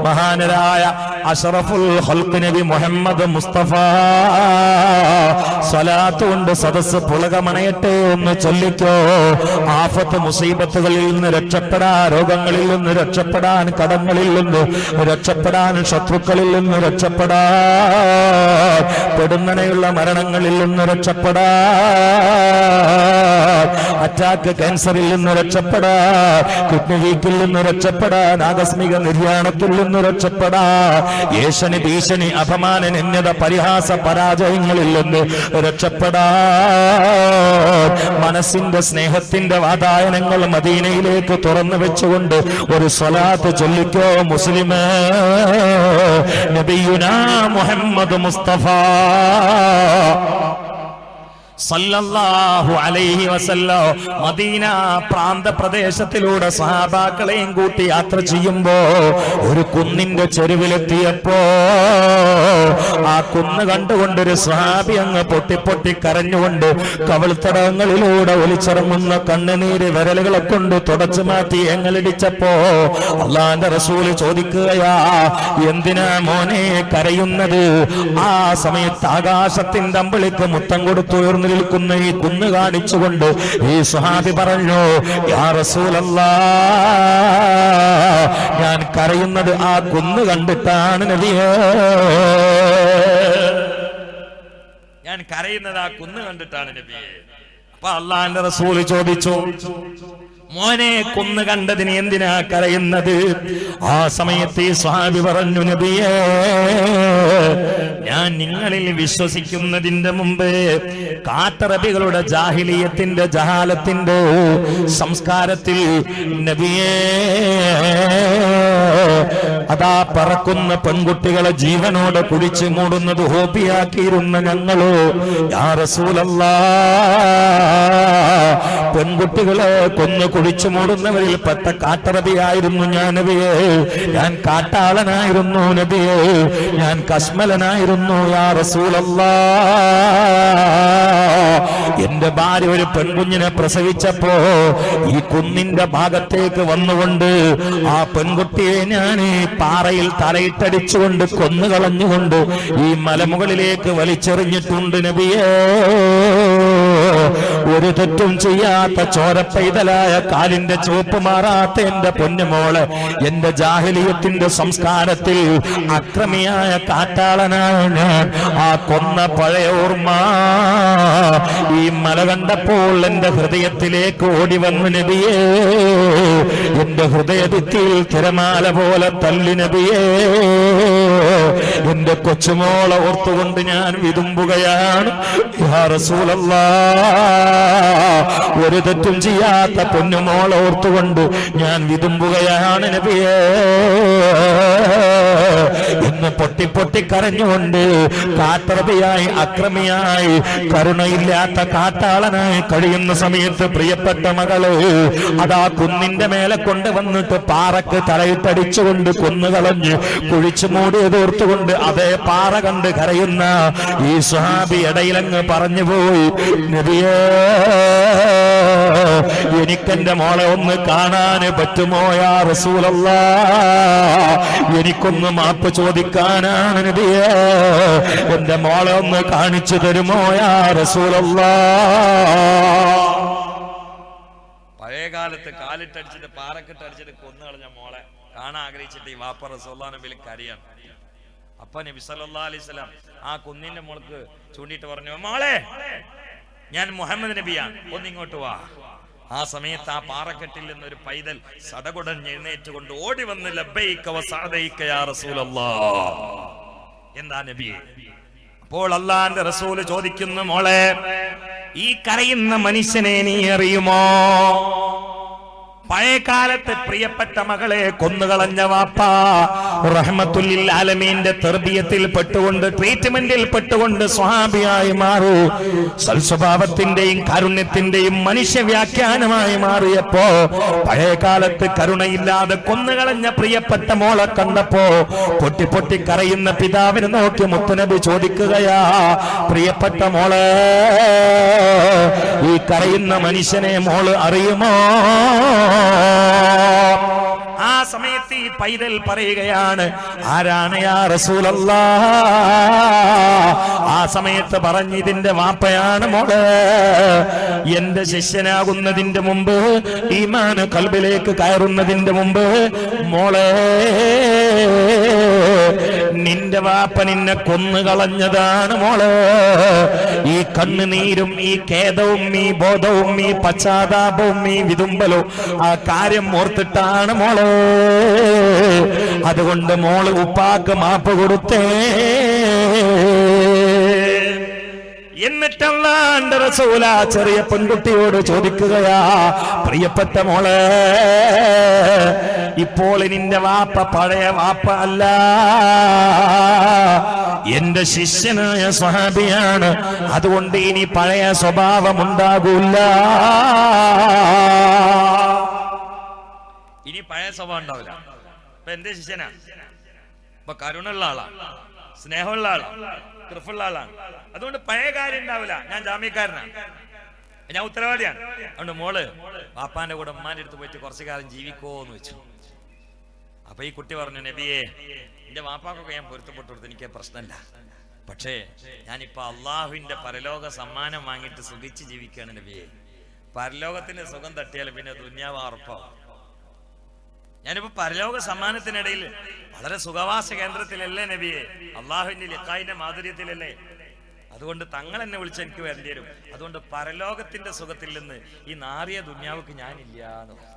മഹാനരായ അഷ്റഫുൽ ഖൽഖ് നബി മുഹമ്മദ് മുസ്തഫ സ്വലാത്ത് കൊണ്ട് സദസ്സ് പുളകമണയട്ടെ എന്ന് ചൊല്ലിക്കോ. ആഫത്ത് മുസീബത്തുകളിൽ നിന്ന് രക്ഷപ്പെടാൻ, രോഗങ്ങളിൽ നിന്ന് രക്ഷപ്പെടാൻ, കടങ്ങളിൽ നിന്ന് രക്ഷപ്പെടാൻ, ശത്രുക്കളിൽ നിന്ന് രക്ഷപ്പെടാൻ, പെടുന്നനെയുള്ള മരണങ്ങളിൽ നിന്ന് രക്ഷപ്പെടാൻ, അറ്റാക്ക് ക്യാൻസറിൽ നിന്ന് രക്ഷപ്പെടാൻ, കിഡ്നി വീക്കിൽ നിന്ന് രക്ഷപ്പെടാൻ, ആകസ്മിക നിര്യാണത്തിൽ നിന്ന് രക്ഷപ്പെടാൻ, ഏഷണി ഭീഷണി അപമാന നിന്ദത പരിഹാസ പരാജയങ്ങളിൽ നിന്ന് രക്ഷപ്പെടാൻ, മനസ്സിന്റെ സ്നേഹത്തിന്റെ വാതായനങ്ങൾ മദീനയിലേക്ക് തുറന്നു വെച്ചുകൊണ്ട് ഒരു സ്വലാത്ത് ചൊല്ലിക്കോ മുസ്ലിമേ. നബിയുനാ മുഹമ്മദ് മുസ്തഫ സല്ലല്ലാഹു അലൈഹി വസല്ലം മദീന പ്രാന്ത പ്രദേശത്തിലൂടെ സഹാബാക്കളെയും കൂട്ടി യാത്ര ചെയ്യുമ്പോ ഒരു കുന്നിന്റെ ചെരുവിലെത്തിയപ്പോ ആ കുന്ന് കണ്ടുകൊണ്ടൊരു സ്വഹാബി അങ്ങ് പൊട്ടി കരഞ്ഞുകൊണ്ട് കവിൾത്തടങ്ങളിലൂടെ ഒലിച്ചിറങ്ങുന്ന കണ്ണുനീര് വിരലുകളെ കൊണ്ട് തുടച്ചു മാറ്റി എങ്ങലിടിച്ചപ്പോ അള്ളാന്റെ റസൂല് ചോദിക്കുകയാ, എന്തിനാ മോനെ കരയുന്നത്? ആ സമയത്ത് ആകാശത്തിന്റെ അമ്പിളിക്ക് മുത്തം കൊടുത്തു നിൽക്കുന്ന ഈ കുന്ന് കാണിച്ചുകൊണ്ട് ഈ സ്വഹാബി പറഞ്ഞു, യാ റസൂലല്ലാഹ്, ഞാൻ കരയുന്നത് ആ കുന്ന് കണ്ടിട്ടാണ് നബിയേ. ഞാൻ കരയുന്നത് ആ കുന്ന് കണ്ടിട്ടാണ് നബിയേ. അപ്പൊ അള്ളാന്റെ റസൂല് ചോദിച്ചു, മോനെ കുന്ന് കണ്ടതിന് എന്തിനാ കരയുന്നത്? ആ സമയത്ത് ഈ സ്വഹാബി പറഞ്ഞു, നബിയേ, ഞാൻ നിങ്ങളിൽ വിശ്വസിക്കുന്നതിന്റെ മുമ്പ് കാട്ടറബികളുടെ ജാഹിലിയത്തിന്റെ ജഹാലത്തിന്റെ സംസ്കാരത്തിൽ നബിയേ അതാ പറക്കുന്ന പെൺകുട്ടികളെ ജീവനോടെ കുഴിച്ചു മൂടുന്നത് ഹോബിയാക്കിയിരുന്ന ഞങ്ങളോ യാ റസൂലല്ലാഹ്, പെൺകുട്ടികളെ കൊന്നു കുഴിച്ചു മൂടുന്നവരിൽ പെട്ട കാട്ടറബിയായിരുന്നു ഞാൻ നബിയേ. ഞാൻ കാട്ടാളനായിരുന്നു നബിയേ, ഞാൻ കശ്മലനായിരുന്നു യാ റസൂലല്ലാഹ്. എന്റെ ഭാര്യ ഒരു പെൺകുഞ്ഞിനെ പ്രസവിച്ചപ്പോ ഈ കുന്നിന്റെ ഭാഗത്തേക്ക് വന്നുകൊണ്ട് ആ പെൺകുട്ടിയെ ഞാൻ പാറയിൽ തലയിട്ടടിച്ചുകൊണ്ട് കൊന്നുകളഞ്ഞുകൊണ്ട് ഈ മലമുകളിലേക്ക് വലിച്ചെറിഞ്ഞിട്ടുണ്ട് നബിയേ. ഒരു തെറ്റും ചെയ്യാത്ത ചോരപ്പൈതലായ കാലിന്റെ ചുവപ്പ് മാറാത്ത എന്റെ പൊന്നുമോള് എന്റെ ജാഹിലിയത്തിന്റെ സംസ്കാരത്തിൽ അക്രമിയായ കാട്ടാളനാണ് ഞാൻ. ആ കൊന്ന പഴയ ഓർമ്മ ഈ മല കണ്ടപ്പോൾ എന്റെ ഹൃദയത്തിലേക്ക് ഓടി വന്നു നബിയേ. എന്റെ ഹൃദയഭിത്തിയിൽ തിരമാല പോലെ തല്ലി നബിയേ. എന്റെ കൊച്ചുമോളെ ഓർത്തുകൊണ്ട് ഞാൻ വിതുമ്പുകയാണ് യാ റസൂലല്ലാഹ്. ഒരു തെറ്റും ചെയ്യാത്ത പൊന്നുമോളെ ഓർത്തുകൊണ്ട് ഞാൻ വിതുമ്പുകയാണ് നബിയേ എന്ന് പൊട്ടി കരഞ്ഞുകൊണ്ട് കാട്ടറബിയായി അക്രമിയായി കരുണയില്ലാത്ത കാട്ടാളനായി കഴിയുന്ന സമയത്ത് പ്രിയപ്പെട്ട മകള് അതാ കുന്നിന്റെ മേലെ കൊണ്ടുവന്നിട്ട് പാറക്ക് തലയിട്ടടിച്ചുകൊണ്ട് കൊന്നുകളഞ്ഞ് കുഴിച്ചു മൂടിയതോർത്തുകൊണ്ട് അതേ പാറ കണ്ട് കരയുന്ന ഈ സ്വഹാബി ഇടയിലങ്ങ് പറഞ്ഞുപോയി, നബിയേ, എനിക്കെന്റെ മോളെ ഒന്ന് കാണാന് പറ്റുമോ യാ റസൂലല്ലാഹ്? എനിക്കൊന്ന് മാപ്പ് ചോദിക്കാനാണ് നബിയേ. എന്റെ മോളെ ഒന്ന് കാണിച്ചു തരുമോ യാ റസൂലല്ലാഹ്? പഴയ കാലത്ത് കാലിട്ടടിച്ചിട്ട് പാറക്കിട്ടടിച്ചിട്ട് കൊന്നു കളഞ്ഞ മോളെ കാണാൻ ആഗ്രഹിച്ചിട്ട് ഈ വാപ്പ റസൂലുള്ളാഹിന്റെ മുമ്പിൽ കരയാണ്. അപ്പൊ നബി സല്ലല്ലാഹു അലൈഹി വസല്ലം ആ കുന്നിന്റെ മോൾക്ക് ചൂണ്ടിയിട്ട് പറഞ്ഞു, മോളെ, ഞാൻ മുഹമ്മദ് നബിയാണ്, ഒന്നിങ്ങോട്ട് വാ. ആ സമയത്ത് ആ പാറക്കെട്ടിൽ നിന്നൊരു പൈതൽ സടകുടഞ്ഞ് എഴുന്നേറ്റുകൊണ്ട് ഓടി വന്ന് ലബ്ബൈക വസഅദൈക യാ റസൂലല്ലാഹ്. എന്താ നബിയെ? അപ്പോൾ അല്ലാഹുവിന്റെ റസൂൽ ചോദിക്കുന്നു, മോളെ, ഈ കരയുന്ന മനുഷ്യനെ നീ അറിയുമോ? പഴയകാലത്തെ പ്രിയപ്പെട്ട മകളെ കൊന്നുകളഞ്ഞ വാപ്പ റഹ്മത്തുൽ ആലമീന്റെ തർബിയത്തിൽ പെട്ടുകൊണ്ട്, ട്രീറ്റ്മെന്റിൽ പെട്ടുകൊണ്ട് സ്വഹാബിയായി മാറൂ. സൽസ്വഭാവത്തിന്റെയും കാരുണ്യത്തിന്റെയും മനുഷ്യ വ്യാഖ്യാനമായി മാറിയപ്പോ പഴയകാലത്ത് കരുണയില്ലാതെ കൊന്നുകളഞ്ഞ പ്രിയപ്പെട്ട മോളെ കണ്ടപ്പോ പൊട്ടി പൊട്ടി കരയുന്ന പിതാവിനെ നോക്കി മുത്തുനബി ചോദിക്കുകയാ, പ്രിയപ്പെട്ട മോളെ, ഈ കരയുന്ന മനുഷ്യനെ മോള് അറിയുമോ? ആ സമയത്ത് ഈ പൈതൽ പറയുകയാണ്, ആരാണ് യാ റസൂലല്ലാഹ്? ആ സമയത്ത് പറഞ്ഞു, ഇതിന്റെ വാപ്പയാണ് മോളെ. എന്റെ ശിഷ്യനാകുന്നതിന്റെ മുമ്പ്, ഈമാൻ ഖൽബിലേക്ക് കയറുന്നതിന്റെ മുമ്പ്, മോളെ, നിന്റെ വാപ്പ നിന്നെ കൊന്നുകളഞ്ഞതാണ് മോളെ. ഈ കണ്ണുനീരും ഈ ഖേദവും ഈ ബോധവും ഈ പശ്ചാത്താപവും ഈ വിതുമ്പലും ആ കാര്യം ഓർത്തിട്ടാണ് മോളെ. അതുകൊണ്ട് മോള് ഉപ്പാക്ക് മാപ്പ് കൊടുത്തേ. എന്നിട്ടല്ലാന്റെ റസൂല ചെറിയ പെൺകുട്ടിയോട് ചോദിക്കുകയാ, പ്രിയപ്പെട്ട മോളെ, ഇപ്പോൾ നിന്റെ വാപ്പ പഴയ വാപ്പ അല്ല, എന്റെ ശിഷ്യനായ സ്വഹാബിയാണ്. അതുകൊണ്ട് ഇനി പഴയ സ്വഭാവമുണ്ടാകൂല. ഇനി പഴയ സ്വഭാവം ഉണ്ടാവില്ല. ഇപ്പൊ എന്റെ ശിഷ്യനാ, ഇപ്പൊ കരുണുള്ള ആളാണ്, സ്നേഹമുള്ള ആളാണ്, കൃഫുള്ള ആളാണ്. അതുകൊണ്ട് പഴയ കാര്യം ഉണ്ടാവില്ല. ഞാൻ ജാമ്യക്കാരനാണ്, ഞാൻ ഉത്തരവാദിയാണ്. അതുകൊണ്ട് മോള് വാപ്പാന്റെ കൂടെ ഉമ്മാന്റെ അടുത്ത് പോയിട്ട് കുറച്ചു കാലം ജീവിക്കോന്ന് വെച്ചു. അപ്പൊ ഈ കുട്ടി പറഞ്ഞു, നബിയെ, എന്റെ വാപ്പാക്കൊക്കെ ഞാൻ പൊരുത്തപ്പെട്ടു കൊടുത്ത് എനിക്ക് പ്രശ്നമില്ല. പക്ഷേ ഞാനിപ്പോ അള്ളാഹുവിന്റെ പരലോക സമ്മാനം വാങ്ങിയിട്ട് സുഖിച്ച് ജീവിക്കുകയാണ് നബിയെ. പരലോകത്തിന്റെ സുഖം തട്ടിയാൽ പിന്നെ ദുന്യാവ് ഉറപ്പാവും. ഞാനിപ്പോ പരലോക സമ്മാനത്തിനിടയിൽ വളരെ സുഖവാസ കേന്ദ്രത്തിലല്ലേ നബിയെ, അള്ളാഹുവിന്റെ ലിഖായിന്റെ മാധുര്യത്തിലല്ലേ. അതുകൊണ്ട് തങ്ങൾ എന്നെ വിളിച്ച് എനിക്ക് വരേണ്ടി വരും. അതുകൊണ്ട് പരലോകത്തിന്റെ സുഖത്തിൽ നിന്ന് ഈ നാറിയ ദുന്യാവുക്ക് ഞാനില്ല എന്ന് പറഞ്ഞു.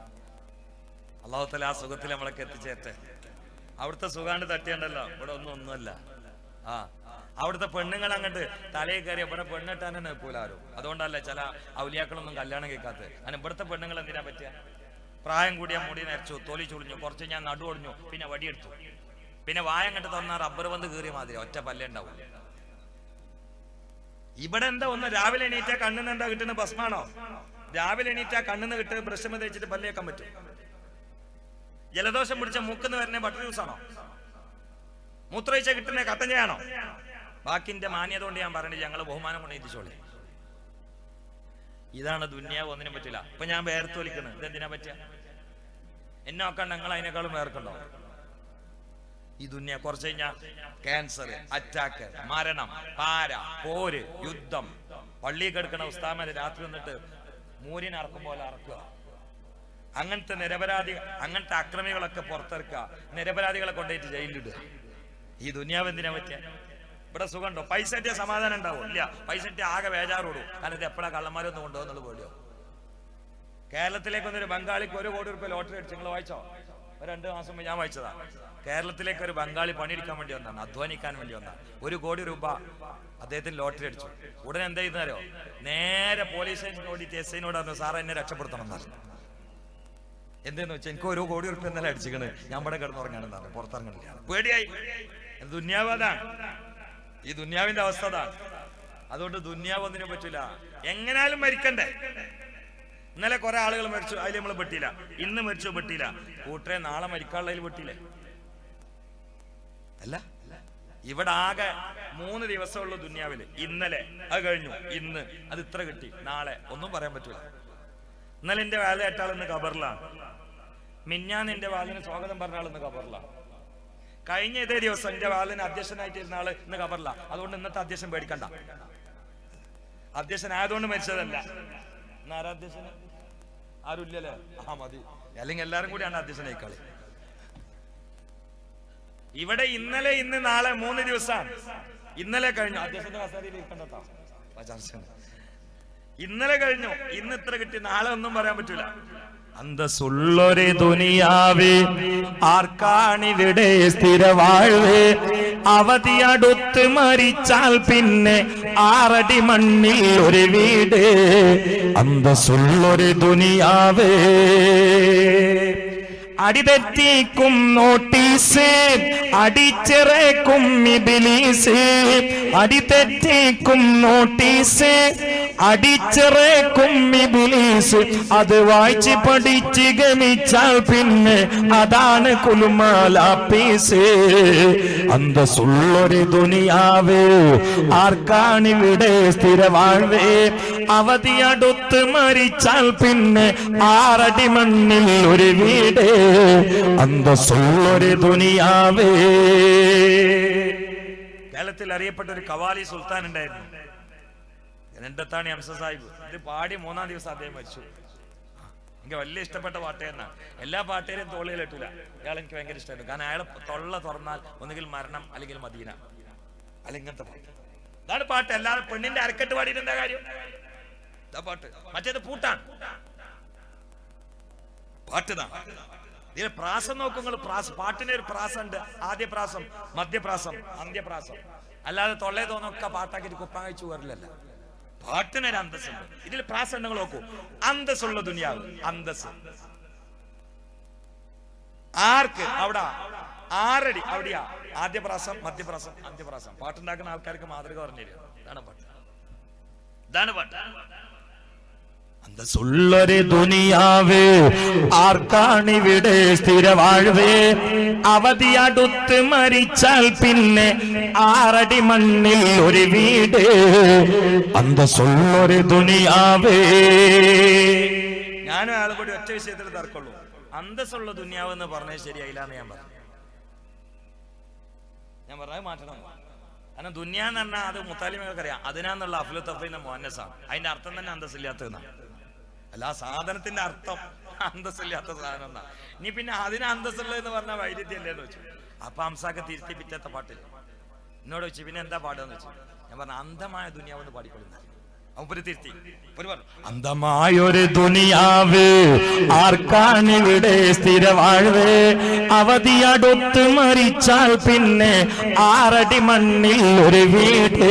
അള്ളാഹു തആല ആ സുഖത്തിൽ നമ്മളൊക്കെ എത്തിച്ചേർത്തെ. അവിടുത്തെ സുഖാണ്ട് തട്ടിയണ്ടല്ലോ, ഇവിടെ ഒന്നുമല്ല. അവിടുത്തെ പെണ്ണുങ്ങൾ അങ്ങോട്ട് തലയിൽ കയറി ഇവിടെ പെണ്ണിട്ടാൻ തന്നെ നിൽക്കൂലാരും. അതുകൊണ്ടല്ല ചില ഔലിയാക്കളൊന്നും കല്യാണം കേൾക്കാത്തത്. കാരണം ഇവിടുത്തെ പെണ്ണുങ്ങൾ എന്തിനാ പറ്റുക? പ്രായം കൂടിയ മുടി നരച്ചു, തൊലി ചുളിഞ്ഞു, കുറച്ച് ഞാൻ നടു ഒടിഞ്ഞു, പിന്നെ വടിയെടുത്തു, പിന്നെ വായ അങ്ങോട്ട് തന്നാ റബ്ബർ ബന്ധ് കീറിയ മാതിരി ഒറ്റ പല്ലേ ഉണ്ടാവും. ഇവിടെ എന്താ ഒന്ന് രാവിലെ എണീറ്റാ കണ്ണിന് എന്താ കിട്ടുന്ന ഭസ്മാണോ? രാവിലെ എണീറ്റാ കണ്ണിന് കിട്ടുന്ന ബ്രഷ് തേച്ചിട്ട് പല്ലേക്കാൻ പറ്റും? ജലദോഷം പിടിച്ച മൂക്കുന്ന് വരുന്ന ബട്ടർ ജ്യൂസ് ആണോ? മൂത്രയിച്ച കിട്ടുന്ന കട്ടഞ്ഞയാണോ? ബാക്കിന്റെ മാന്യത കൊണ്ട് ഞാൻ പറഞ്ഞിട്ട് ഞങ്ങള് ബഹുമാനം കൊണ്ട് എത്തിച്ചോളി. ഇതാണ് ദുന്യാവ്, ഒന്നിനും പറ്റില്ല. ഇപ്പൊ ഞാൻ വേർത്തൊലിക്കണം, ഇതെന്തിനാ പറ്റുക? എന്നെ നോക്കണ്ട, നിങ്ങൾ അതിനേക്കാളും വേർക്കുണ്ടോ? ഈ ദുന്യ കുറച്ച് കഴിഞ്ഞാൽ ക്യാൻസർ, അറ്റാക്ക്, മരണം, പാര, പോര്, യുദ്ധം. പള്ളിയിൽ കിടക്കണ ഉസ്താമര് രാത്രി വന്നിട്ട് മൂരിനെ അറക്കും പോലെ അറക്കുക. അങ്ങനത്തെ നിരപരാധി, അങ്ങനത്തെ അക്രമികളൊക്കെ പുറത്തിറക്കുക, നിരപരാധികളെ കൊണ്ടുപോയിട്ട് ജയിലിലിടുക. ഈ ദുന്യാവ് എന്തിനാ പറ്റിയ? ഇവിടെ സുഖമുണ്ടോ? പൈസ കിട്ടിയ സമാധാനം ഉണ്ടാവും? ഇല്ല. പൈസ കിട്ടിയ ആകെ ബേജാറോടും. കാരണം ഇത് എപ്പോഴാ കള്ളന്മാരൊന്നും കൊണ്ടുപോകുന്നത് പേടിയോ? കേരളത്തിലേക്ക് വന്നൊരു ബംഗാളിക്ക് 1 കോടി രൂപ ലോട്ടറി അടിച്ചു. നിങ്ങൾ വായിച്ചോ? 2 മാസം മുമ്പ് ഞാൻ വായിച്ചതാ. കേരളത്തിലേക്ക് ഒരു ബംഗാളി പണിയെടുക്കാൻ വേണ്ടി വന്നാണ്, അധ്വാനിക്കാൻ വേണ്ടി വന്നാണ്. 1 കോടി രൂപ അദ്ദേഹത്തിന് ലോട്ടറി അടിച്ചു. ഉടനെ എന്താ ചെയ്യുന്നോ? നേരെ പോലീസ് സ്റ്റേഷനിൽ ഓടിയിട്ട് എസ്ഐനോട് പറഞ്ഞു, സാറേ എന്നെ രക്ഷപ്പെടുത്തണം എന്നാണ്. എന്തെന്ന് വെച്ചാൽ എനിക്ക് 1 കോടി രൂപ എന്നാലും അടിച്ചിക്കണ്, ഞാൻ ഇവിടെ കിടന്നുറങ്ങാണെന്നാണ്, പുറത്തിറങ്ങണില്ല. പേടിയായി. ദുന്യാവ് അതാണ്, ഈ ദുന്യാവിന്റെ അവസ്ഥ അതാണ്. അതുകൊണ്ട് ദുന്യാവ് ഒന്നിനും പറ്റില്ല. എങ്ങനാലും മരിക്കണ്ടേ? ഇന്നലെ കുറെ ആളുകൾ മരിച്ചു, അതിൽ നമ്മൾ പെട്ടില്ല. ഇന്ന് മരിച്ചു, പെട്ടില്ല. കൂട്ടരെ നാളെ മരിക്കാനുള്ളതിൽ പെട്ടില്ലേ? അല്ല, ഇവിടെ ആകെ 3 ദിവസമുള്ളൂ ദുന്യാവില്. ഇന്നലെ അത് കഴിഞ്ഞു, ഇന്ന് അത് ഇത്ര കിട്ടി, നാളെ ഒന്നും പറയാൻ പറ്റൂല. ഇന്നലെ എന്റെ വാല കേട്ടാൾ ഇന്ന് ഖബറിലാണ്. മിഞ്ഞാന്ന് എന്റെ വാലിന് സ്വാഗതം പറഞ്ഞ ആൾ ഇന്ന് ഖബറിലാണ്. കഴിഞ്ഞ ഇതേ ദിവസം എന്റെ വാലിന് അധ്യക്ഷനായിട്ടിരുന്ന ആള് ഇന്ന് ഖബറില്ല. അതുകൊണ്ട് ഇന്നത്തെ അധ്യക്ഷൻ പേടിക്കണ്ട. അധ്യക്ഷൻ ആയതുകൊണ്ട് മരിച്ചതല്ല. ഇന്നാരാ അധ്യക്ഷന്? ആരും ഇല്ലല്ലേ? മതി. അല്ലെങ്കിൽ എല്ലാരും കൂടിയാണ് അധ്യക്ഷനായിക്കളി. ഇവിടെ ഇന്നലെ, ഇന്ന്, നാളെ 3 ദിവസമാണ്. ഇന്നലെ കഴിഞ്ഞു. അധ്യക്ഷന്റെ കസേരയിൽ ഇരിക്കണ്ടോ? ഇന്നലെ കഴിഞ്ഞു, ഇന്ന് ഇത്ര കിട്ടി, നാളെ ഒന്നും പറയാൻ പറ്റൂല. അന്തസ്സുള്ളൊരു ദുനിയാവേ ആർക്കാണിവിടെ സ്ഥിരവാഴ്വേ അവധി അടുത്ത് മരിച്ചാൽ പിന്നെ 6 അടി മണ്ണിൽ ഒരു വീട്. അന്തസ്സുള്ളൊരു ദുനിയാവേ അടിതെറ്റിക്കും നോട്ടീസ് അടിച്ചിറക്കും ഇബ്ലീസ്. അടിതെറ്റിക്കും നോട്ടീസ് അടിച്ചിറക്കും ഇബ്ലീസ്. അത് വായിച്ച് പഠിച്ച് ഗമിച്ചാൽ പിന്നെ അതാണ് കുലുമാലാപ്പീസ്. അന്തസ്സുള്ളൊരു ദുനിയാവേ ആർക്കാണിവിടെ സ്ഥിരവാഴ്വേ അവധി അടുത്ത് മരിച്ചാൽ പിന്നെ 6 അടി മണ്ണിൽ ഒരു വീട്. അന്തസ്സുള്ളൊരു ദുനിയാവേ. കേരളത്തിൽ അറിയപ്പെട്ട ഒരു കവാലി സുൽത്താൻ ഉണ്ടായിരുന്നു, രണ്ടത്താണി ഹംസ സാഹിബ്. ഇത് പാടി 3-ാം ദിവസം അദ്ദേഹം മരിച്ചു. എനിക്ക് വലിയ ഇഷ്ടപ്പെട്ട പാട്ടുകാരനാണ്. എല്ലാ പാട്ടുകാരെയും തോളിൽ ഇട്ടില്ല, അയാൾ എനിക്ക് ഭയങ്കര ഇഷ്ടമായിരുന്നു. കാരണം അയാൾ തൊള്ള തുറന്നാൽ ഒന്നുകിൽ മരണം അല്ലെങ്കിൽ മദീന അല്ലെങ്കിൽ ഇങ്ങനത്തെ പാട്ട്. ഇതാണ് പാട്ട്. അല്ലാതെ പെണ്ണിന്റെ അരക്കെട്ട് പാടിയിട്ട് എന്താ കാര്യം? ഇതാ പാട്ട്. മറ്റേത് പൂട്ടാണ് പാട്ട്. ഇതിന് പ്രാസം നോക്കുങ്ങൾ. പാട്ടിന് ഒരു പ്രാസം ഉണ്ട്. ആദ്യപ്രാസം, മധ്യപ്രാസം, അന്ത്യപ്രാസം. അല്ലാതെ തൊള്ളേ തോന്നൊക്കെ പാട്ടാക്കിട്ട് കുപ്പാൻ കഴിച്ചു പോരില്ലല്ല. പാട്ടിനൊരു അന്തസ്സുണ്ട്. ഇതിൽ പ്രാസം ഉണ്ടെങ്കിൽ നോക്കൂ. അന്തസ്സുള്ള ദുനിയാവ്. അന്തസ് ആർക്ക്? അവിടെ 6 അടി അവിടെയാ ആദ്യപ്രാസം, മധ്യപ്രാസം, അന്ത്യപ്രാസം. പാട്ടുണ്ടാക്കുന്ന ആൾക്കാർക്ക് മാതൃക പറഞ്ഞു തരിക. ഇതാണ് പാട്ട്. ഇതാണ് പാട്ട്. അന്തസ്സുള്ളൊരു ദുനിയാവേ ആർക്കാണിവിടെ സ്ഥിരവാഴ്വേ അവധി അടുത്ത് മരിച്ചാൽ പിന്നെ 6 അടി മണ്ണിൽ ഒരു വീട്. അന്തസ്സുള്ളൊരു ദുനിയാവേ. ഞാനും അയാളെ കൂടി ഒറ്റ വിഷയത്തിൽ തർക്കമുള്ളൂ. അന്തസ്സുള്ള ദുനിയാവ് എന്ന് പറഞ്ഞത് ശരിയായില്ലാന്ന് ഞാൻ പറഞ്ഞത് മാറ്റണം. കാരണം ദുനിയാന്ന് പറഞ്ഞാൽ അത് മുത്താലിമകൾക്ക് അറിയാം. അതിനാന്നുള്ള അഫ്ലു തഫീന മുഅന്നസാണ്. അതിന്റെ അർത്ഥം തന്നെ അന്തസ്സില്ലാത്തതെന്നാണ്. അല്ല, സാധനത്തിന്റെ അർത്ഥം അന്തസ്സില്ലാത്ത സാധനം എന്നാ. ഇനി പിന്നെ അതിന് അന്തസ്സുള്ളതെന്ന് പറഞ്ഞാൽ വൈരുദ്ധ്യല്ലേന്ന് വെച്ചു. അപ്പൊ ഹംസാക്ക് തിരുത്തി പിറ്റത്തെ പാട്ടിൽ എന്നോട് വെച്ചു, പിന്നെ എന്താ പാടുകയെന്ന് വെച്ചു. ഞാൻ പറഞ്ഞു അന്ധമായ ദുനിയാവെന്ന് പാടിക്കൊള്ളുന്ന. അവര് തിരുത്തി. അന്ധമായൊരു ദുനിയാവ് ആർക്കാണിവിടെ സ്ഥിരവാഴ്വേ അവധി അടുത്ത് മരിച്ചാൽ പിന്നെ 6 അടി മണ്ണിൽ ഒരു വീട്.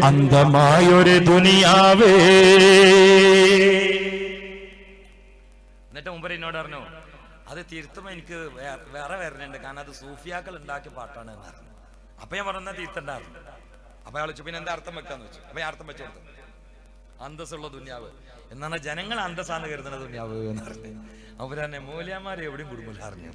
അന്ധമായൊരു ദുനിയാവേ. എന്നിട്ട് മുമ്പ് എന്നോട് പറഞ്ഞു അത് തിരുത്തുമ്പോ എനിക്ക് വേറെ വരുന്നുണ്ട്, കാരണം അത് സൂഫിയാക്കൾ ഉണ്ടാക്കിയ പാട്ടാണ് എന്ന് പറഞ്ഞു. അപ്പൊ ഞാൻ പറഞ്ഞാൽ തിരുത്തണ്ടായിരുന്നു. അപ്പൊ അയാൾ വെച്ചു, പിന്നെ എന്താ അർത്ഥം വെക്കാന്ന് വെച്ചു. അപ്പൊ ഞാൻ അർത്ഥം വെച്ചു കൊടുത്തു. അന്തസ്സുള്ള ദുനിയാവ് എന്നാണ് ജനങ്ങൾ അന്തസ്സാന്ന് കരുതുന്ന ദുനിയാവ് എന്ന് പറഞ്ഞു. അപ്പൊ തന്നെ മൂല്യന്മാരെ എവിടെയും കുടുംബമില്ല അറിഞ്ഞു.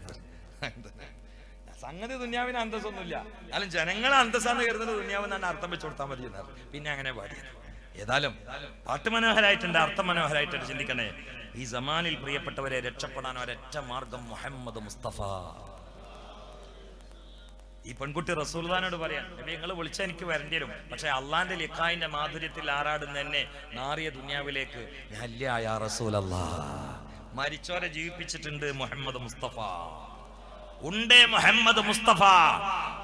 സംഗതി ദുനിയാവിന് അന്തസ്സൊന്നുമില്ല, എന്നാലും ജനങ്ങൾ അന്തസ്സാന്ന് കരുതുന്ന ദുനിയാവ് എന്നാണ് അർത്ഥം വെച്ചു കൊടുത്താൽ മതി എന്നാണ്. പിന്നെ അങ്ങനെ പാടിയത്. ഏതായാലും പാട്ട് മനോഹരായിട്ടുണ്ട്, അർത്ഥം മനോഹരായിട്ടുണ്ട്. ചിന്തിക്കണേ, ഈ സമാനിൽ പ്രിയപ്പെട്ടവരെ രക്ഷപ്പെടാൻ ഒരൊറ്റ മാർഗം മുഹമ്മദ് മുസ്തഫ. ഈ പെൺകുട്ടി റസൂലുള്ളാഹിനോട് പറയാൻ, നിങ്ങൾ വിളിച്ചാൽ എനിക്ക് വരേണ്ടി വരും, പക്ഷെ അള്ളാന്റെ ലിഖായിന്റെ മാധുര്യത്തിൽ ആറാടുന്ന എന്നെ നാറിയ ദുനിയാവിലേക്ക് യാ റസൂലല്ലാഹ്. മരിച്ചോരെ ജീവിപ്പിച്ചിട്ടുണ്ട് മുഹമ്മദ് മുസ്തഫ. ഉണ്ടേ മുഹമ്മദ് മുസ്തഫ.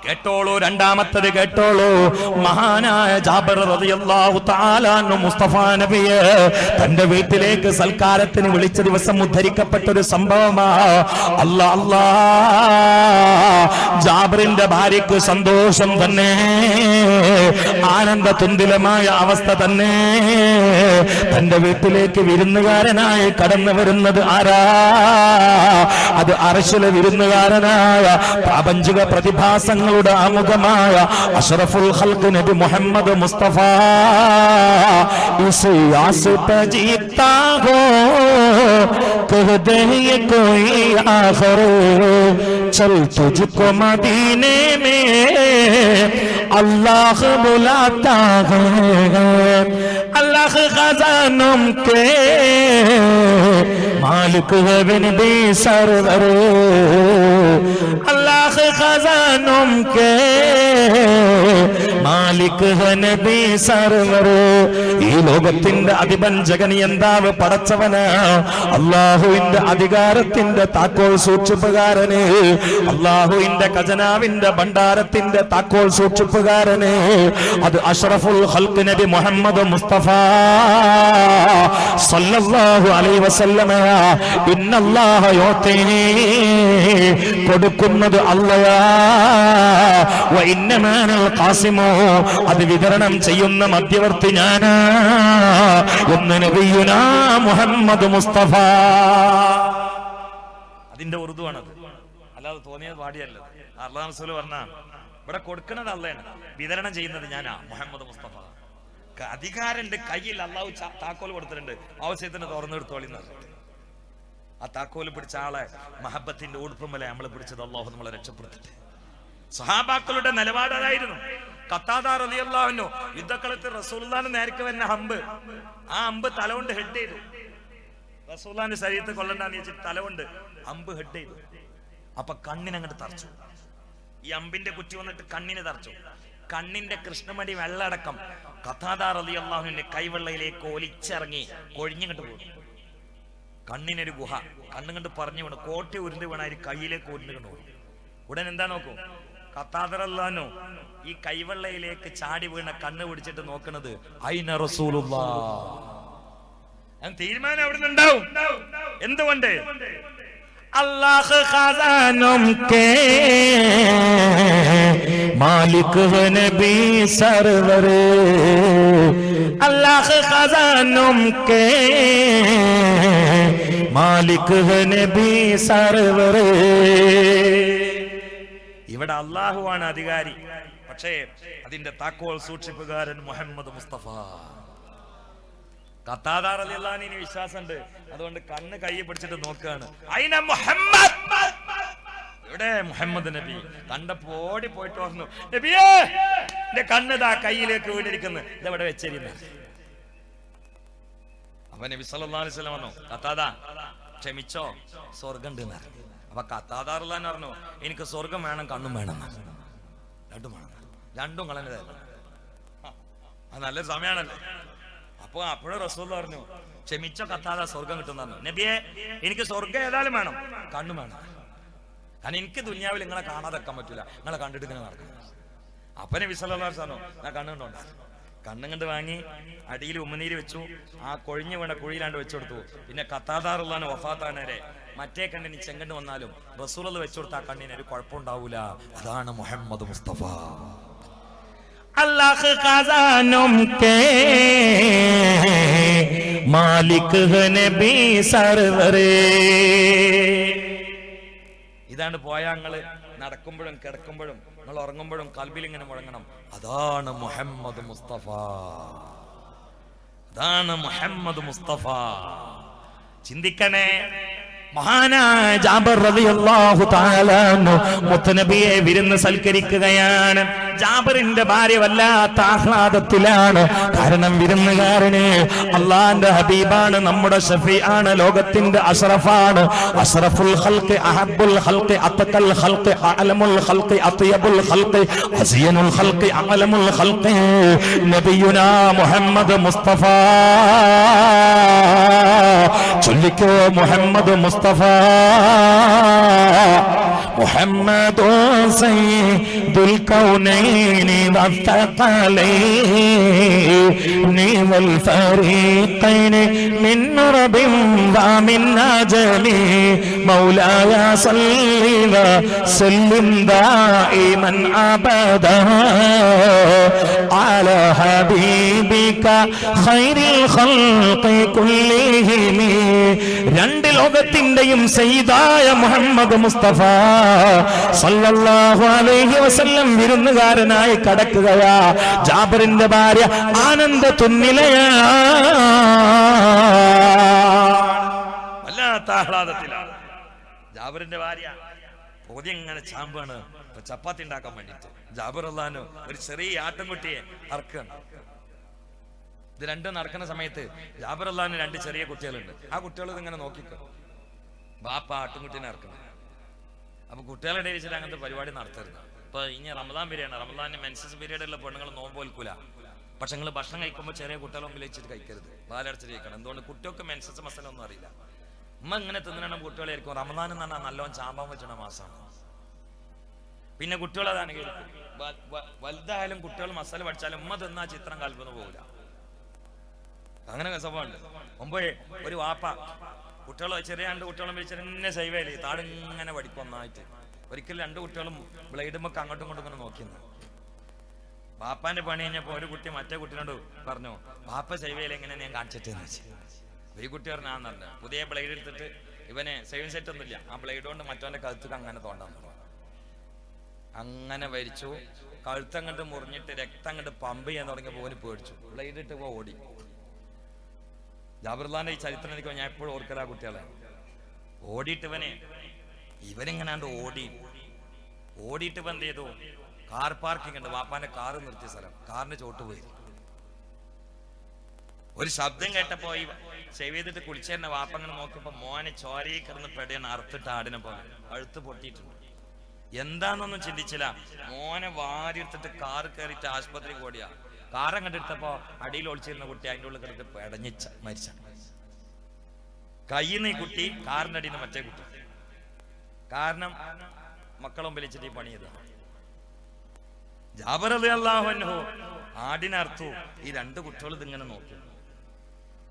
കേട്ടോളൂ, രണ്ടാമത്തത് കേട്ടോളൂ. മഹാനായ ജാബിർ റളിയല്ലാഹു തആല അൻഹു മുസ്തഫ നബിയെ തന്റെ വീട്ടിലേക്ക് സൽക്കാരത്തിന് വിളിച്ച ദിവസം ഉദ്ധരിക്കപ്പെട്ട ഒരു സംഭവമാ. അല്ലാ ജാബിറിന്റെ ഭാര്യക്ക് സന്തോഷം തന്നെ, ആനന്ദ തുന്തിലമായ അവസ്ഥ തന്നെ. തന്റെ വീട്ടിലേക്ക് വിരുന്നുകാരനായി കടന്നു വരുന്നത് ആരാ? അത് അർശിലെ വിരുന്നുകാരനായ പ്രാപഞ്ചിക പ്രതിഭാസങ്ങളുടെ ആമുഖമായ അഷ്റഫുൽ ഖൽഖ് നബി മുഹമ്മദ് മുസ്തഫ. ഇസ് ആസ് പേ ജീത്താ ഹോ കഹ ദേ യെ കോയി ആഖിർ ചൽ തുജ്കോ മദീനെ മേ അല്ലാഹ് ബുലാതാ ഹൈ. अल्लाह खजानों के मालिक है बिनबी सरवर. अल्लाह खजानों के മാലിക് है नबी सरवर. ഈ ലോകത്തിന്റെ അധിപൻ യന്താവ് പടച്ചവന്, അള്ളാഹുവിന്റെ അധികാരത്തിന്റെ താക്കോൽ സൂക്ഷിപ്പുകാരന്, അള്ളാഹുവിന്റെ ഖജനാവിന്റെ ഭണ്ഡാരത്തിന്റെ താക്കോൽ സൂക്ഷിപ്പുകാരന്, അത് അഷ്റഫുൽ ഖൽഖ് നബി മുഹമ്മദ് മുസ്തഫ. സല്ലല്ലാഹു അലൈഹി വസല്ലമ ഇന്നല്ലാഹ യുതീനി കൊടുക്കുന്നത് അല്ലാഹ് വ ഇന്നമാനൽ ഖാസിമു അത് വിതരണം ചെയ്യുന്ന മധ്യവർത്തി ഞാനാ എന്ന് നബിയുനാ മുഹമ്മദ് മുസ്തഫ. അതിന്റെ ഉറുദു ആണത്, അല്ലാതെ തോന്നിയത് പാടിയല്ല. അല്ലാഹു റസൂൽ പറഞ്ഞ ഇവിടെ കൊടുക്കുന്നത് അള്ളയാണ്, വിതരണം ചെയ്യുന്നത് ഞാനാ മുഹമ്മദ് മുസ്തഫ. അധികാരമുണ്ട് കയ്യിൽ, അള്ളാഹു താക്കോൽ കൊടുത്തിട്ടുണ്ട്, ആവശ്യത്തിന് തുറന്നെടുത്തോളി. ആ താക്കോല് പിടിച്ച ആളെ മഹബത്തിന്റെ ഉടുപ്പുമല്ലേ നമ്മൾ പിടിച്ചത്. അള്ളാഹു നമ്മളെ രക്ഷപ്പെടുത്തിട്ട്. സഹാബാക്കളുടെ നിലപാട് അതായിരുന്നു. ഖത്താദ റളിയല്ലാഹു അൻഹു യുദ്ധക്കളത്തിൽ റസൂലുള്ളാഹിന്റെ നേർക്ക് വരുന്ന അമ്പ്, ആ അമ്പ് തല കൊണ്ട് ഹെഡ് ചെയ്തു. റസൂലുള്ളാഹിന്റെ ശരീരത്തെ കൊല്ലണ്ടാന്ന് വെച്ചിട്ട് തല കൊണ്ട് അമ്പ് ഹെഡ് ചെയ്തു. അപ്പൊ കണ്ണിനങ്ങോട്ട് തറച്ചു. ഈ അമ്പിന്റെ കുറ്റി വന്നിട്ട് കണ്ണിന് തറച്ചു. കണ്ണിന്റെ കൃഷ്ണമണി വെള്ളടക്കം ഖത്താദ റളിയല്ലാഹുവിന്റെ കൈവെള്ളയിലേക്ക് ഒലിച്ചിറങ്ങി കൊഴിഞ്ഞിങ്ങോട്ട് പോകും. കണ്ണിനൊരു ഗുഹ, കണ്ണുകൊണ്ട് പറഞ്ഞു വീണു, കോട്ട ഉരുണ്ട് വീണായി കയ്യിലേക്ക് ഉരുണ്ട് വീണു. ഉടൻ എന്താ നോക്കൂ, ഖത്താദ റളിയല്ലാഹു ഈ കൈവെള്ളയിലേക്ക് ചാടി വീണ കണ്ണ് പിടിച്ചിട്ട് നോക്കുന്നത് ഐന റസൂലുള്ളാഹ്. തീരുമാനം അവിടെ നിന്നുണ്ടാവും. എന്തുകൊണ്ട്? അല്ലാഹ് ഖസാനം കേ മാലിക് ഹെ നബി സർവർ, അല്ലാഹ് ഖസാനം കേ മാലിക് ഹെ നബി സർവർ. ഇവിടെ അള്ളാഹുവാണ് അധികാരി, പക്ഷേ അതിന്റെ താക്കോൽ സൂക്ഷിപ്പുകാരൻ മുഹമ്മദ് മുസ്തഫ. ഖത്താദ റളിയല്ലാഹു അൻഹു വിശ്വാസമുണ്ട്, അതുകൊണ്ട് കണ്ണ് കൈ പിടിച്ചിട്ട് നോക്കുകയാണ്. അയിന മുഹമ്മദ്, ഇവിടെ മുഹമ്മദ് നബി. കണ്ടപ്പോ ഓടി പോയിട്ട് പറഞ്ഞു, നബിയേ എന്റെ കണ്ണിതാ കയ്യിലേക്ക് വീണിരിക്കുന്നു, ഇതെവിടെ വെച്ചിരുന്നു. അപ്പൊ നബി സല്ലല്ലാഹു അലൈഹി വസല്ലം പറഞ്ഞു, ഖത്താദ ക്ഷമിച്ചോ, സ്വർഗം ഉണ്ട്. അപ്പൊ ഖത്താദ റളിയല്ലാഹു അൻഹു പറഞ്ഞു, എനിക്ക് സ്വർഗം വേണം കണ്ണും വേണം, രണ്ടും വേണം, രണ്ടും കളഞ്ഞത്. അത് നല്ലൊരു സമയമാണല്ലോ. അപ്പൊ അപ്പോഴും റസൂൽ പറഞ്ഞു, ക്ഷമിച്ചോ ഖത്താദ, സ്വർഗം കിട്ടുന്നു. നബിയെ എനിക്ക് സ്വർഗം ഏതായാലും വേണം, കണ്ണും വേണം. കാരണം എനിക്ക് ദുനിയാവിൽ നിങ്ങളെ കാണാതെക്കാൻ പറ്റൂല, നിങ്ങളെ കണ്ടിട്ട് ഇങ്ങനെ നടക്കണം. അപ്പൊ നബി സല്ലല്ലാഹു അലൈഹി വസല്ലം ഞാൻ കണ്ണുകൊണ്ടോണ്ടാ, കണ്ണും കണ്ട് വാങ്ങി അടിയിൽ ഉമ്മനീര് വെച്ചു, ആ കൊഴിഞ്ഞു വീണ കുഴിയിലാണ്ട് വെച്ചുകൊടുത്തു. പിന്നെ ഖത്താദ റളിയല്ലാഹു അൻഹു വഫാത്താണേരെ മറ്റേ കണ്ണിന് ചെങ്കണ്ട് വന്നാലും റസൂലുള്ളാഹി വെച്ചുകൊടുത്ത ആ കണ്ണിന് ഒരു കുഴപ്പമുണ്ടാവൂല. അതാണ് മുഹമ്മദ് മുസ്തഫ. അല്ലാഹ് ഖസാനം കേ മാലിക് ഹെ നബി സർവർ. ഇതാണ് പോയ ഞങ്ങള് നടക്കുമ്പോഴും കിടക്കുമ്പോഴും നിങ്ങൾ ഉറങ്ങുമ്പോഴും കൽബിൽ ഇങ്ങനെ മുഴങ്ങണം, അതാണ് മുഹമ്മദ് മുസ്തഫ, അതാണ് മുഹമ്മദ് മുസ്തഫ. ചിന്തിക്കണേ. മഹാനായ ജാബിർ റളിയല്ലാഹു തആല അൻഹു മുത്തനബിയെ വിരുന്ന് സൽക്കരിക്കുകയാണ്. ജാബിറിന്റെ ഭാര്യ വല്ലാത്ത ആഹ്ലാദത്തിലാണ്. കാരണം വിരുന്നുകാരന് അള്ളാന്റെ ഹബീബാണ്, നമ്മുടെ ഷഫീആണ്, ലോകത്തിന്റെ അഷ്റഫാണ്. അഷ്റഫുൽ ഖൽഖി, അഹബ്ബുൽ ഖൽഖി, അത്ഖൽ ഖൽഖി, അഅലമുൽ ഖൽഖി, അത്യബുൽ ഖൽഖി, അസിയനുൽ ഖൽഖി, അഅലമുൽ ഖൽഖി നബിയുനാ മുഹമ്മദ് മുസ്തഫ. ചൊല്ലിക്കോ മുഹമ്മദ് മുസ്തഫ. محمد سيد الكونين والثقلين والفريقين من رب ومن أجل مولاي صل وسلم دائما أبدا على حبيبك خير الخلق كلهم. രണ്ട് ലോകത്തിന്റെയും സയ്യിദായ മുഹമ്മദ് മുസ്തഫ സല്ലല്ലാഹു അലൈഹി വസല്ലം വിരുന്നുകാരനായി കടക്കുകയാ. ജാബിറിന്റെ ഭാര്യ ആനന്ദ തുന്നിലയാ, വല്ലാത്ത ആഹ്ലാദത്തിലാണ്. ജാബിറിന്റെ ഭാര്യ പൊതി ഇങ്ങനെ ചാമ്പാണ് ചപ്പാത്തി ഉണ്ടാക്കാൻ വേണ്ടിട്ട്. ജാബിർ റളിയല്ലാഹു അൻഹു ഒരു ചെറിയ ആട്ടിൻകുട്ടിയെ അറക്കുകയാണ്. ഇത് രണ്ടും നടക്കുന്ന സമയത്ത് ജാബിർ റളിയല്ലാഹു അൻഹു രണ്ട് ചെറിയ കുട്ടികളുണ്ട്. ആ കുട്ടികൾ ഇതിങ്ങനെ നോക്കിക്കോ, ബാപ്പ ആട്ടിൻകുട്ടീനെ ഇറക്കുന്നത്. അപ്പൊ കുട്ടികളുടെ ഇടയിൽ വെച്ചിട്ട് അങ്ങനത്തെ പരിപാടി നടത്തരുത്. ഇപ്പൊ ഇനി റമദാൻ പീരീഡാണ്, റമദാന്റെ മെൻസസ് പീരീഡുള്ള പെണ്ണുങ്ങൾ നോമ്പ് പോൽക്കൂല. പക്ഷെ നിങ്ങൾ ഭക്ഷണം കഴിക്കുമ്പോൾ ചെറിയ കുട്ടികളെ മുമ്പിൽ വെച്ചിട്ട് കഴിക്കരുത്, പാലടച്ചിട്ട് കഴിക്കണം. എന്തുകൊണ്ട്? കുട്ടികൾക്ക് മെൻസസ് മസല ഒന്നും അറിയില്ല. ഉമ്മ ഇങ്ങനെ തിന്നണം കുട്ടികളായിരിക്കും. റമദാൻ എന്ന് പറഞ്ഞാൽ നല്ലോണം ചാമ്പാൻ പറ്റുന്ന മാസമാണ്. പിന്നെ കുട്ടികൾ അതാണ് കേൾക്കും. വലുതായാലും കുട്ടികൾ മസാല പഠിച്ചാലും ഉമ്മ തിന്നാ ചിത്രം കൽപ്പന പോകില്ല. അങ്ങനെ സംഭവമുണ്ട്. മുമ്പ് ഒരു വാപ്പ കുട്ടികളെ ചെറിയ 2 കുട്ടികളും വിളിച്ചെന്നെ സൈവേലി താടിങ്ങനെ പഠിക്കും ഒന്നായിട്ട്. ഒരിക്കലും 2 കുട്ടികളും ബ്ലേഡുമൊക്കെ അങ്ങോട്ടും ഇങ്ങോട്ടും ഇങ്ങനെ നോക്കിയിരുന്നു. വാപ്പാന്റെ പണി കഴിഞ്ഞപ്പോൾ ഒരു കുട്ടി മറ്റേ കുട്ടിനോട് പറഞ്ഞു, വാപ്പ സൈവേലി എങ്ങനെ ഞാൻ കാണിച്ചിട്ടെന്ന് വെച്ചു. ഒരു കുട്ടി പറഞ്ഞാന്നല്ല, പുതിയ ബ്ലേഡ് എടുത്തിട്ട് ഇവനെ സേവിങ് സെറ്റ് ഒന്നുമില്ല, ആ ബ്ലേഡ് കൊണ്ട് മറ്റവന്റെ കഴുത്തൊക്കെ അങ്ങനെ തോണ്ടാൻ തുടങ്ങി. അങ്ങനെ വരിച്ചു, കഴുത്തങ്ങോട്ട് മുറിഞ്ഞിട്ട് രക്തം അങ്ങോട്ട് പമ്പ് ചെയ്യാൻ തുടങ്ങിയപ്പോൾ ഓന് പേടിച്ചു, ബ്ലേഡ് ഇട്ട് ഓടി. ജാബിറുല്ലാന്റെ ഈ ചരിത്രം എനിക്ക് ഞാൻ എപ്പോഴും ഓർക്കല കുട്ടികളെ. ഓടിയിട്ട് ഇവനിങ്ങനാണ്ട് ഓടിയിട്ട് ഇവൻ എന്ത് ചെയ്തു, കാർ പാർക്കിംഗ് ഉണ്ട്, വാപ്പാന്റെ കാറ് നിർത്തിയ സ്ഥലം, കാറിന്റെ ചോട്ട് പോയി. ഒരു ശബ്ദം കേട്ടപ്പോ ഈ സേവ് ചെയ്തിട്ട് കുളിച്ചേരുന്ന വാപ്പ അങ്ങനെ നോക്കിയപ്പോ മോനെ ചോരയിൽ കിടന്ന് പെടിയാണ് അറുത്തിട്ട് ആടിനെ പോലെ കഴുത്ത് പൊട്ടിയിട്ടുണ്ട്. എന്താന്നൊന്നും ചിന്തിച്ചില്ല, മോനെ വാരിയെടുത്തിട്ട് കാറ് കയറിയിട്ട് ആശുപത്രി ഓടിയാ. കാറം കണ്ടെടുത്തപ്പോ അടിയിൽ ഒളിച്ചിരുന്ന കുട്ടി അതിൻ്റെ ഉള്ളിൽ കിടന്നിട്ട് പെടഞ്ഞിച്ച മരിച്ച. കയ്യിൽ നിന്ന് ഈ കുട്ടി, കാറിന്റെ അടിയിൽ നിന്ന് മറ്റേ കുട്ടി. കാരണം മക്കളും വലിച്ചിട്ട് ഈ പണി ചെയ്ത. ജാബിർ റളിയല്ലാഹു അൻഹു ആടിനർത്തു. ഈ 2 കുട്ടികൾ ഇതിങ്ങനെ നോക്കി.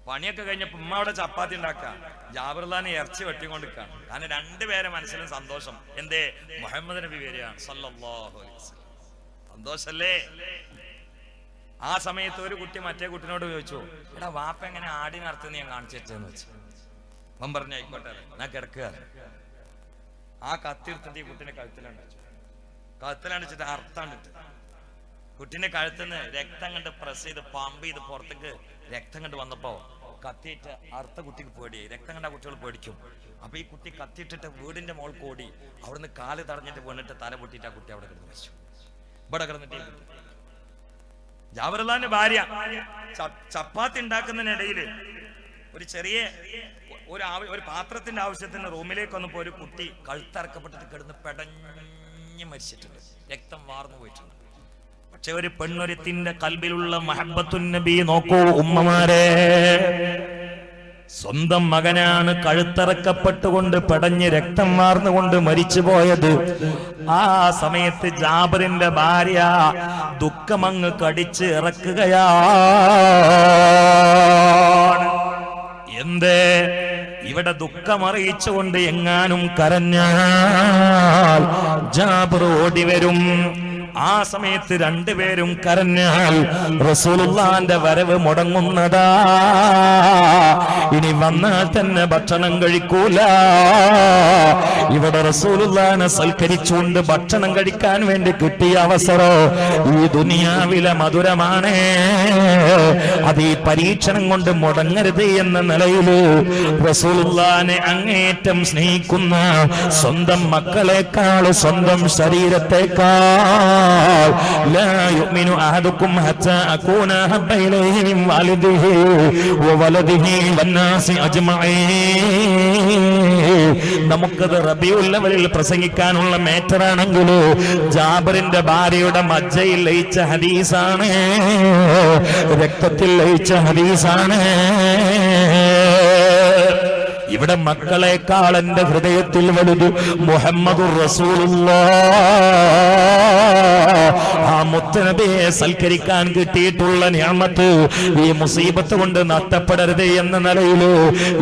പണിയൊക്കെ കഴിഞ്ഞപ്പോ ഉമ്മ അവിടെ ചപ്പാത്തി ഉണ്ടാക്കുക, ജാബിറുല്ലാനെ ഇറച്ചി വെട്ടിക്കൊണ്ടിരിക്കുകയാണ്. കാരണം 2 പേരെ മനസ്സിലും സന്തോഷം. എന്തേ, മുഹമ്മദ് നബി വരികയാണ് സല്ലല്ലാഹു അലൈഹി വസല്ലം. സന്തോഷല്ലേ? ആ സമയത്ത് ഒരു കുട്ടി മറ്റേ കുട്ടിനോട് ചോദിച്ചു, എടാ വാപ്പ എങ്ങനെ ആടിനർത്തുന്ന ഞാൻ കാണിച്ചെന്ന് വെച്ചു. അവൻ പറഞ്ഞു, ആയിക്കോട്ടെ ഞാൻ കിടക്കുക. ആ കത്തിയെടുത്തിട്ട് ഈ കുട്ടിനെ കഴുത്തിലടിച്ചിട്ട് അർത്ഥാണ്ടിട്ട് കുട്ടിന്റെ കഴുത്തുനിന്ന് രക്തം കണ്ട് പ്രസ് ചെയ്ത് പമ്പ് ചെയ്ത് പുറത്തേക്ക് രക്തം കണ്ട് വന്നപ്പോ കത്തിയിട്ട് അർത്ഥ കുട്ടിക്ക് പേടിയായി. രക്തം കണ്ട കുട്ടികൾ പേടിക്കും. അപ്പൊ ഈ കുട്ടി കത്തിയിട്ടിട്ട് വീടിന്റെ മോൾക്ക് ഓടി, അവിടുന്ന് കാല് തടഞ്ഞിട്ട് വീണിട്ട് തല പൊട്ടിയിട്ട് ആ കുട്ടി അവിടെ കിടന്ന് മരിച്ചു. ഇവിടെ കിടന്നിട്ട് ജാബിറുല്ലാന്റെ ഭാര്യ ചപ്പാത്തി ഉണ്ടാക്കുന്നതിനിടയിൽ ഒരു ചെറിയ ഒരു പാത്രത്തിന്റെ ആവശ്യത്തിന് റൂമിലേക്ക് വന്നപ്പോ ഒരു കുട്ടി കഴുത്തറക്കപ്പെട്ടിട്ട് കിടന്ന് പെടഞ്ഞ് മരിച്ചിട്ടുണ്ട്, രക്തം വാർന്നു പോയിട്ടുണ്ട്. പക്ഷെ ഒരു പെണ്ണൊരുത്തിന്റെ കൽബിലുള്ള മഹബ്ബത്തുൻ നബി നോക്കൂ ഉമ്മമാരെ. സ്വന്തം മകനാണ് കഴുത്തറക്കപ്പെട്ടുകൊണ്ട് പെടഞ്ഞ് രക്തം വാർന്നുകൊണ്ട് മരിച്ചു പോയത്. ആ സമയത്ത് ജാബിറിന്റെ ഭാര്യ ദുഃഖമങ്ങ് കടിച്ച് ഇറക്കുകയാണ്. എന്തേ, ഇവിടെ ദുഃഖമറിയിച്ചുകൊണ്ട് എങ്ങാനും കരഞ്ഞാൽ ജാബിർ ഓടി വരും. ആ സമയത്ത് 2 പേരും കരഞ്ഞാൽ റസൂലുള്ളാന്റെ വരവ് മുടങ്ങുന്നതാ. ഇനി വന്നാൽ തന്നെ ഭക്ഷണം കഴിക്കൂല. ഇവിടെ റസൂലുള്ളാനെ സൽക്കരിച്ചുകൊണ്ട് ഭക്ഷണം കഴിക്കാൻ വേണ്ടി കിട്ടിയ അവസരം ഈ ദുനിയാവിലെ മധുരമാണ്. അത് ഈ പരീക്ഷണം കൊണ്ട് മുടങ്ങരുത് എന്ന നിലയിൽ റസൂലുള്ളാനെ അങ്ങേറ്റം സ്നേഹിക്കുന്ന സ്വന്തം മക്കളെക്കാൾ, സ്വന്തം ശരീരത്തെക്കാൾ لا يؤمن أحدكم حتى أكون أحب إليه من والده وولده والناس أجمعين. നമുക്കത് റബീഉൽ അവ്വലിൽ പ്രസംഗിക്കാനുള്ള മേറ്ററാണെങ്കിലോ ജാബിറിന്റെ ഭാര്യയുടെ മജ്ജയിൽ ലയിച്ച ഹദീസാണ്, രക്തത്തിൽ ലയിച്ച ഹദീസാണ്. ഇവിടെ മക്കളെക്കാൾ എന്റെ ഹൃദയത്തിൽ വലുത് മുഹമ്മദുർ റസൂലുള്ളാഹ്. ആ മുത്തനബിയെ സൽക്കരിക്കാൻ കിട്ടിയിട്ടുള്ള നിഅമത്ത് ഈ മുസീബത്ത് കൊണ്ട് നഷ്ടപ്പെടരുത് എന്ന നിലയിൽ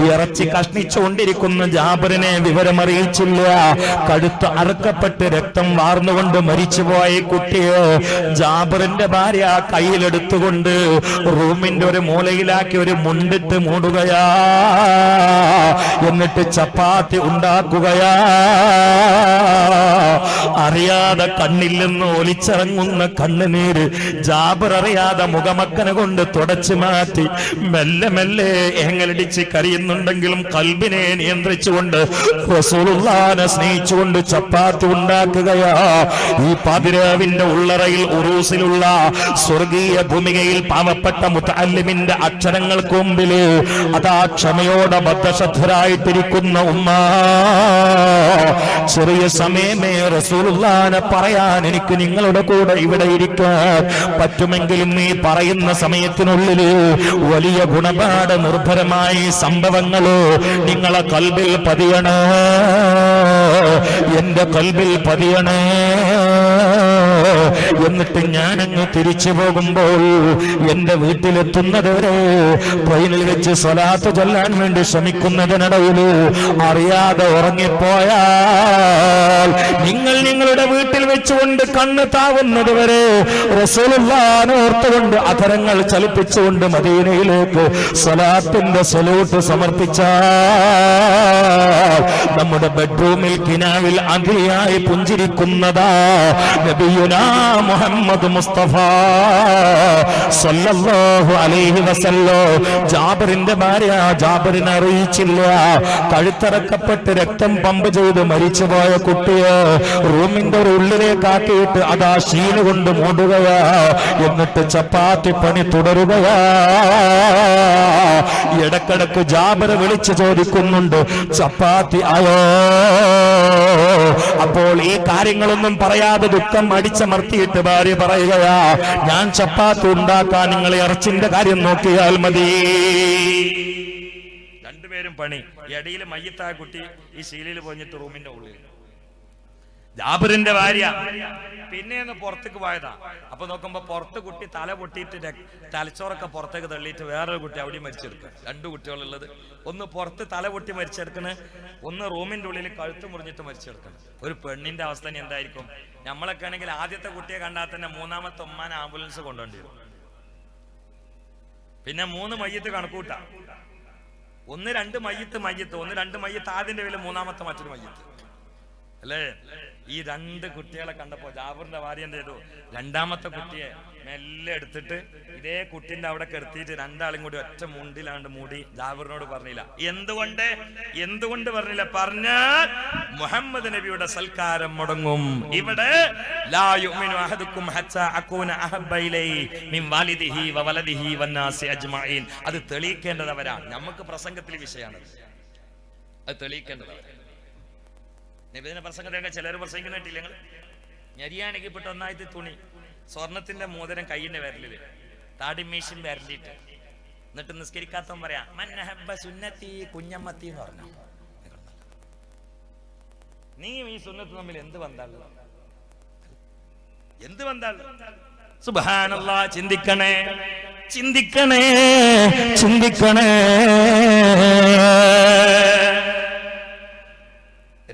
ഇറച്ചി കഷ്ണിച്ചുകൊണ്ടിരിക്കുന്ന ജാബിറിനെ വിവരമറിയിച്ചില്ല. കഴുത്ത് അറുക്കപ്പെട്ട് രക്തം വാർന്നുകൊണ്ട് മരിച്ചുപോയ കുട്ടിയെ ജാബിറിന്റെ ഭാര്യ കയ്യിലെടുത്തുകൊണ്ട് റൂമിന്റെ ഒരു മൂലയിലാക്കി ഒരു മുണ്ടിട്ട് മൂടുകയാ. എന്നിട്ട് ചപ്പാത്തി ഉണ്ടാക്കുകയാ. അറിയാതെ കണ്ണിൽ നിന്ന് ഒലിച്ചിറങ്ങുന്ന കണ്ണുനീര് ജാബിർ അറിയാതെ മുഖമക്കന കൊണ്ട് തുടച്ചു മാറ്റി മെല്ലെ മെല്ലെ ഏങ്ങലടിച്ച് കരയുന്നുണ്ടെങ്കിലും കൽബിനെ നിയന്ത്രിച്ചുകൊണ്ട് റസൂലുള്ളാഹിനെ സ്നേഹിച്ചുകൊണ്ട് ചപ്പാത്തി ഉണ്ടാക്കുകയാ. ഈ പാതിരാവിന്റെ ഉള്ളറയിൽ ഉറൂസിലുള്ള സ്വർഗീയ ഭൂമികയിൽ പാവപ്പെട്ട മുതഅല്ലിമിന്റെ അക്ഷരങ്ങൾക്ക് മുമ്പില് അതാ ക്ഷമയോടെ ബദ്ധശ്രദ്ധരായിട്ടിരിക്കുന്ന ഉമ്മ. ചെറിയ സമയമേ റസൂലുള്ളാഹിനെ പറയാൻ എനിക്ക് നിങ്ങളുടെ കൂടെ ഇവിടെ ഇരിക്കാൻ പറ്റുമെങ്കിലും ഈ പറയുന്ന സമയത്തിനുള്ളിൽ വലിയ ഗുണപാഠ നിർഭരമായി സംഭവങ്ങളോ നിങ്ങളെ കൽബിൽ പതിയണേ, എന്റെ കൽബിൽ പതിയണേ. എന്നിട്ട് ഞാനങ്ങ് തിരിച്ചു പോകുമ്പോൾ എന്റെ വീട്ടിലെത്തുന്നതുവരെ ട്രെയിനിൽ വെച്ച് സ്വലാത്ത് ചൊല്ലാൻ വേണ്ടി ശ്രമിക്കുന്നതിനിടയിൽ അറിയാതെ ഉറങ്ങിപ്പോയാൽ നിങ്ങൾ നിങ്ങളുടെ വീട്ടിൽ വെച്ചുകൊണ്ട് കണ്ണ് താവുന്നത് വരെ റസൂലുള്ളാഹിനെ ഓർത്തുകൊണ്ട് അധരങ്ങൾ ചലിപ്പിച്ചുകൊണ്ട് മദീനയിലേക്ക് സ്വലാത്തിന്റെ സലൂട്ട് സമർപ്പിച്ചാൽ നമ്മുടെ ബെഡ്റൂമിൽ കിനാവിൽ അതിയായി പുഞ്ചിരിക്കുന്നതാ നബിയുനാ മുഹമ്മദ് മുസ്തഫ സല്ലല്ലാഹു അലൈഹി വസല്ലം. ജാബിറിന്റെ ഭാര്യ ജാബിറിനെ അറിയിച്ചില്ല. കഴുത്തറക്കപ്പെട്ട് രക്തം പമ്പ് ചെയ്ത് മരിച്ചുപോയ കുട്ടിയെ റൂമിന്റെ ഒരു ഉള്ളിലേക്കാക്കിയിട്ട് അതാ ഷീന് കൊണ്ട് മൂടുകയാ. എന്നിട്ട് ചപ്പാത്തി പണി തുടരുകയാ. ഇടക്കിടക്ക് ജാബിർ വിളിച്ചു ചോദിക്കുന്നുണ്ട്, ചപ്പാത്തി ആയോ? അപ്പോൾ ഈ കാര്യങ്ങളൊന്നും പറയാതെ ദുഃഖം അടിച്ചമർത്തിയിട്ട് ഭാര്യ പറയുകയാ, ഞാൻ ചപ്പാത്തി ഉണ്ടാക്കാൻ നിങ്ങൾ ഇറച്ചിന്റെ കാര്യം നോക്കിയാൽ മതി. രണ്ടുപേരും പണി. ഇടയിൽ മയ്യത്തായ കുട്ടി ഈ ശീലയിൽ പോഞ്ഞിട്ട് റൂമിന്റെ ഉള്ളിൽ. ജാബിറിന്റെ ഭാര്യ പിന്നെയൊന്ന് പുറത്തേക്ക് പോയതാ. അപ്പൊ നോക്കുമ്പോ പുറത്ത് കുട്ടി തല പൊട്ടിയിട്ട് തലച്ചോറൊക്കെ പുറത്തേക്ക് തള്ളിയിട്ട് വേറൊരു കുട്ടി അവിടെ മരിച്ചെടുക്കുക. രണ്ടു കുട്ടികളുള്ളത്. ഒന്ന് പുറത്ത് തല പൊട്ടി മരിച്ചെടുക്കണ്, ഒന്ന് റൂമിന്റെ ഉള്ളിൽ കഴുത്ത് മുറിഞ്ഞിട്ട് മരിച്ചെടുക്കണം. ഒരു പെണ്ണിന്റെ അവസ്ഥ എന്തായിരിക്കും? നമ്മളൊക്കെ ആണെങ്കിൽ ആദ്യത്തെ കുട്ടിയെ കണ്ടാൽ തന്നെ മൂന്നാമത്തെ ഉമ്മാനെ ആംബുലൻസ് കൊണ്ടുപോണ്ടി വരും. പിന്നെ 3 മയ്യത്ത് കണക്കൂട്ടാ. ഒന്ന് രണ്ട് മയ്യത്ത് ആദ്യന്റെ പേരിൽ മൂന്നാമത്തെ മറ്റൊരു മയ്യത്ത് അല്ലേ? ഈ 2 കുട്ടികളെ കണ്ടപ്പോ ജാബിറിന്റെ ഭാര്യ എന്ത് ചെയ്തു? രണ്ടാമത്തെ കുട്ടിയെ മെല്ലെ എടുത്തിട്ട് ഇതേ കുട്ടിന്റെ അവിടെ കിടത്തിയിട്ട് രണ്ടാളും കൂടി ഒറ്റ മുണ്ടിലാണ്ട് മൂടി ജാബിറിനോട് പറഞ്ഞില്ല. എന്തുകൊണ്ട് പറഞ്ഞില്ല? പറഞ്ഞാൽ മുഹമ്മദ് നബിയുടെ സൽക്കാരം മുടങ്ങും. ഇവിടെ ലാ യുമിനു അഹദുക്കും ഹത്താ അകൂന അഹബ്ബ ഇലൈഹി മിൻ വാലിദിഹി വവലദിഹി വന്നാസി അജ്മഈൻ. അത് തെളിയിക്കേണ്ടതവരാ. നമുക്ക് പ്രസംഗത്തിൽ വിഷയമാണ് അത് തെളിയിക്കേണ്ടത്. നിബിദിന പ്രസംഗത്തിലൊക്കെ ചിലർ പ്രസംഗിക്കുന്നിട്ടില്ല. ഞങ്ങൾ ഞരിയാണെങ്കിൽ പെട്ട ഒന്നായിട്ട് തുണി, സ്വർണത്തിന്റെ മോതിരം കയ്യിന്റെ വിരലില്, താടിമീശും വിരലിട്ട്, എന്നിട്ട് നിസ്കരിക്കാത്തവൻ പറയാ മന്നഹബ്ബ സുന്നത്തി കുഞ്ഞമ്മത്തി എന്ന് പറഞ്ഞു. നീ ഈ സുന്നത്ത് തമ്മിൽ എന്ത് ബന്ധാണ്? സുബ്ഹാനല്ലാഹ്. ചിന്തിക്കണേ.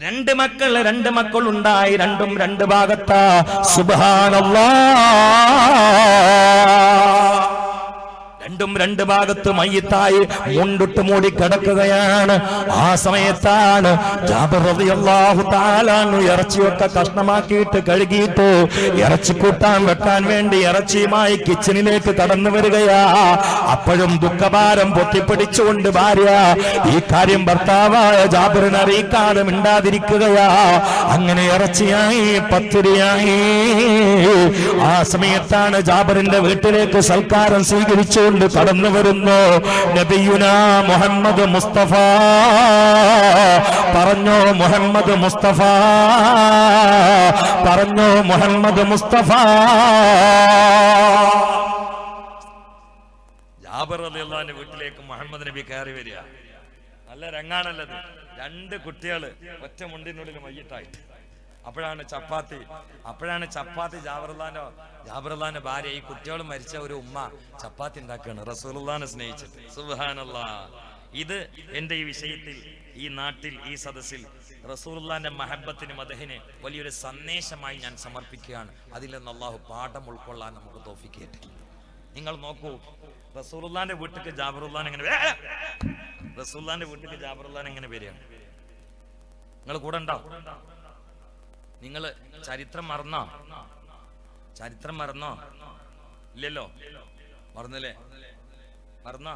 2 മക്കളുണ്ടായി. രണ്ടും 2 ഭാഗത്താ. സുബ്ഹാനല്ലാഹ്. രണ്ടും 2 ഭാഗത്ത് മയ്യിത്തായി മുണ്ടിട്ട് മൂടി കിടക്കുകയാണ്. ആ സമയത്താണ് ജാബിർ റളിയല്ലാഹു തആല ഇറച്ചിയൊക്കെ കഷ്ണമാക്കിയിട്ട് കഴുകിയിട്ട് ഇറച്ചി കൂട്ടാൻ വെക്കാൻ വേണ്ടി ഇറച്ചിയുമായി കിച്ചണിലേക്ക് കടന്നു വരികയാ. അപ്പോഴും ദുഃഖഭാരം പൊട്ടിപ്പിടിച്ചുകൊണ്ട് ഭാര്യ ഈ കാര്യം ഭർത്താവായ ജാബിറിനെ അറിയിക്കാതെ മിണ്ടാതിരിക്കുകയാ. അങ്ങനെ ഇറച്ചിയായി, പത്തിരിയായി. ആ സമയത്താണ് ജാബിറിന്റെ വീട്ടിലേക്ക് സൽക്കാരം സ്വീകരിച്ചുകൊണ്ട് കടന്നു വരുന്നു നബിയുനാ മുഹമ്മദ് മുസ്തഫ. പറഞ്ഞോ മുഹമ്മദ് മുസ്തഫ. ജാബിർ റളിയല്ലാഹുവിന്റെ വീട്ടിലേക്ക് മുഹമ്മദ് നബി കയറി വരിക. നല്ല രംഗാണല്ലത്. 2 കുട്ടികള് ഒറ്റ മുണ്ടിനുള്ളിൽ മയ്യിത്തായിട്ട്. അപ്പോഴാണ് ചപ്പാത്തി ജാബിറുല്ലാന്റെ ഭാര്യ, ഈ കുട്ടികൾ മരിച്ച ഒരു ഉമ്മ ചപ്പാത്തി ഉണ്ടാക്കുകയാണ് റസൂലുള്ളാഹിനെ സ്നേഹിച്ചിട്ട്. സുബ്ഹാനല്ലാഹ്. ഇത് എന്റെ ഈ വിഷയത്തിൽ, ഈ നാട്ടിൽ, ഈ സദസ്സിൽ റസൂലുള്ളാഹിന്റെ മഹബത്തിന്, മദഹിന് വലിയൊരു സന്ദേശമായി ഞാൻ സമർപ്പിക്കുകയാണ്. അതിൽ നിന്ന് അല്ലാഹു പാഠം ഉൾക്കൊള്ളാൻ നമുക്ക് തൗഫീഖ് ചെയ്യട്ടെ. നിങ്ങൾ നോക്കൂ, റസൂലുള്ളാഹിന്റെ വീട്ടിലേക്ക് ജാബിറുല്ലാൻ എങ്ങനെ വരികയാണ്? നിങ്ങൾ കൂടെ ഉണ്ടാവും. നിങ്ങൾ ചരിത്രം മറന്നോ? ഇല്ലല്ലോ. മറന്നോ?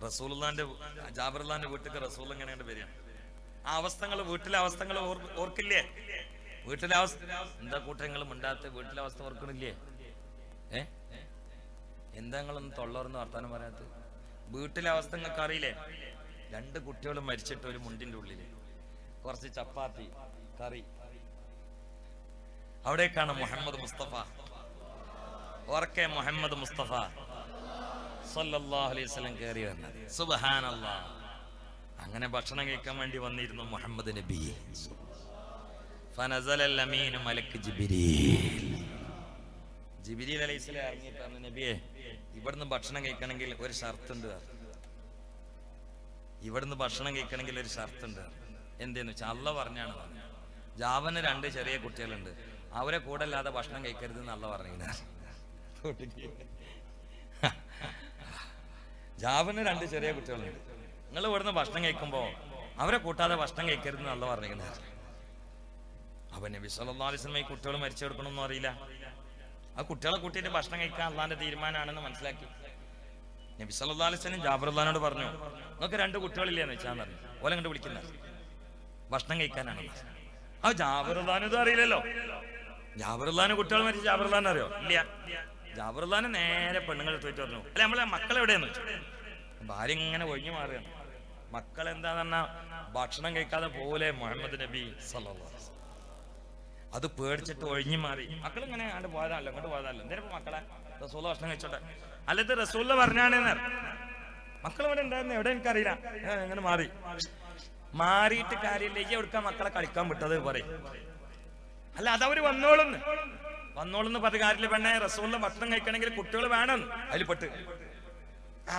റസൂലുള്ളാഹിന്റെ ജാബിറുല്ലാഹിന്റെ വീട്ടിലേക്ക് റസൂൽ എങ്ങനെയാണ് വരിക? ആ അവസ്ഥകൾ, വീട്ടിലെ അവസ്ഥകൾ ഓർക്കില്ലേ? വീട്ടിലെ അവസ്ഥ എന്താ കൂട്ടങ്ങളും ഉണ്ടാത്ത വീട്ടിലെ അവസ്ഥ ഓർക്കണില്ലേ? എന്താ നിങ്ങളൊന്ന് തൊള്ളോർന്ന് വർത്താനം പറയാത്തത്? വീട്ടിലെ അവസ്ഥ നിങ്ങൾക്ക് അറിയില്ലേ? 2 കുട്ടികൾ മരിച്ചിട്ട് ഒരു മുണ്ടിന്റെ ഉള്ളില് കുറച്ച് ചപ്പാത്തി കറി. അവിടേക്കാണ് മുഹമ്മദ് മുസ്തഫ, ഓർക്കെ മുഹമ്മദ് മുസ്തഫ സല്ലല്ലാഹു അലൈഹി വസല്ലം കയറി വരുന്നത്. സുബ്ഹാനല്ലാഹ്. അങ്ങനെ ഭക്ഷണം കഴിക്കാൻ വേണ്ടി വന്നിരുന്നു മുഹമ്മദ് നബി. ഫനസലൽ അമീൻ മലക്ക് ജിബ്രീൽ. ജിബ്രീൽ അലൈഹിസ്സലാം ഇറങ്ങി പറഞ്ഞു, നബിയെ ഇവിടുന്ന് ഭക്ഷണം കഴിക്കണമെങ്കിൽ ഒരു ഷർത്തുണ്ട്. ഇവിടുന്ന് ഭക്ഷണം കഴിക്കണമെങ്കിൽ ഒരു ഷർത്തുണ്ട്. എന്തേന്ന് വെച്ചാൽ അള്ള പറഞ്ഞാണ്. ജാവന് 2 ചെറിയ കുട്ടികളുണ്ട്, അവരെ കൂടെ അല്ലാതെ ഭക്ഷണം കഴിക്കരുത് എന്ന് അള്ള പറഞ്ഞില്ല. ജാവന് 2 ചെറിയ കുട്ടികളുണ്ട്, നിങ്ങൾ ഇവിടുന്ന് ഭക്ഷണം കഴിക്കുമ്പോ അവരെ കൂട്ടാതെ ഭക്ഷണം കഴിക്കരുത് എന്ന് അള്ള പറഞ്ഞില്ല. അപ്പൊ നബി സല്ലല്ലാഹു അലൈഹി വസല്ലം ഈ കുട്ടികൾ മരിച്ചു കൊടുക്കണമെന്നും അറിയില്ല. ആ കുട്ടികളെ കൂട്ടിയിട്ട് ഭക്ഷണം കഴിക്കാൻ അള്ളാന്റെ തീരുമാനമാണെന്ന് മനസ്സിലാക്കി. നബി സല്ലല്ലാഹു അലൈഹി വസല്ലം ജാബിറുല്ലാനോട് പറഞ്ഞു, നിങ്ങൾക്ക് 2 കുട്ടികളില്ലേന്ന് വെച്ചാൽ പറഞ്ഞു. ഓലെ കണ്ട് വിളിക്കുന്ന ഭക്ഷണം കഴിക്കാനാണ്. ആ ജാബിറുല്ലാനും ഇത് അറിയില്ലല്ലോ. ജാബിറുല്ലാന് കുട്ടികൾ മരിച്ച് ജാബിറുല്ലാൻ അറിയോ? ഇല്ല. ജാബിറുല്ലാന് നേരെ പെണ്ണുങ്ങൾ ചോദിച്ചു പറഞ്ഞു, അല്ലെ നമ്മളെ മക്കൾ എവിടെയെന്ന് വെച്ചു. ഭാര്യ ഇങ്ങനെ ഒഴിഞ്ഞു മാറുകയാണ്. മക്കൾ എന്താന്ന് പറഞ്ഞാൽ ഭക്ഷണം കഴിക്കാതെ പോലെ മുഹമ്മദ് നബി സല്ലല്ലാഹു അലൈഹി വസല്ലം അത് പേടിച്ചിട്ട് ഒഴിഞ്ഞു മാറി. മക്കൾ ഇങ്ങനെ അങ്ങോട്ട് പോയതാണല്ലോ, അങ്ങോട്ട് പോയതാണല്ലോ, എന്തേലും മക്കളെ റസൂൽ ഭക്ഷണം കഴിച്ചോട്ടെ, അല്ലത് റസൂൽ പറഞ്ഞാണ്. മക്കൾ ഇവിടെ ഉണ്ടായിരുന്നു, എവിടെ എനിക്കറിയില്ല. അങ്ങനെ മാറിയിട്ട് കാര്യമില്ല. ഈ എവിടുക്കാൻ മക്കളെ കളിക്കാൻ വിട്ടത് പറയും. അല്ല അതവര് വന്നോളൂന്ന് പറഞ്ഞ കാര്യമില്ല. പെണ്ണെ റസൂലിന്റെ ഭക്ഷണം കഴിക്കണമെങ്കിൽ കുട്ടികൾ വേണം, അതിൽ പെട്ട്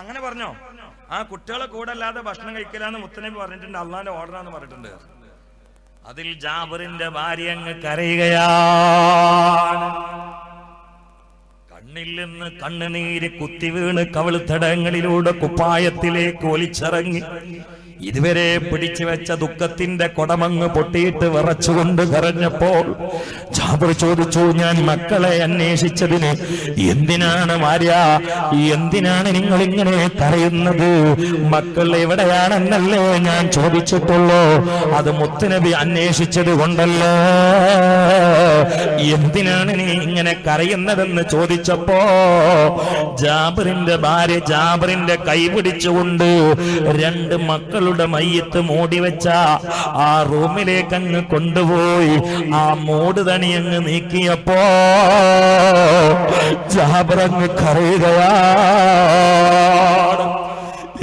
അങ്ങനെ പറഞ്ഞോ. ആ കുട്ടികളെ കൂടെ അല്ലാതെ ഭക്ഷണം കഴിക്കില്ലാന്ന് മുത്തനബി പറഞ്ഞിട്ടുണ്ട്. അള്ളാന്റെ ഓർഡറാന്ന് പറഞ്ഞിട്ടുണ്ട്. അതിൽ ജാബിറിന്റെ ഭാര്യ അങ്ങ് കരയുകയാണ്. കണ്ണിൽ നിന്ന് കണ്ണുനീര് കുത്തി വീണ് കവിൾത്തടങ്ങളിലൂടെ കുപ്പായത്തിലേക്ക് ഒലിച്ചിറങ്ങി ഇതുവരെ പിടിച്ചു വെച്ച ദുഃഖത്തിന്റെ കൊടമങ്ങ് പൊട്ടിയിട്ട് വിറച്ചുകൊണ്ട് കരഞ്ഞപ്പോൾ ജാബിർ ചോദിച്ചു, ഞാൻ മക്കളെ അന്വേഷിച്ചതിന് എന്തിനാണ് ഭാര്യ, എന്തിനാണ് നിങ്ങൾ ഇങ്ങനെ കരയുന്നത്? മക്കൾ എവിടെയാണെന്നല്ലേ ഞാൻ ചോദിച്ചിട്ടുള്ളൂ, അത് മുത്തുനബി അന്വേഷിച്ചത് കൊണ്ടല്ലോ. എന്തിനാണ് നീ ഇങ്ങനെ കരയുന്നതെന്ന് ചോദിച്ചപ്പോ ജാബിറിന്റെ ഭാര്യ ജാബിറിന്റെ കൈ പിടിച്ചുകൊണ്ട് 2 മക്കളുടെ മയ്യത്ത് മൂടി വെച്ച ആ റൂമിലേക്ക് അങ്ങ് കൊണ്ടുപോയി ആ മൂട് തണി അങ്ങ് നീക്കിയപ്പോ ജാബിർ അങ്ങ് കരയുകയാണ്.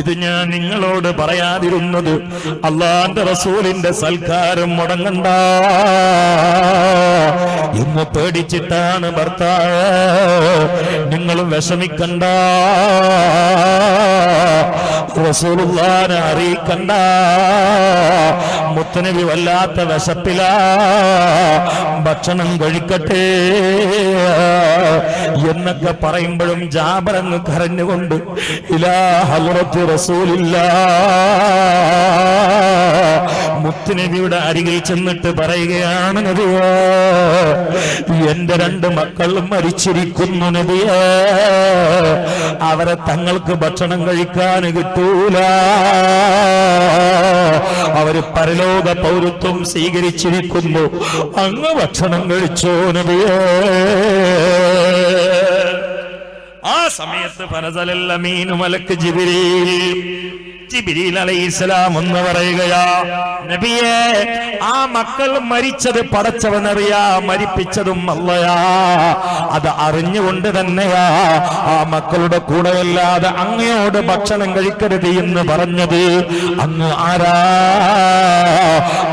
ഇത് ഞാൻ നിങ്ങളോട് പറയാതിരുന്നത് അള്ളാന്റെ റസൂലിന്റെ സൽക്കാരം മുടങ്ങണ്ട എന്ന് പേടിച്ചിട്ടാണ്. ഭർത്താവ് നിങ്ങളും വിഷമിക്കണ്ട, റസൂലുള്ളാഹിനെ അറിയിക്കണ്ട. മുത്തനബി വല്ലാത്ത വിശപ്പില, ഭക്ഷണം കഴിക്കട്ടെ എന്നൊക്കെ പറയുമ്പോഴും ജാബിർ അങ്ങ് കരഞ്ഞുകൊണ്ട് ഇലാ ഹദ്റത്തി റസൂലില്ലാഹ് മുത്തുനബിയുടെ അരികിൽ ചെന്നിട്ട് പറയുകയാണ്, നബിയേ എന്റെ 2 മക്കളും മരിച്ചിരിക്കുന്നു നബിയേ, അവരെ തങ്ങൾക്ക് ഭക്ഷണം കഴിക്കാൻ കിട്ടൂല, അവര് പരലോക പൗരത്വം സ്വീകരിച്ചിരിക്കുന്നു, അങ്ങ് ഭക്ഷണം കഴിച്ചോ നബിയേ. ആ സമയത്ത് ഫനസലൽ അമീനു മലക്ക് ജിബ്രീൽ അലൈഹിസ്സലാം എന്ന് പറയുകയാ, നബിയേ ആ മക്കൾ മരിച്ചത് പടച്ചവനറിയാ, മരിപ്പിച്ചതും അല്ലയാ, അത് അറിഞ്ഞുകൊണ്ട് തന്നെയാ ആ മക്കളുടെ കൂടെയല്ലാതെ അങ്ങയോട് ഭക്ഷണം കഴിക്കരുത് എന്ന് പറഞ്ഞത്. അങ്ങ് ആരാ?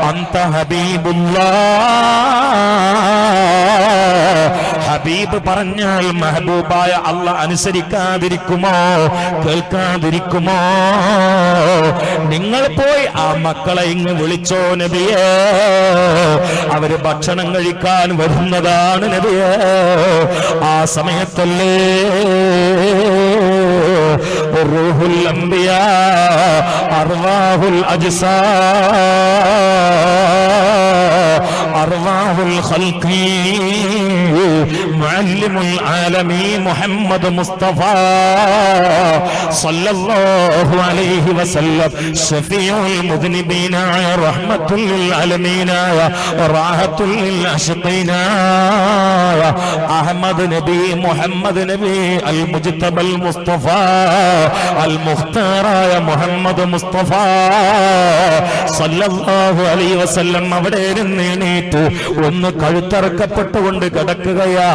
അന്ത ഹബീബുല്ലാഹ്. ഹബീബ് പറഞ്ഞാൽ മെഹബൂബായ അല്ലാഹ് അനുസരിക്കാതിരിക്കുമോ, കേൾക്കാതിരിക്കുമോ? നിങ്ങൾ പോയി ആ മക്കളെ ഇങ്ങ് വിളിച്ചോ നബിയേ, അവര് ഭക്ഷണം കഴിക്കാൻ വരുന്നതാണ് നബിയേ. ആ സമയത്തല്ലേ റൂഹുൽ അംബിയാ അർവാഹുൽ അജ്സാ അർവാഹുൽ ഖൽഖി മുഅല്ലിമുൽ ആലമീ മുഹമ്മദ് മുസ്തഫ സല്ലല്ലാഹു അലൈഹി വസല്ലം ശഫീഉൽ മുദ്നിബീന റഹ്മത്തുൽ ലിൽ ആലമീന റാഹത്തുൽ ലിൽ അശ്ഖീന അഹ്മദ് നബി മുഹമ്മദ് നബി അൽ മുജ്തബൽ മുസ്തഫ അൽ മുഖ്താറായ മുഹമ്മദ് മുസ്തഫ സല്ലല്ലാഹു അലൈഹി വസല്ലം അവിടെ നിന്ന് എണീറ്റ് ഒന്ന് കഴുത്തറക്കപ്പെട്ടുകൊണ്ട് കിടക്കുകയാ,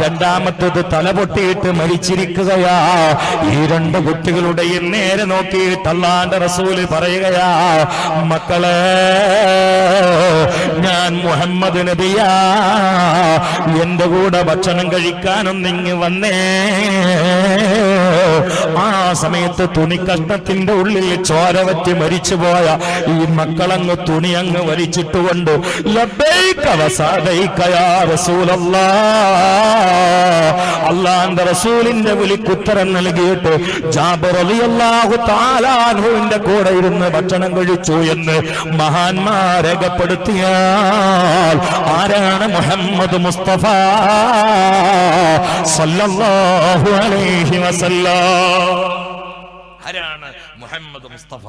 രണ്ടാമത്തത് തല പൊട്ടിയിട്ട് മരിച്ചിരിക്കുകയാ. ഈ 2 കുട്ടികളുടെയും നേരെ നോക്കിയിട്ട് അല്ലാഹുവിന്റെ റസൂല് പറയുകയാ, മക്കളെ ഞാൻ ഞാൻ മുഹമ്മദ് നബിയാ, എന്റെ കൂടെ ഭക്ഷണം കഴിക്കാനൊന്നിങ്ങ് വന്നേ. ആ സമയത്ത് തുണിക്കഷ്ണത്തിന്റെ ഉള്ളിൽ ചോര വറ്റി മരിച്ചുപോയ ഈ മക്കളങ്ങ് തുണി അങ്ങ് വലിച്ചിട്ടുകൊണ്ട് ലബ്ബൈക വസഅദൈക യാ റസൂലല്ലാഹ്, അല്ലാഹുവിന്റെ റസൂലിന്റെ വിളിക്കുത്തരം നൽകിയിട്ട് ജാബിർ റളിയല്ലാഹു തആല അൻഹുവിന്റെ കൂടെ ഇരുന്ന് ഭക്ഷണം കഴിച്ചു എന്ന് മഹാന്മാർ രേഖപ്പെടുത്തിയാൽ ആരാണ്? മുഹമ്മദ് മുസ്തഫ സല്ലല്ലാഹു അലൈഹി വസല്ലം. ആരാണ് മുഹമ്മദ് മുസ്തഫ?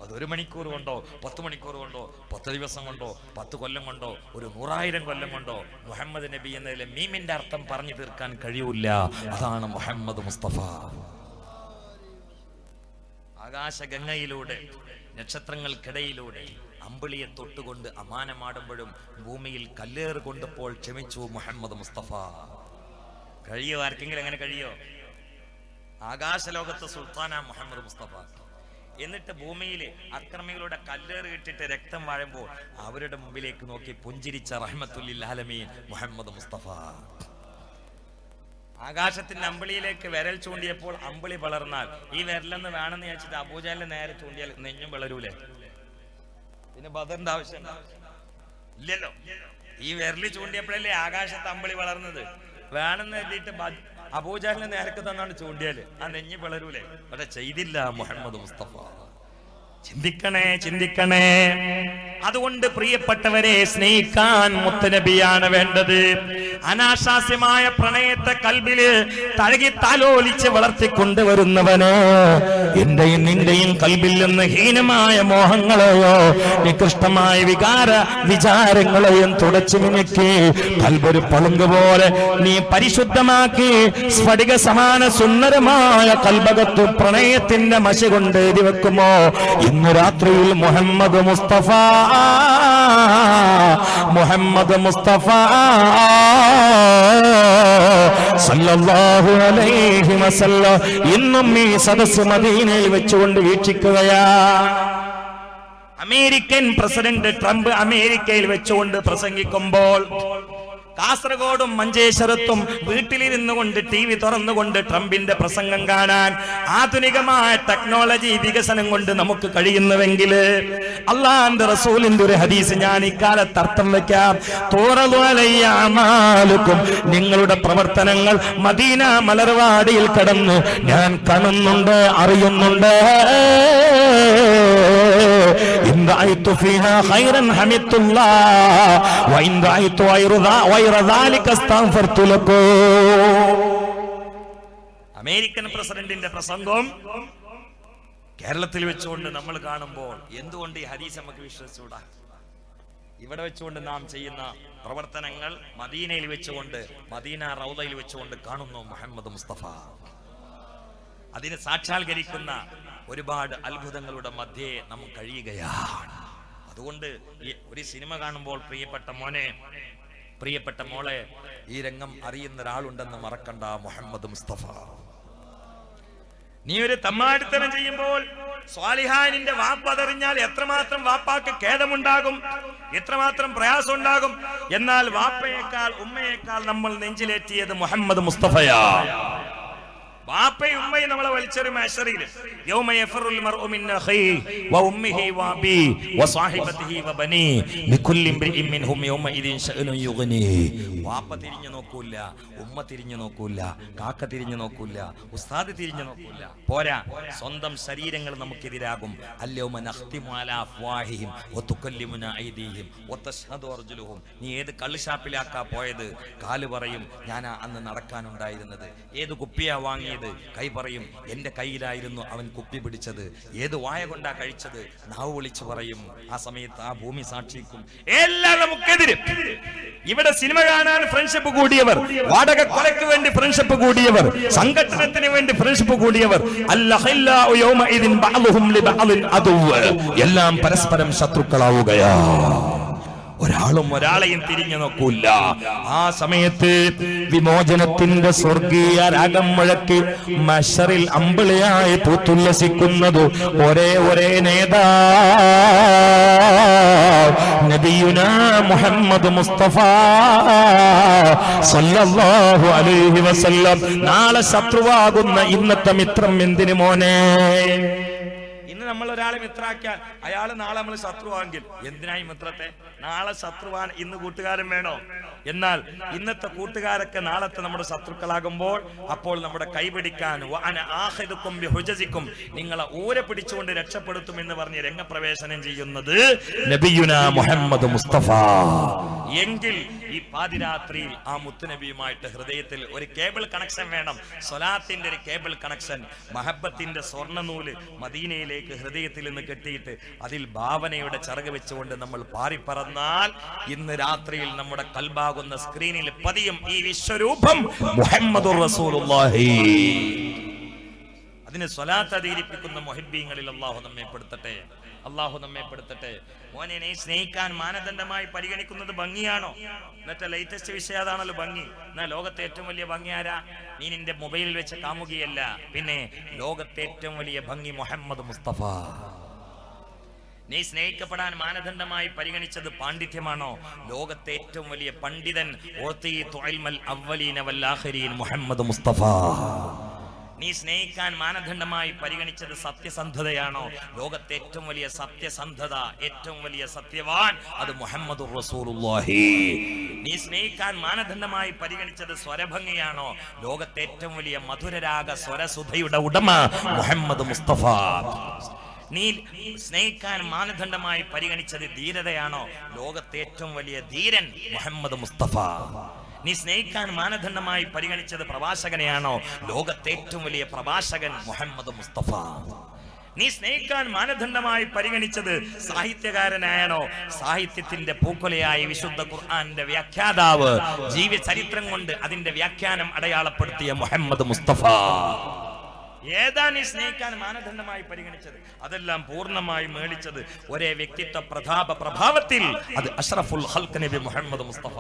അത് 1 മണിക്കൂർ കൊണ്ടോ 10 മണിക്കൂർ കൊണ്ടോ 10 ദിവസം കൊണ്ടോ 10 കൊല്ലം കൊണ്ടോ 100,000 കൊല്ലം കൊണ്ടോ മുഹമ്മദ് നബി എന്നതിലെ മീമിന്റെ അർത്ഥം പറഞ്ഞു തീർക്കാൻ കഴിയൂല. അതാണ് മുഹമ്മദ് മുസ്തഫ. ആകാശഗംഗയിലൂടെ നക്ഷത്രങ്ങൾക്കിടയിലൂടെ അമ്പിളിയെ തൊട്ടുകൊണ്ട് അമാനമാടുമ്പോഴും ഭൂമിയിൽ കല്ലേറ് കൊണ്ടപ്പോൾ ക്ഷമിച്ചു മുഹമ്മദ് മുസ്തഫ. കഴിയോ? ആർക്കെങ്കിലും അങ്ങനെ കഴിയോ? ആകാശലോകത്ത് സുൽത്താന മുഹമ്മദ് മുസ്തഫ. എന്നിട്ട് ഭൂമിയിൽ അക്രമികളുടെ കല്ലേറ് കിട്ടിയിട്ട് രക്തം വാഴുമ്പോൾ അവരുടെ മുമ്പിലേക്ക് നോക്കി പുഞ്ചിരിച്ച റഹ്മത്തുല്ലിൽ ആലമീൻ മുഹമ്മദ് മുസ്തഫ. ആകാശത്തിന്റെ അമ്പിളിയിലേക്ക് വിരൽ ചൂണ്ടിയപ്പോൾ അമ്പിളി വളർന്നാൽ ഈ വിരലെന്ന് വേണമെന്ന് ചോദിച്ചിട്ട് അബൂജഹലിനെ നേരെ ചൂണ്ടിയാൽ നെഞ്ഞും വളരൂലേ? പിന്നെ ബദറിന്റെ ആവശ്യം ഇല്ലല്ലോ. ഈ വിരല് ചൂണ്ടിയപ്പോഴല്ലേ ആകാശത്ത് അമ്പിളി വളർന്നത്. വേണമെന്ന് എഴുതിയിട്ട് അബൂജഹലിനെ നേരക്ക് തന്നാണ് ചൂണ്ടിയാല് ആ നെഞ്ഞ് വളരൂലേ? പക്ഷെ ചെയ്തില്ല മുഹമ്മദ് മുസ്തഫ. ചിന്തിക്കണേ, ചിന്തിക്കണേ. അതുകൊണ്ട് പ്രിയപ്പെട്ടവരെ, സ്നേഹിക്കാൻ മുത്തനബിയാണ് വേണ്ടത്. അനാശാസ്യമായ പ്രണയത്തെ കൽബില് തഴകി താലോലിച്ച് വളർത്തിക്കൊണ്ടുവരുന്നവന് എന്റെയും നിന്റെയും കൽബിൽ നിന്ന് ഹീനമായ മോഹങ്ങളെയോ നികൃഷ്ടമായ വികാര വിചാരങ്ങളെയും തുടച്ചു മിനുക്കി കൽബൊരു പളുങ്ക് പോലെ നീ പരിശുദ്ധമാക്കി സ്ഫടിക സമാന സുന്ദരമായ കൽബകത്ത് പ്രണയത്തിന്റെ മശി കൊണ്ട് എഴുതി വെക്കുമോ? ഇന്ന് രാത്രിയിൽ മുഹമ്മദ് മുസ്തഫ, മുഹമ്മദ് മുസ്തഫ സല്ലല്ലാഹു അലൈഹി വസല്ലം ഇന്നും ഈ സദസ്സ് മദീനയിൽ വെച്ചുകൊണ്ട് വീക്ഷിക്കുകയാ. അമേരിക്കൻ പ്രസിഡന്റ് ട്രംപ് അമേരിക്കയിൽ വെച്ചുകൊണ്ട് പ്രസംഗിക്കുമ്പോൾ കാസർഗോഡും മഞ്ചേശ്വരത്തും വീട്ടിലിരുന്നു കൊണ്ട് TV തുറന്നുകൊണ്ട് ട്രംപിന്റെ പ്രസംഗം കാണാൻ ആധുനികമായ ടെക്നോളജി വികസനം കൊണ്ട് നമുക്ക് കഴിയുന്നുവെങ്കിൽ അള്ളാഹുവിന്റെ റസൂലിന്റെ ഒരു ഹദീസ് ഞാൻ ഇക്കാലത്ത് അർത്ഥം വെക്കാം. തോറലുഅലയ്യാമാലുക്കും, നിങ്ങളുടെ പ്രവർത്തനങ്ങൾ മദീന മലർവാടിയിൽ കടന്ന് ഞാൻ കാണുന്നുണ്ട്, അറിയുന്നുണ്ട്. അമേരിക്കൻ പ്രസിഡന്റിന്റെ പ്രസംഗം കേരളത്തിൽ വെച്ചുകൊണ്ട് നമ്മൾ കാണുമ്പോൾ എന്തുകൊണ്ട് ഈ ഹദീസ് നമുക്ക് വിശ്വസിച്ചുകൂടാ? ഇവിടെ വെച്ചുകൊണ്ട് നാം ചെയ്യുന്ന പ്രവർത്തനങ്ങൾ മദീനയിൽ വെച്ചുകൊണ്ട്, മദീന റൗദയിൽ വെച്ചുകൊണ്ട് കാണുന്നു മുഹമ്മദ് മുസ്തഫ. അതിനെ സാക്ഷാത്കരിക്കുന്ന ഒരുപാട് അത്ഭുതങ്ങളുടെ മധ്യേ നാം കഴിയുകയാണ്. അതുകൊണ്ട് ഒരു സിനിമ കാണുമ്പോൾ പ്രിയപ്പെട്ട മോനെ, പ്രിയപ്പെട്ട മോളെ, ഈ രംഗം അറിയുന്ന ഒരാളുണ്ടെന്ന് മറക്കണ്ട, മുഹമ്മദ് മുസ്തഫ. നീ ഒരു തമ്മാടിത്തരം ചെയ്യുമ്പോൾ സ്വാലിഹാനിന്റെ വാപ്പതറിഞ്ഞാൽ എത്രമാത്രം വാപ്പാക്ക് ഖേദമുണ്ടാകും, എത്രമാത്രം പ്രയാസം ഉണ്ടാകും. എന്നാൽ വാപ്പയേക്കാൾ ഉമ്മയേക്കാൾ നമ്മൾ നെഞ്ചിലേറ്റിയത് മുഹമ്മദ് മുസ്തഫയാ. വാപ്പയും ഉമ്മയും നമ്മളെ വലിച്ചൊരു മഹ്ശറിൽ യൗമ യഫറുൽ മർഉ മിൻ അഖീഹി വ ഉമ്മിഹി വ അബീഹി വ സ്വഹിബതിഹി വ ബനീ ലികുല്ലി ഇംറിഇൻ മിൻഹും യൗമഇദിൻ ശഅനുൻ യുഗ്നി. വാപ്പ തിരിഞ്ഞു നോക്കൂല, ഉമ്മ തിരിഞ്ഞു നോക്കൂല, കാക്ക തിരിഞ്ഞു നോക്കൂല, ഉസ്താദ് തിരിഞ്ഞു നോക്കൂല. പോരാ, സ്വന്തം ശരീരങ്ങൾ നമുക്കെതിരാകും. അൽയൗമ നഖ്തിമു അലാ അഫ്വാഹിഹിം വ തുകല്ലിമുനാ ഐദീഹിം വ തശ്ഹദു അർജുലുഹും. നീ ഏത് കള്ളുഷാപ്പിലാക്കാ പോയത്? കാല് പറയും ഞാൻ അന്ന് നടക്കാനുണ്ടായിരുന്നത്. ഏത് കുപ്പിയാ വാങ്ങിയത്? കൈ പറയും എന്റെ കയ്യിലായിരുന്നു അവൻ കുപ്പി പിടിച്ചത്. ഏത് വായ കൊണ്ടാ കഴിച്ചത്? നാവ് വിളിച്ചു പറയും. ആ സമയത്ത് ആ ഭൂമി സാക്ഷിക്കും. എല്ലാം നമുക്കെതിരെ. ഇവിടെ സിനിമ കാണാൻ ഫ്രണ്ട്ഷിപ്പ് കൂടിയവർ, വാടക കൊലയ്ക്ക് വേണ്ടി ഫ്രണ്ട്ഷിപ്പ് കൂടിയവർ, സംഘടനത്തിന് വേണ്ടി ഫ്രണ്ട്ഷിപ്പ് കൂടിയവർ, അൽഅഖില്ലാഉ യൗമഇദിൻ ബഅദുഹും ലിബഅദിൻ അദുവ്വ്, എല്ലാം പരസ്പരം ശത്രുക്കളാവുകയാ. ഒരാൾ ഒരാളും ഒരാളെയും തിരിഞ്ഞു നോക്കൂല. ആ സമയത്ത് വിമോചനത്തിന്റെ സ്വർഗീയ രാഗം മുഴക്കി മഹ്ശറിൽ അമ്പിളിയായി പൂത്തുല്ലസിക്കുന്നത് ഒരേ നേതാ നബിയുനാ മുഹമ്മദ് മുസ്തഫ സല്ലല്ലാഹു അലൈഹി വസല്ലം. നാളെ ശത്രുവാകുന്ന ഇന്നത്തെ മിത്രം എന്തിനു മോനെ? ഇന്ന് നമ്മൾ ഒരാളെ മിത്രാക്കിയാൽ അയാൾ നാളെ നമ്മൾ ശത്രുവാണെങ്കിൽ എന്തിനായി മിത്രത്തെ? നാളെ ശത്രുവാണ്, ഇന്ന് കൂട്ടുകാരൻ വേണോ? എന്നാൽ ഇന്നത്തെ കൂട്ടുകാരൊക്കെ നാളത്തെ നമ്മുടെ ശത്രുക്കളാകുമ്പോൾ അപ്പോൾ നമ്മുടെ കൈപിടിക്കാൻ നിങ്ങളെ ഊരെ പിടിച്ചുകൊണ്ട് രക്ഷപ്പെടുത്തും എന്ന് പറഞ്ഞ് രംഗപ്രവേശനം ചെയ്യുന്നത് നബിയുനാ മുഹമ്മദ് മുസ്തഫ. എങ്കിൽ ഈ പാതിരാത്രിയിൽ ആ മുത്തുനബിയുമായിട്ട് ഹൃദയത്തിൽ ഒരു കേബിൾ കണക്ഷൻ വേണം. സ്വലാത്തിന്റെ ഒരു കേബിൾ കണക്ഷൻ, മഹബത്തിന്റെ സ്വർണ്ണനൂല് മദീനയിലേക്ക് ഹൃദയത്തിൽ നിന്ന് കെട്ടിയിട്ട് അതിൽ ഭാവനയുടെ ചിറക് വെച്ചുകൊണ്ട് നമ്മൾ പാറിപ്പറന്നാൽ ഇന്ന് രാത്രിയിൽ നമ്മുടെ കൽബാകുന്ന സ്ക്രീനിൽ പതിയും ഈ വിശ്വരൂപം മുഹമ്മദുർ റസൂലുള്ളാഹി. അതിന് സ്വലാത്ത് അധികരിപ്പിക്കുന്ന മുഹിബ്ബീങ്ങളിൽ അല്ലാഹു നമ്മെ പെടുത്തട്ടെ, അല്ലാഹു നമ്മെ പെടുത്തട്ടെ. മോനെ, നീ സ്നേഹിക്കാൻ മാനദണ്ഡമായി പരിഗണിക്കുന്നത് ഭംഗിയാണോ? ഇന്നത്തെ ലേറ്റസ്റ്റ് വിഷയം അതാണല്ലോ ഭംഗി. എന്നാ ലോകത്തെ ഏറ്റവും വലിയ ഭംഗി ആരാ? നീ നിന്റെ മൊബൈലിൽ വെച്ച് കാമുകയല്ല, പിന്നെ ലോകത്തെ ഏറ്റവും വലിയ ഭംഗി മുഹമ്മദ് മുസ്തഫ. നീ സ്നേഹിക്കപ്പെടാൻ മാനദണ്ഡമായി പരിഗണിച്ചത് പാണ്ഡിത്യമാണോ? ലോകത്തെ ഏറ്റവും വലിയ പണ്ഡിതൻ മുഹമ്മദ് മുസ്തഫ. നീ സ്നേഹിക്കാൻ മാനദണ്ഡമായി പരിഗണിച്ചത് സത്യസന്ധതയാണോ? ലോകത്തെ ഏറ്റവും വലിയ സത്യസന്ധത, ഏറ്റവും വലിയ സത്യവാൻ അത് മുഹമ്മദുർ റസൂലുള്ളാഹി. നീ സ്നേഹിക്കാൻ മാനദണ്ഡമായി പരിഗണിച്ചത് സ്വരഭംഗിയാണോ? ലോകത്തെ ഏറ്റവും വലിയ മധുരരാഗ സ്വരസുധയുടെ ഉടമ മുഹമ്മദ് മുസ്തഫ. നീ സ്നേഹിക്കാൻ മാനദണ്ഡമായി പരിഗണിച്ചത് ധീരതയാണോ? ലോകത്തെ ഏറ്റവും വലിയ ധീരൻ മുഹമ്മദ് മുസ്തഫ. നീ സ്നേഹിക്കാൻ മാനദണ്ഡമായി പരിഗണിച്ചത് പ്രവാചകനെയാണോ? ലോകത്തെ ഏറ്റവും വലിയ പ്രവാചകൻ മുഹമ്മദ് മുസ്തഫ. നീ സ്നേഹിക്കാൻ മാനദണ്ഡമായി പരിഗണിച്ചത് സാഹിത്യകാരനായാണോ? സാഹിത്യത്തിന്റെ പൂക്കൊലയായി വിശുദ്ധ ഖുർആന്റെ വ്യാഖ്യാതാവ്, ജീവചരിത്രം കൊണ്ട് അതിന്റെ വ്യാഖ്യാനം അടയാളപ്പെടുത്തിയ മുഹമ്മദ് മുസ്തഫ. ഏതാ നീ സ്നേഹിക്കാൻ മാനദണ്ഡമായി പരിഗണിച്ചത്? അതെല്ലാം പൂർണ്ണമായി മേടിച്ചത് ഒരേ വ്യക്തിത്വ പ്രഭാവത്തിൽ, അത് അഷ്റഫുൽ ഖൽഖ് നബി മുഹമ്മദ് മുസ്തഫ.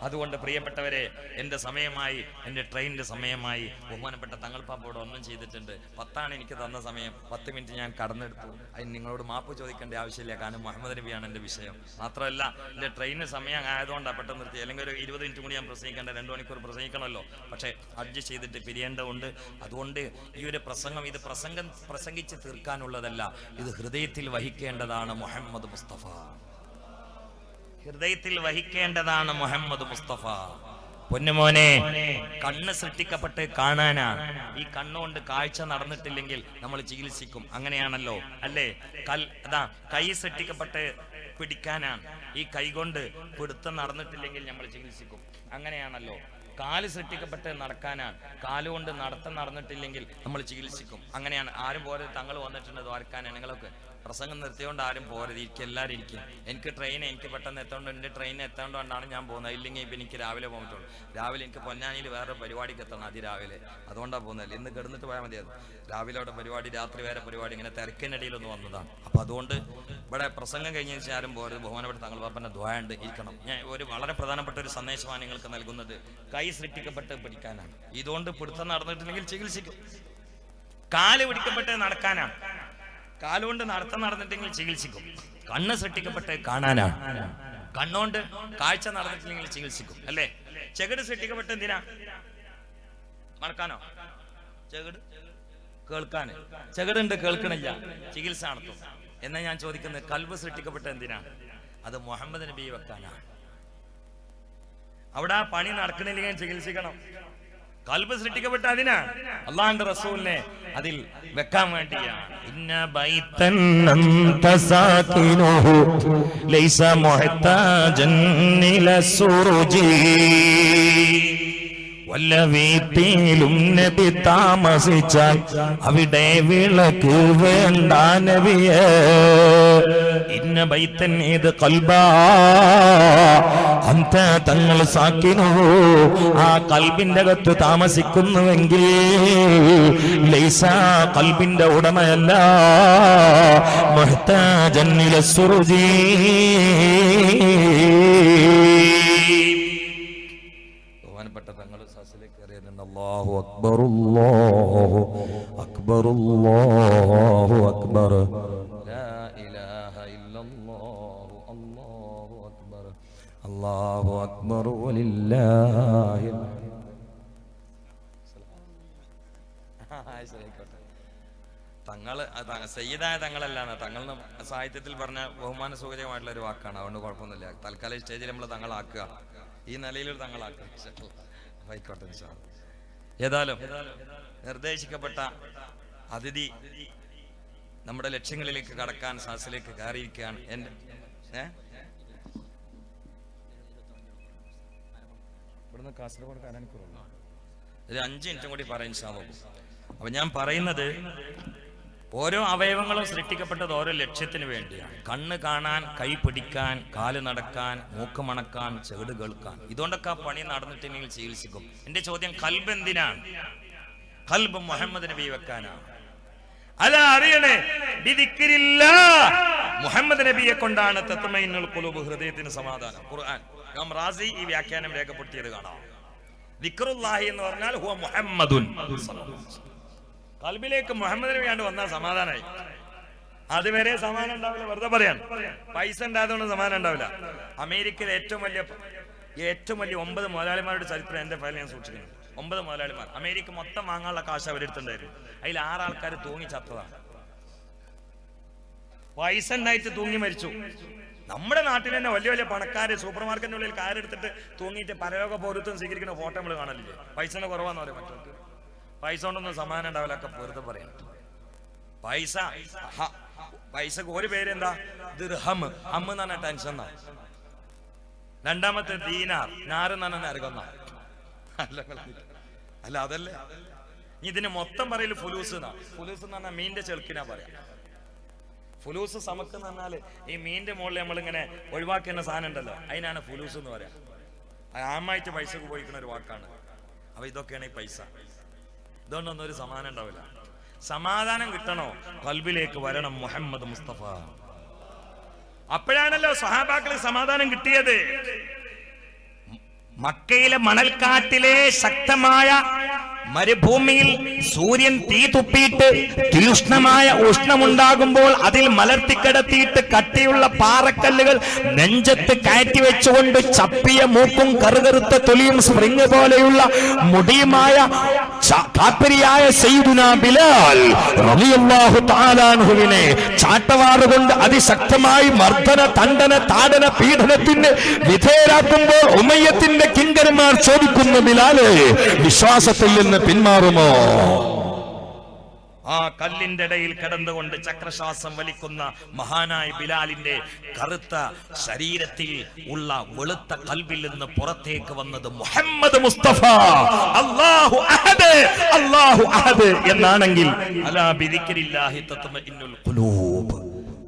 അതുകൊണ്ട് പ്രിയപ്പെട്ടവരെ, എൻ്റെ സമയമായി, എൻ്റെ ട്രെയിനിന്റെ സമയമായി. ബഹുമാനപ്പെട്ട തങ്ങൾ പാപ്പോട് ഒന്നും ചെയ്തിട്ടുണ്ട്. 10 എനിക്ക് തന്ന സമയം, 10 മിനിറ്റ് ഞാൻ കടന്നെടുത്തു. അതിന് നിങ്ങളോട് മാപ്പ് ചോദിക്കേണ്ട ആവശ്യമില്ല, കാരണം മുഹമ്മദ് നബിയാണ് എൻ്റെ വിഷയം. മാത്രമല്ല എൻ്റെ ട്രെയിനിന് സമയം ആയതുകൊണ്ടാണ് പെട്ടെന്ന് നിർത്തി. അല്ലെങ്കിൽ ഒരു 20 മിനിറ്റ് കൂടി ഞാൻ പ്രസംഗിക്കേണ്ട, 2 മണിക്കൂർ പ്രസംഗിക്കണമല്ലോ. പക്ഷേ അഡ്ജസ്റ്റ് ചെയ്തിട്ട് പിരിയേണ്ടതുണ്ട്. അതുകൊണ്ട് ഈ ഒരു പ്രസംഗം ഇത് പ്രസംഗിച്ച് തീർക്കാനുള്ളതല്ല, ഇത് ഹൃദയത്തിൽ വഹിക്കേണ്ടതാണ് മുഹമ്മദ് മുസ്തഫ. ഹൃദയത്തിൽ വഹിക്കേണ്ടതാണ് മുഹമ്മദ് മുസ്തഫ. പൊന്നുമോനെ, കണ്ണ് സൃഷ്ടിക്കപ്പെട്ട് കാണാനാണ്. ഈ കണ്ണുകൊണ്ട് കാഴ്ച നടന്നിട്ടില്ലെങ്കിൽ നമ്മൾ ചികിത്സിക്കും, അങ്ങനെയാണല്ലോ അല്ലേ? കൈ സൃഷ്ടിക്കപ്പെട്ട് പിടിക്കാനാണ്. ഈ കൈ കൊണ്ട് പിടുത്തം നടന്നിട്ടില്ലെങ്കിൽ നമ്മൾ ചികിത്സിക്കും, അങ്ങനെയാണല്ലോ. കാല് സൃഷ്ടിക്കപ്പെട്ട് നടക്കാനാണ്. കാലുകൊണ്ട് നടത്തം നടന്നിട്ടില്ലെങ്കിൽ നമ്മൾ ചികിത്സിക്കും, അങ്ങനെയാണ്. ആരും പോരെ, തങ്ങൾ വന്നിട്ടുണ്ട് ദ്വാരക്കാനാണ്. നിങ്ങളൊക്കെ പ്രസംഗം നിർത്തിയോണ്ട് ആരും പോരത്, ഇരിക്കും, എല്ലാവരും ഇരിക്കും. എനിക്ക് പെട്ടെന്ന് എത്തേണ്ടോ, എൻ്റെ ട്രെയിൻ എത്തേണ്ടതുകൊണ്ടാണ് ഞാൻ പോകുന്നത്. ഇല്ലെങ്കിൽ ഇപ്പം എനിക്ക് രാവിലെ പോകാൻ പറ്റുള്ളൂ. രാവിലെ എനിക്ക് പൊന്നാനിയിൽ വേറെ പരിപാടിക്ക് എത്തണം, അതിരാവിലെ. അതുകൊണ്ടാണ് പോകുന്നത്. ഇന്ന് കിടന്നിട്ട് പോയാൽ മതി. അത് രാവിലെ അവിടെ പരിപാടി, രാത്രി വേറെ പരിപാടി, ഇങ്ങനെ തിരക്കിനിടയിലൊന്ന് വന്നതാണ്. അപ്പം അതുകൊണ്ട് ഇവിടെ പ്രസംഗം കഴിഞ്ഞതിന് ശേഷം ആരും പോരത്. ബഹുമാനപ്പെട്ട തങ്ങൾ പാപ്പൻ്റെ ദ്വായുണ്ട്, ഇരിക്കണം. ഞാൻ ഒരു വളരെ പ്രധാനപ്പെട്ട ഒരു സന്ദേശമാണ് നിങ്ങൾക്ക് നൽകുന്നത്. കൈ സൃഷ്ടിക്കപ്പെട്ട് പിടിക്കാനാണ്. ഇതുകൊണ്ട് പിടുത്തം നടന്നിട്ടില്ലെങ്കിൽ ചികിത്സിക്കും. കാല് പിടിക്കപ്പെട്ട് നടക്കാനാണ്. കാലുകൊണ്ട് നടത്തം നടന്നിട്ടെങ്കിൽ ചികിത്സിക്കും. കണ്ണ് സൃഷ്ടിക്കപ്പെട്ട് കാണാനാണ്. കണ്ണുകൊണ്ട് കാഴ്ച നടന്നിട്ടില്ലെങ്കിൽ ചികിത്സിക്കും, അല്ലേ? ചെകിട് സൃഷ്ടിക്കപ്പെട്ട് എന്തിനാ? മറക്കാനോ? ചെകിട് കേൾക്കാന്. ചെകിടുണ്ട്, കേൾക്കണില്ല, ചികിത്സ നടത്തും. എന്നാ ഞാൻ ചോദിക്കുന്നത്, കൽബ് സൃഷ്ടിക്കപ്പെട്ട് എന്തിനാ? അത് മുഹമ്മദ് നബി വെക്കാനാണ്. അവിടെ ആ പണി നടക്കണില്ലെങ്കിൽ ചികിത്സിക്കണം. കൽബ് സൃഷ്ടിക്കപ്പെട്ട അതിനാ, അല്ലാഹുവിന്റെ റസൂലിനെ അതിൽ വെക്കാൻ വേണ്ടിയാണ്. ഇന്ന ബൈതൻ അൻത സാകിനുഹു ലൈസ മുഹ്താജൻ ഇല സുറുജി. വല്ല വീട്ടിലും നബി താമസിച്ചാൽ അവിടെ വിളക്ക് വേണ്ട നബിയേ. ഇന്ന ബൈതൻ, ഏത് കൽബാ, അന്ത തങ്ങൾ സാക്കിനു, ആ കൽബിന്റെ അകത്ത് താമസിക്കുന്നുവെങ്കിൽ ലൈസ, കൽബിന്റെ ഉടമയല്ല, മുഹ്താജൻ ഇല സുറുജി, അല്ലാഹു അക്ബർ അല്ലാഹു അക്ബർ അല്ലാഹു അക്ബർ ലാ ഇലാഹ ഇല്ലല്ലാഹു അല്ലാഹു അക്ബർ അല്ലാഹു അക്ബർ വലില്ലാഹി തങ്ങള് സയ്യിദായ തങ്ങളല്ല, തങ്ങൾ സാഹിത്യത്തിൽ പറഞ്ഞ ബഹുമാന സൂചകമായിട്ടുള്ള ഒരു വാക്കാണ്. അതുകൊണ്ട് കുഴപ്പമൊന്നുമില്ല. തൽക്കാലം സ്റ്റേജിൽ നമ്മൾ തങ്ങളാക്കുക, ഈ നിലയിലൊരു തങ്ങളാക്കുക. ആയിക്കോട്ടെ. ഏതായാലും നിർദ്ദേശിക്കപ്പെട്ട അതിഥി നമ്മുടെ ലക്ഷ്യങ്ങളിലേക്ക് കടക്കാൻ സാഹസിലേക്ക് കയറിയിരിക്കുകയാണ്. ഇവിടുന്ന് കാസർഗോഡ് കയറാനിക്കുള്ളൂ. ഒരു 5 മിനിറ്റും കൂടി പറയാൻ സാധിക്കും. അപ്പൊ ഞാൻ പറയുന്നത്, ഓരോ അവയവങ്ങളും സൃഷ്ടിക്കപ്പെട്ടത് ഓരോ ലക്ഷ്യത്തിന് വേണ്ടിയാണ്. കണ്ണ് കാണാൻ, കൈ പിടിക്കാൻ, കാല് നടക്കാൻ, മൂക്ക് മണക്കാൻ, ചെവിട് കേൾക്കാൻ. ഇതുകൊണ്ടൊക്കെ ആ പണി നടന്നിട്ടുണ്ടെങ്കിൽ ചികിത്സിക്കും. എന്റെ ചോദ്യം, കൽബ് എന്തിനാണ്? കൽബ് മുഹമ്മദ് നബി വെക്കാനാണ്. അല്ല, അറിയണേ, മുഹമ്മദ് നബിയെ കൊണ്ടാണ് തത്മഇന്നുൽ ഖുലൂബ്, ഹൃദയത്തിന് സമാധാനം. ഖുർആൻ ഇമാം റാസി ഈ വ്യാഖ്യാനം രേഖപ്പെടുത്തിയത് കാണാം. ദിക്റുല്ലാഹി എന്ന് പറഞ്ഞാൽ ഹുവ മുഹമ്മദുൻ. കൽബിലേക്ക് മുഹമ്മദ് നബിയാണ്ട് വന്നാൽ സമാധാനമായി. അതുവരെ സമാധാനം ഉണ്ടാവില്ല, വെറുതെ പറയാൻ. പൈസ ഉണ്ടായതുകൊണ്ട് സമാധാനം ഉണ്ടാവില്ല. അമേരിക്കയിലെ ഏറ്റവും വലിയ 9 മുതലാളിമാരുടെ ചരിത്രം എന്റെ ഫയൽ ഞാൻ സൂക്ഷിക്കുന്നു. 9 മുതലാളിമാർ. അമേരിക്ക മൊത്തം വാങ്ങാനുള്ള കാശ് അവരെടുത്തുണ്ടായിരുന്നു. അതിൽ 6 ആൾക്കാർ തൂങ്ങി ചത്തതാണ്. പൈസ ഉണ്ടായിട്ട് തൂങ്ങി മരിച്ചു. നമ്മുടെ നാട്ടിൽ തന്നെ വലിയ വലിയ പണക്കാര് സൂപ്പർ മാർക്കറ്റിന്റെ ഉള്ളിൽ കാരെടുത്തിട്ട് തൂങ്ങിയിട്ട് പരലോക പൗരത്വം സ്വീകരിക്കുന്ന ഫോട്ടോ നമ്മൾ കാണലില്ലേ? പൈസന്റെ കുറവാന്ന് പറയും. മറ്റൊക്കെ പൈസ കൊണ്ടൊന്നും സമാധാനം ഉണ്ടാവില്ല, ഒക്കെ വെറുതെ പറയാം. പൈസക്ക് ഒരു പേരെന്താ? ദിർഹം. ഹമ്മ് എന്ന് പറഞ്ഞ ടെൻഷൻ എന്നാ. രണ്ടാമത്തെ ദീനാർ. നാറ് എന്ന് പറഞ്ഞ നരകൊന്ന. അല്ല, അതല്ലേ. ഇതിന് മൊത്തം പറയല് ഫുലൂസ് എന്നാ. ഫുലൂസ് എന്ന് പറഞ്ഞാൽ മീനിന്റെ ചെളുക്കിനാ പറയാം. ഫുലൂസ് സമക്ക് എന്ന് പറഞ്ഞാല് ഈ മീനിന്റെ മുകളിൽ നമ്മളിങ്ങനെ ഒഴിവാക്കുന്ന സാധനം ഉണ്ടല്ലോ, അതിനാണ് ഫുലൂസ് എന്ന് പറയാം. ആമായിട്ട് പൈസക്ക് ഉപയോഗിക്കുന്ന ഒരു വാക്കാണ്. അപ്പൊ ഇതൊക്കെയാണ് ഈ പൈസ. ഇതുകൊണ്ടൊന്നും ഒരു സമാധാനം ഉണ്ടാവില്ല. സമാധാനം കിട്ടണോ? ഖൽബിലേക്ക് വരണം മുഹമ്മദ് മുസ്തഫ. അപ്പോഴാണല്ലോ സ്വഹാബാക്കളിൽ സമാധാനം കിട്ടിയത്. മക്കയിലെ മണൽക്കാട്ടിലെ ശക്തമായ മരുഭൂമിയിൽ സൂര്യൻ തീ തുപ്പിയിട്ട് തീക്ഷ്ണമായ ഉഷ്ണമുണ്ടാകുമ്പോൾ അതിൽ മലർത്തിക്കിടത്തിയിട്ട് കട്ടിയുള്ള പാറക്കല്ലുകൾ നെഞ്ചത്ത് കയറ്റി വെച്ചുകൊണ്ട് ചപ്പിയ മൂക്കും കറുകറുത്ത തൊലിയും സ്പ്രിങ് പോലെയുള്ള മുടിയുമായ കാപ്പിരിയായ സയ്യിദുനാ ബിലാൽ റളിയല്ലാഹു തആല അൻഹുവിനെ ചാട്ടവാറുകൊണ്ട് അതിശക്തമായി മർദ്ദന, തണ്ടന, താടന, പീഡനത്തിന് വിധേയരാക്കുമ്പോൾ ഉമയ്യത്തിന്റെ കിങ്കരന്മാർ ചോദിക്കുന്നു, ബിലാലെ, വിശ്വാസത്തിൽ നിന്ന് പിന്മാറുമോ? ആ കല്ലിന്റെ ഇടയിൽ കിടന്നുകൊണ്ട് ചക്രശ്വാസം വലിക്കുന്ന മഹാനായ ബിലാലിന്റെ കറുത്ത ശരീരത്തിൽ ഉള്ള വെളുത്ത കൽബിൽ നിന്ന് പുറത്തേക്ക് വന്നത് മുഹമ്മദ് മുസ്തഫ. അല്ലാഹു അഹദ്, അല്ലാഹു അഹദ് എന്നാണെങ്കിൽ അലാ ബിദിക്രില്ലാഹി തത്മഇന്നുൽ ഖുലൂബ്.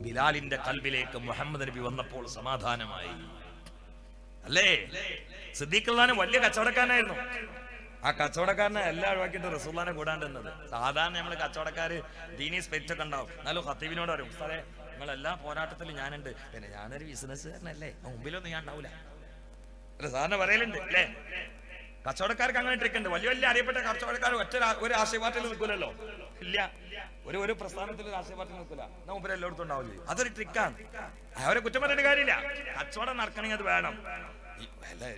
ബിലാലിന്റെ കൽബിലേക്ക് മുഹമ്മദ് നബി വന്നപ്പോൾ സമാധാനമായി. അല്ലേ? സിദ്ദീഖ് റളിയല്ലാഹു അൻഹു വലിയ കച്ചവടക്കാരനായിരുന്നു. ആ കച്ചവടക്കാരനെ എല്ലാം ഒഴിവാക്കിയിട്ട് റസൂലുള്ളാഹിനെ കൂടാണ്ടെന്നത്. സാധാരണ നമ്മള് കച്ചവടക്കാര് ദീനി സ്പിരിറ്റ് ഒക്കെ ഉണ്ടാവും. എന്നാലും ഖത്തീബിനോട് പറയും, സാറേ നിങ്ങളെല്ലാ പോരാട്ടത്തിലും ഞാനുണ്ട്, പിന്നെ ഞാനൊരു ബിസിനസ്സുകാരനല്ലേ, മുമ്പിലൊന്നും ഞാൻ ഉണ്ടാവില്ല. അല്ല, സാധാരണ പറയലുണ്ട് അല്ലേ? കച്ചവടക്കാർക്ക് അങ്ങനെ ട്രിക്ക് ഉണ്ട്. വലിയ വലിയ അറിയപ്പെട്ട കച്ചവടക്കാർ ഒരു രാഷ്ട്രീയ പാർട്ടിയിൽ നിൽക്കൂലല്ലോ. ഇല്ല, ഒരു പ്രസ്ഥാനത്തിൽ രാഷ്ട്രീയ പാർട്ടിയിൽ നിൽക്കില്ല. എന്നാ മുമ്പിൽ എല്ലായിടത്തും ഉണ്ടാവില്ലേ? അതൊരു ട്രിക്കാണ്. അവരെ കുറ്റം പറഞ്ഞിട്ട് കാര്യമില്ല. കച്ചവടം നടക്കണമെങ്കിൽ അത് വേണം.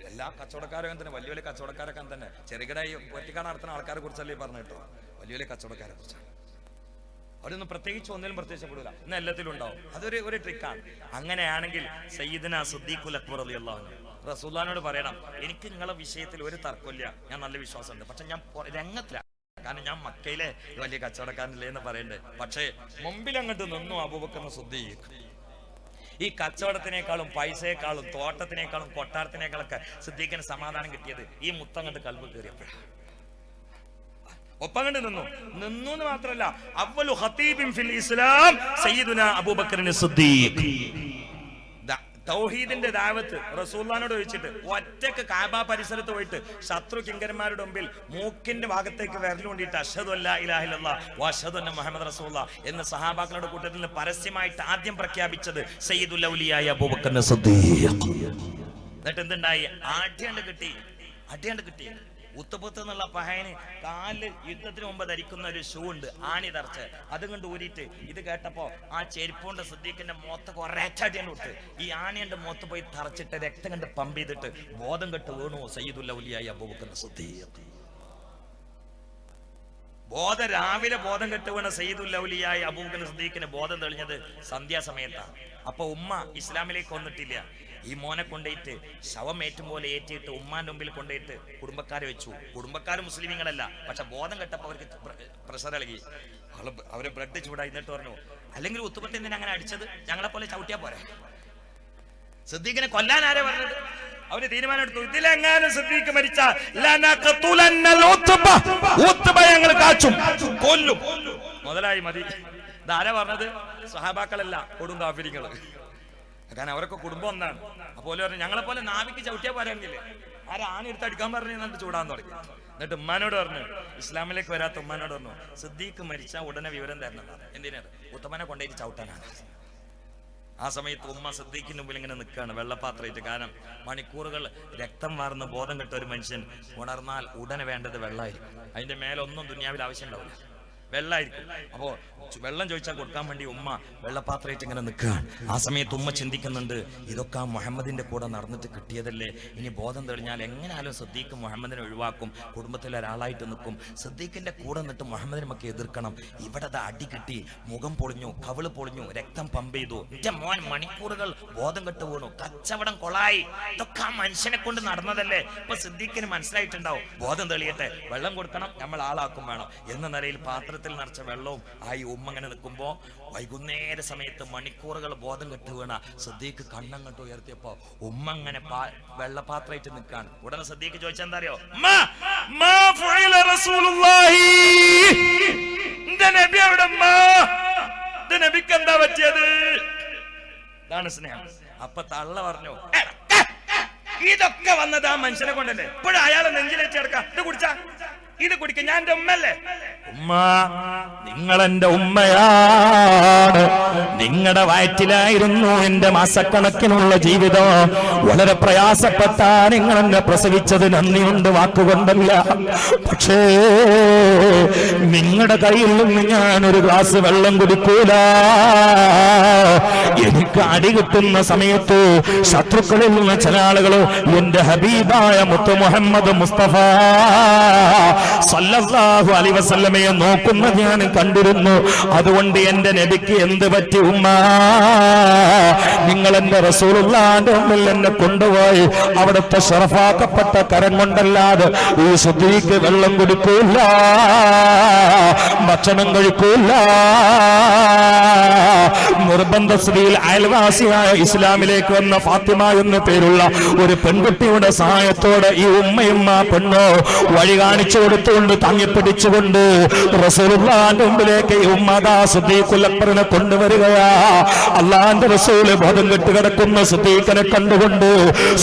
എല്ലാ കച്ചവടക്കാരും തന്നെ, വലിയ വലിയ കച്ചവടക്കാരൊക്കെ തന്നെ. ചെറുകിട ഒറ്റക്കാട് നടത്തുന്ന ആൾക്കാരെ കുറിച്ചല്ലേ പറഞ്ഞു കേട്ടോ. വലിയ വലിയ കച്ചവടക്കാരെ കുറിച്ചാണ്. അവരൊന്നും പ്രത്യേകിച്ച് ഒന്നിലും പ്രത്യക്ഷപ്പെടില്ല, ഇന്ന് എല്ലാത്തിലും ഉണ്ടാവും. അതൊരു ട്രിക്കാണ്. അങ്ങനെയാണെങ്കിൽ സയ്യിദുനാ സിദ്ദീഖുൽ അക്ബർ റളിയല്ലാഹു അൻഹു റസൂലുള്ളാഹിനോട് പറയണം, എനിക്ക് നിങ്ങളെ വിഷയത്തിൽ ഒരു തർക്കമില്ല, ഞാൻ നല്ല വിശ്വാസമുണ്ട്, പക്ഷെ ഞാൻ രംഗത്തിലാണ്. കാരണം ഞാൻ മക്കയിലെ വലിയ കച്ചവടക്കാരനല്ലേ എന്ന് പറയണ്ടേ. പക്ഷേ മുമ്പിൽ അങ്ങോട്ട് നിന്നു അബൂബക്കർ സിദ്ദീഖ്. ഈ കച്ചവടത്തിനേക്കാളും പൈസയെക്കാളും തോട്ടത്തിനേക്കാളും കൊട്ടാരത്തിനേക്കാളൊക്കെ സിദ്ദീഖിന് സമാധാനം കിട്ടിയത് ഈ മുത്തങ്ങട്ട് കൽബ് കയറിയപ്പോഴാണ്. ഒപ്പം കണ്ട് നിന്നു എന്ന് മാത്രമല്ല, അവ്വലു ഖതീബിൻ ഫിൽ ഇസ്ലാം സയ്യിദുനാ അബൂബക്കർ സിദ്ദീഖ്. തൗഹീദിന്റെ ദഅവത്ത് റസൂലുള്ളാഹിനോട് ചോദിച്ചിട്ട് ഒറ്റക്ക് കഅബ പരിസരത്ത് പോയിട്ട് ശത്രു കിങ്കരന്മാരുടെ മുമ്പിൽ മൂക്കിന്റെ ഭാഗത്തേക്ക് വിരലുകൊണ്ടിട്ട് അഷ്ഹദു അല്ലാ ഇലാഹ ഇല്ലല്ലാഹ് വ അഷ്ഹദു അന്ന മുഹമ്മദ് റസൂലുള്ളാഹ് എന്ന് സഹാബാക്കളുടെ കൂട്ടത്തിൽ നിന്ന് പരസ്യമായിട്ട് ആദ്യം പ്രഖ്യാപിച്ചത് സയ്യിദുൽ ഔലിയായ അബൂബക്കർ സിദ്ദീഖ്. എന്നിട്ട് എന്തുണ്ടായി? അടിയാണ്ട് കിട്ടി. ഉത്തപ്പത്ത് എന്നുള്ള പഹയന് കാലില് യുദ്ധത്തിന് മുമ്പ് ധരിക്കുന്ന ഒരു ഷൂ ഉണ്ട്, ആണി തറച്ച്. അതും കൊണ്ട് ഊരിയിട്ട് ഇത് കേട്ടപ്പോ ആ ചെരുപ്പുകൊണ്ട് സിദ്ദീഖിന്റെ മുഖത്ത് ഒരേറ്റാട്ടിയാണ് വിട്ട്. ഈ ആണിയുടെ മുഖത്ത് പോയി തറച്ചിട്ട് രക്തം കണ്ട് പമ്പ് ചെയ്തിട്ട് ബോധം കെട്ട് വീണു സയ്യിദുൽ ഔലിയായി അബൂബക്കർ സിദ്ദീഖ്. രാവിലെ ബോധം കെട്ട് വീണ സയ്യിദുൽ ഔലിയായി അബൂബക്കർ സിദ്ദീഖിന് ബോധം തെളിഞ്ഞത് സന്ധ്യാസമയത്താണ്. അപ്പൊ ഉമ്മ ഇസ്ലാമിലേക്ക് വന്നിട്ടില്ല. ഈ മോനെ കൊണ്ടുപോയിട്ട് ശവം ഏറ്റും പോലെ ഏറ്റിയിട്ട് ഉമ്മാന്റെ മുമ്പിൽ കൊണ്ടുപോയിട്ട് കുടുംബക്കാരെ വെച്ചു. കുടുംബക്കാർ മുസ്ലിമീങ്ങളല്ല, പക്ഷെ ബോധം കെട്ടപ്പോൾ അവർക്ക് പ്രഷർ ഇളകി. അവരെ ബ്ലഡ് ചൂടായി. എന്നിട്ട് പറഞ്ഞു, അല്ലെങ്കിൽ ഉത്തുപത്തി എന്തിനാ അങ്ങനെ അടിച്ചത്, ഞങ്ങളെ പോലെ ചവിട്ടിയാ പോരെ. സിദ്ദീഖിനെ കൊല്ലാൻ ആരെ പറഞ്ഞത്? അവര് തീരുമാനം എടുത്തു, ഇതിലെങ്ങാനും സിദ്ദീഖ് മരിച്ചാൽ ഞങ്ങൾ കാച്ചും, കൊല്ലും. മുതലായി മതി. ഇതാരാ പറഞ്ഞത്? സഹാബാക്കളല്ല, കൊടും കാഫിരികള്. കാരണം അവരൊക്കെ കുടുംബം ഒന്നാണ്. അപ്പോൾ പറഞ്ഞു, ഞങ്ങളെ പോലെ നാവിക്ക് ചവിട്ടിയാ പോരാണെങ്കിലേ ആരാ ആണി എടുത്ത് അടിക്കാൻ പറഞ്ഞു എന്നിട്ട് ചൂടാൻ തുടങ്ങി. എന്നിട്ട് ഉമ്മാനോട് പറഞ്ഞു, ഇസ്ലാമിലേക്ക് വരാത്ത ഉമ്മാനോട് പറഞ്ഞു, സിദ്ദീഖ് മരിച്ചാൽ ഉടനെ വിവരം തരണം. എന്തിനാണ്? ഉത്തമനെ കൊണ്ടുപോയി ചവിട്ടാനാണ്. ആ സമയത്ത് ഉമ്മ സിദ്ദീഖിന് മുമ്പിൽ ഇങ്ങനെ നിൽക്കുകയാണ് വെള്ളപ്പാത്രമായിട്ട്. കാരണം മണിക്കൂറുകൾ രക്തം വാർന്ന് ബോധം കെട്ട ഒരു മനുഷ്യൻ ഉണർന്നാൽ ഉടനെ വേണ്ടത് വെള്ളമായിരിക്കും. അതിന്റെ മേലൊന്നും ദുനിയാവിൽ ആവശ്യം ഉണ്ടാവില്ല, വെള്ളമായിരിക്കും. അപ്പോ വെള്ളം ചോദിച്ചാൽ കൊടുക്കാൻ വേണ്ടി ഉമ്മ വെള്ളപ്പാത്രമായിട്ട് ഇങ്ങനെ നിൽക്കുകയാണ്. ആ സമയത്ത് ഉമ്മ ചിന്തിക്കുന്നുണ്ട്, ഇതൊക്കെ ആ മുഹമ്മദിന്റെ കൂടെ നടന്നിട്ട് കിട്ടിയതല്ലേ, ഇനി ബോധം തെളിഞ്ഞാൽ എങ്ങനെയാലും സിദ്ദീഖ് മുഹമ്മദിനെ ഒഴിവാക്കും, കുടുംബത്തിലെ ഒരാളായിട്ട് നിൽക്കും. സിദ്ദീഖിന്റെ കൂടെ നിന്നിട്ട് മുഹമ്മദിനെ നമുക്ക് എതിർക്കണം. ഇവിടെ അടി കിട്ടി, മുഖം പൊളിഞ്ഞു, കവിള് പൊളിഞ്ഞു, രക്തം പമ്പ് ചെയ്തു, എന്റെ മോൻ മണിക്കൂറുകൾ ബോധം കെട്ട് വീണു, കച്ചവടം കൊളായി. ഇതൊക്കെ ആ മനുഷ്യനെ കൊണ്ട് നടന്നതല്ലേ. ഇപ്പൊ സിദ്ദീഖിന് മനസ്സിലായിട്ടുണ്ടാവും, ബോധം തെളിയട്ടെ, വെള്ളം കൊടുക്കണം, നമ്മൾ ആളാക്കും വേണം എന്ന നിലയിൽ പാത്രത്തിൽ നിറച്ച വെള്ളവും ആയി ഉമ്മ അങ്ങനെ നിൽക്കുമ്പോ വൈകുന്നേര സമയത്ത് മണിക്കൂറുകൾ ബോധം കെട്ട് വീണ സിദ്ദീഖ് കണ്ണങ്ങോട്ട് ഉയർത്തിയപ്പോ ഉമ്മ അങ്ങനെ വെള്ളപാത്രമായിട്ട് നിൽക്കാണ്. ഉടനെ സിദ്ദീഖ് ചോദിച്ചാൽ എന്താ അറിയോ? നബിക്ക് എന്താ പറ്റിയത്? ഇതാണ് സ്നേഹം. അപ്പൊ തള്ള പറഞ്ഞു, ഇതൊക്കെ വന്നത് ആ മനുഷ്യനെ കൊണ്ടല്ലേ, ഇപ്പോഴും അയാളെ നെഞ്ചിലേറ്റ് കിടക്കാം, ഇത് കുടിച്ചാ, ഇത് കുടിക്ക, ഞാൻ എന്റെ ഉമ്മല്ലേ. ഉമ്മ, നിങ്ങൾ എന്റെ ഉമ്മയാണ്. നിങ്ങളുടെ വയറ്റിലായിരുന്നു എന്റെ മാസക്കണക്കിനുള്ള ജീവിതം. വളരെ പ്രയാസപ്പെട്ടാ നിങ്ങൾ എന്നെ പ്രസവിച്ചത്. നന്ദിയുണ്ട്, വാക്കുകൊണ്ടല്ല. പക്ഷേ നിങ്ങളുടെ കയ്യിൽ നിന്ന് ഞാൻ ഒരു ഗ്ലാസ് വെള്ളം കുടിക്കൂല. എനിക്ക് അടി കിട്ടുന്ന സമയത്ത് ശത്രുക്കളിൽ നിന്ന് ചില ആളുകൾ എന്റെ ഹബീബായ മുത്ത് മുഹമ്മദ് മുസ്തഫ സല്ലല്ലാഹു അലൈഹി വസല്ലമയെ നോക്കുന്നത് ഞാൻ കണ്ടിരുന്നു. അതുകൊണ്ട് എന്റെ നബിക്ക് എന്ത് പറ്റി ഉമ്മ? നിങ്ങൾ എന്റെ റസൂലുള്ളാഹിന്റെ മുമ്പിൽ എന്നെ കൊണ്ടുപോയി അവിടുത്തെ ശറഫാക്കപ്പെട്ട കരം കൊണ്ടല്ലാതെ ഈ സിദ്ദീഖ് വെള്ളം കുടിക്കൂല, ഭക്ഷണം കഴിക്കൂല. നിർബന്ധ സ്ത്രീയിൽ അയൽവാസിയായ ഇസ്ലാമിലേക്ക് വന്ന ഫാത്തിമ എന്ന പേരുള്ള ഒരു പെൺകുട്ടിയുടെ സഹായത്തോടെ ഈ ഉമ്മയും ആ പെണ്ണോ വഴി കാണിച്ചു കൊടുത്തുകൊണ്ട് തങ്ങിപ്പിടിച്ചുകൊണ്ട് റസൂലുള്ളാഹിന്റെ മുമ്പിലേക്ക് ഈ ഉമ്മദാ സിദ്ദീഖുൽ അക്ബറിനെ കൊണ്ടുവരികയാ. അള്ളാന്റെ റസൂല് ബോധം കെട്ട് കിടക്കുന്ന സിദ്ദീഖിനെ കണ്ടുകൊണ്ട്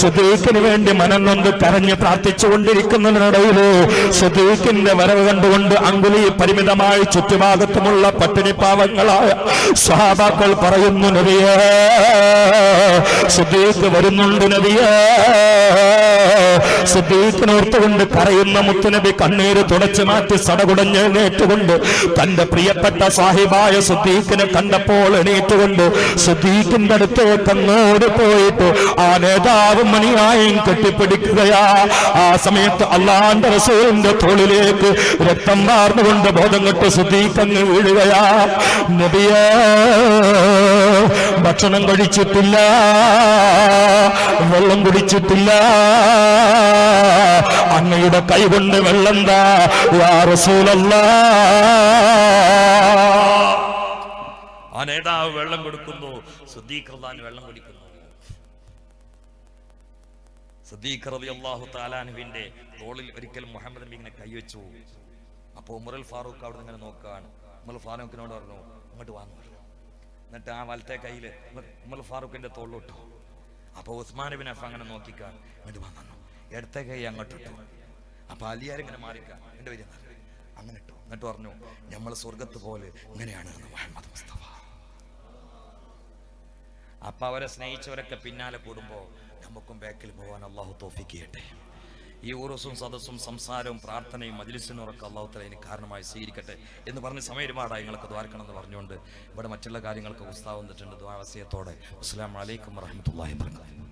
സിദ്ദീഖിന് വേണ്ടി മനംനൊന്ന് കരഞ്ഞ് പ്രാർത്ഥിച്ചുകൊണ്ടിരിക്കുന്നതിനിടയിൽ സിദ്ദീഖിന്റെ വരവ് കണ്ടുകൊണ്ട് അങ്കുലി പരിമിതമായി ചുറ്റുഭാഗത്തുമുള്ള പട്ടിണി പാവങ്ങളായ സ്വഹാബാക്കൾ പറയുന്നു, നബിയേ സിദ്ദീഖ് വരുന്നുണ്ട്, നബിയേ. സിദ്ദീഖിനോർത്തുകൊണ്ട് കരയുന്ന മുത്തുനബി കണ്ണീര് തുടച്ചു മാറ്റി സടകുടഞ്ഞ് എണീറ്റുകൊണ്ട് തന്റെ പ്രിയപ്പെട്ട സാഹിബായ സിദ്ദീഖിനെ കണ്ടപ്പോൾ എണീറ്റുകൊണ്ട് സിദ്ദീഖിന്റെ അടുത്തേക്ക് അങ്ങോട്ട് പോയിട്ട് ആ നേതാവ് മണിയായും കെട്ടിപ്പിടിക്കുകയാ. ആ സമയത്ത് അള്ളാന്റെ റസൂലിന്റെ തോളിലേക്ക് രക്തം വാർന്നുകൊണ്ട് ബോധം കെട്ട് സിദ്ദീഖ് അങ്ങ് വീഴുകയാ. നബിയേ ഭക്ഷണം കഴിച്ചിട്ടില്ല, വെള്ളം കുടിച്ചിട്ടില്ല, അങ്ങയുടെ കൈകൊണ്ട് വെള്ളം താ യാ റസൂലല്ലാഹ്. ആ നേതാവ് വെള്ളം കൊടുക്കുന്നു, സിദ്ദീഖ് റളിയല്ലാഹു വെള്ളം കുടിക്കുന്നു. സിദ്ദീഖ് റളിയല്ലാഹു തആല അൻഹുവിന്റെ തോളിൽ ഒരിക്കൽ മുഹമ്മദ് നബി ഇങ്ങനെ കൈവച്ചു. അപ്പോൾ ഉമറുൽ ഫാറൂഖ് അവിടെ ഇങ്ങനെ നോക്കുകയാണ്. ഉമർ ഫാറൂഖിനോട് പറഞ്ഞു, അങ്ങോട്ട് വാങ്ങും. എന്നിട്ട് ആ വലത്തെ കയ്യിൽ ഉമർ ഫാറൂഖിന്റെ തോളിലിട്ടു. അപ്പൊ ഉസ്മാൻ ഇബ്നു അഫ്ഫാൻ അങ്ങനെ നോക്കിക്കാൻ എന്നിട്ട് വന്നു, ഇടത്തെ കൈ അങ്ങോട്ട് ഇട്ടു. അപ്പൊ അലിയാരിങ്ങനെ മാറിക്കാൻ എന്റെ വരി അങ്ങനെ ഇട്ടു. എന്നിട്ട് പറഞ്ഞു, നമ്മൾ സ്വർഗത്ത് പോലെ ഇങ്ങനെയാണ് മുഹമ്മദ് മുസ്തഫ. അപ്പൊ അവരെ സ്നേഹിച്ചവരൊക്കെ പിന്നാലെ കൂടുമ്പോ നമുക്കും ബാക്കിൽ പോവാൻ അള്ളാഹു തൗഫീഖ് ചെയ്യട്ടെ. ഈ ഉറൂസും സദസ്സും സംസാരവും പ്രാർത്ഥനയും മജ്ലിസിനുറക്കെ അല്ലാഹു തആല ഇതിന് കാരണമായി സ്വീകരിക്കട്ടെ എന്ന് പറഞ്ഞ് സമയരുമാടായി നിങ്ങൾക്ക് ദ്വാരക്കണം എന്ന് പറഞ്ഞുകൊണ്ട് ഇവിടെ മറ്റുള്ള കാര്യങ്ങൾക്ക് ഉസ്താദ് വന്നിട്ടുണ്ട്. ദുആ വസിയത്തോടെ. അസ്സലാമു അലൈക്കും വറഹ്മത്തുള്ളാഹി വബറകാതുഹു.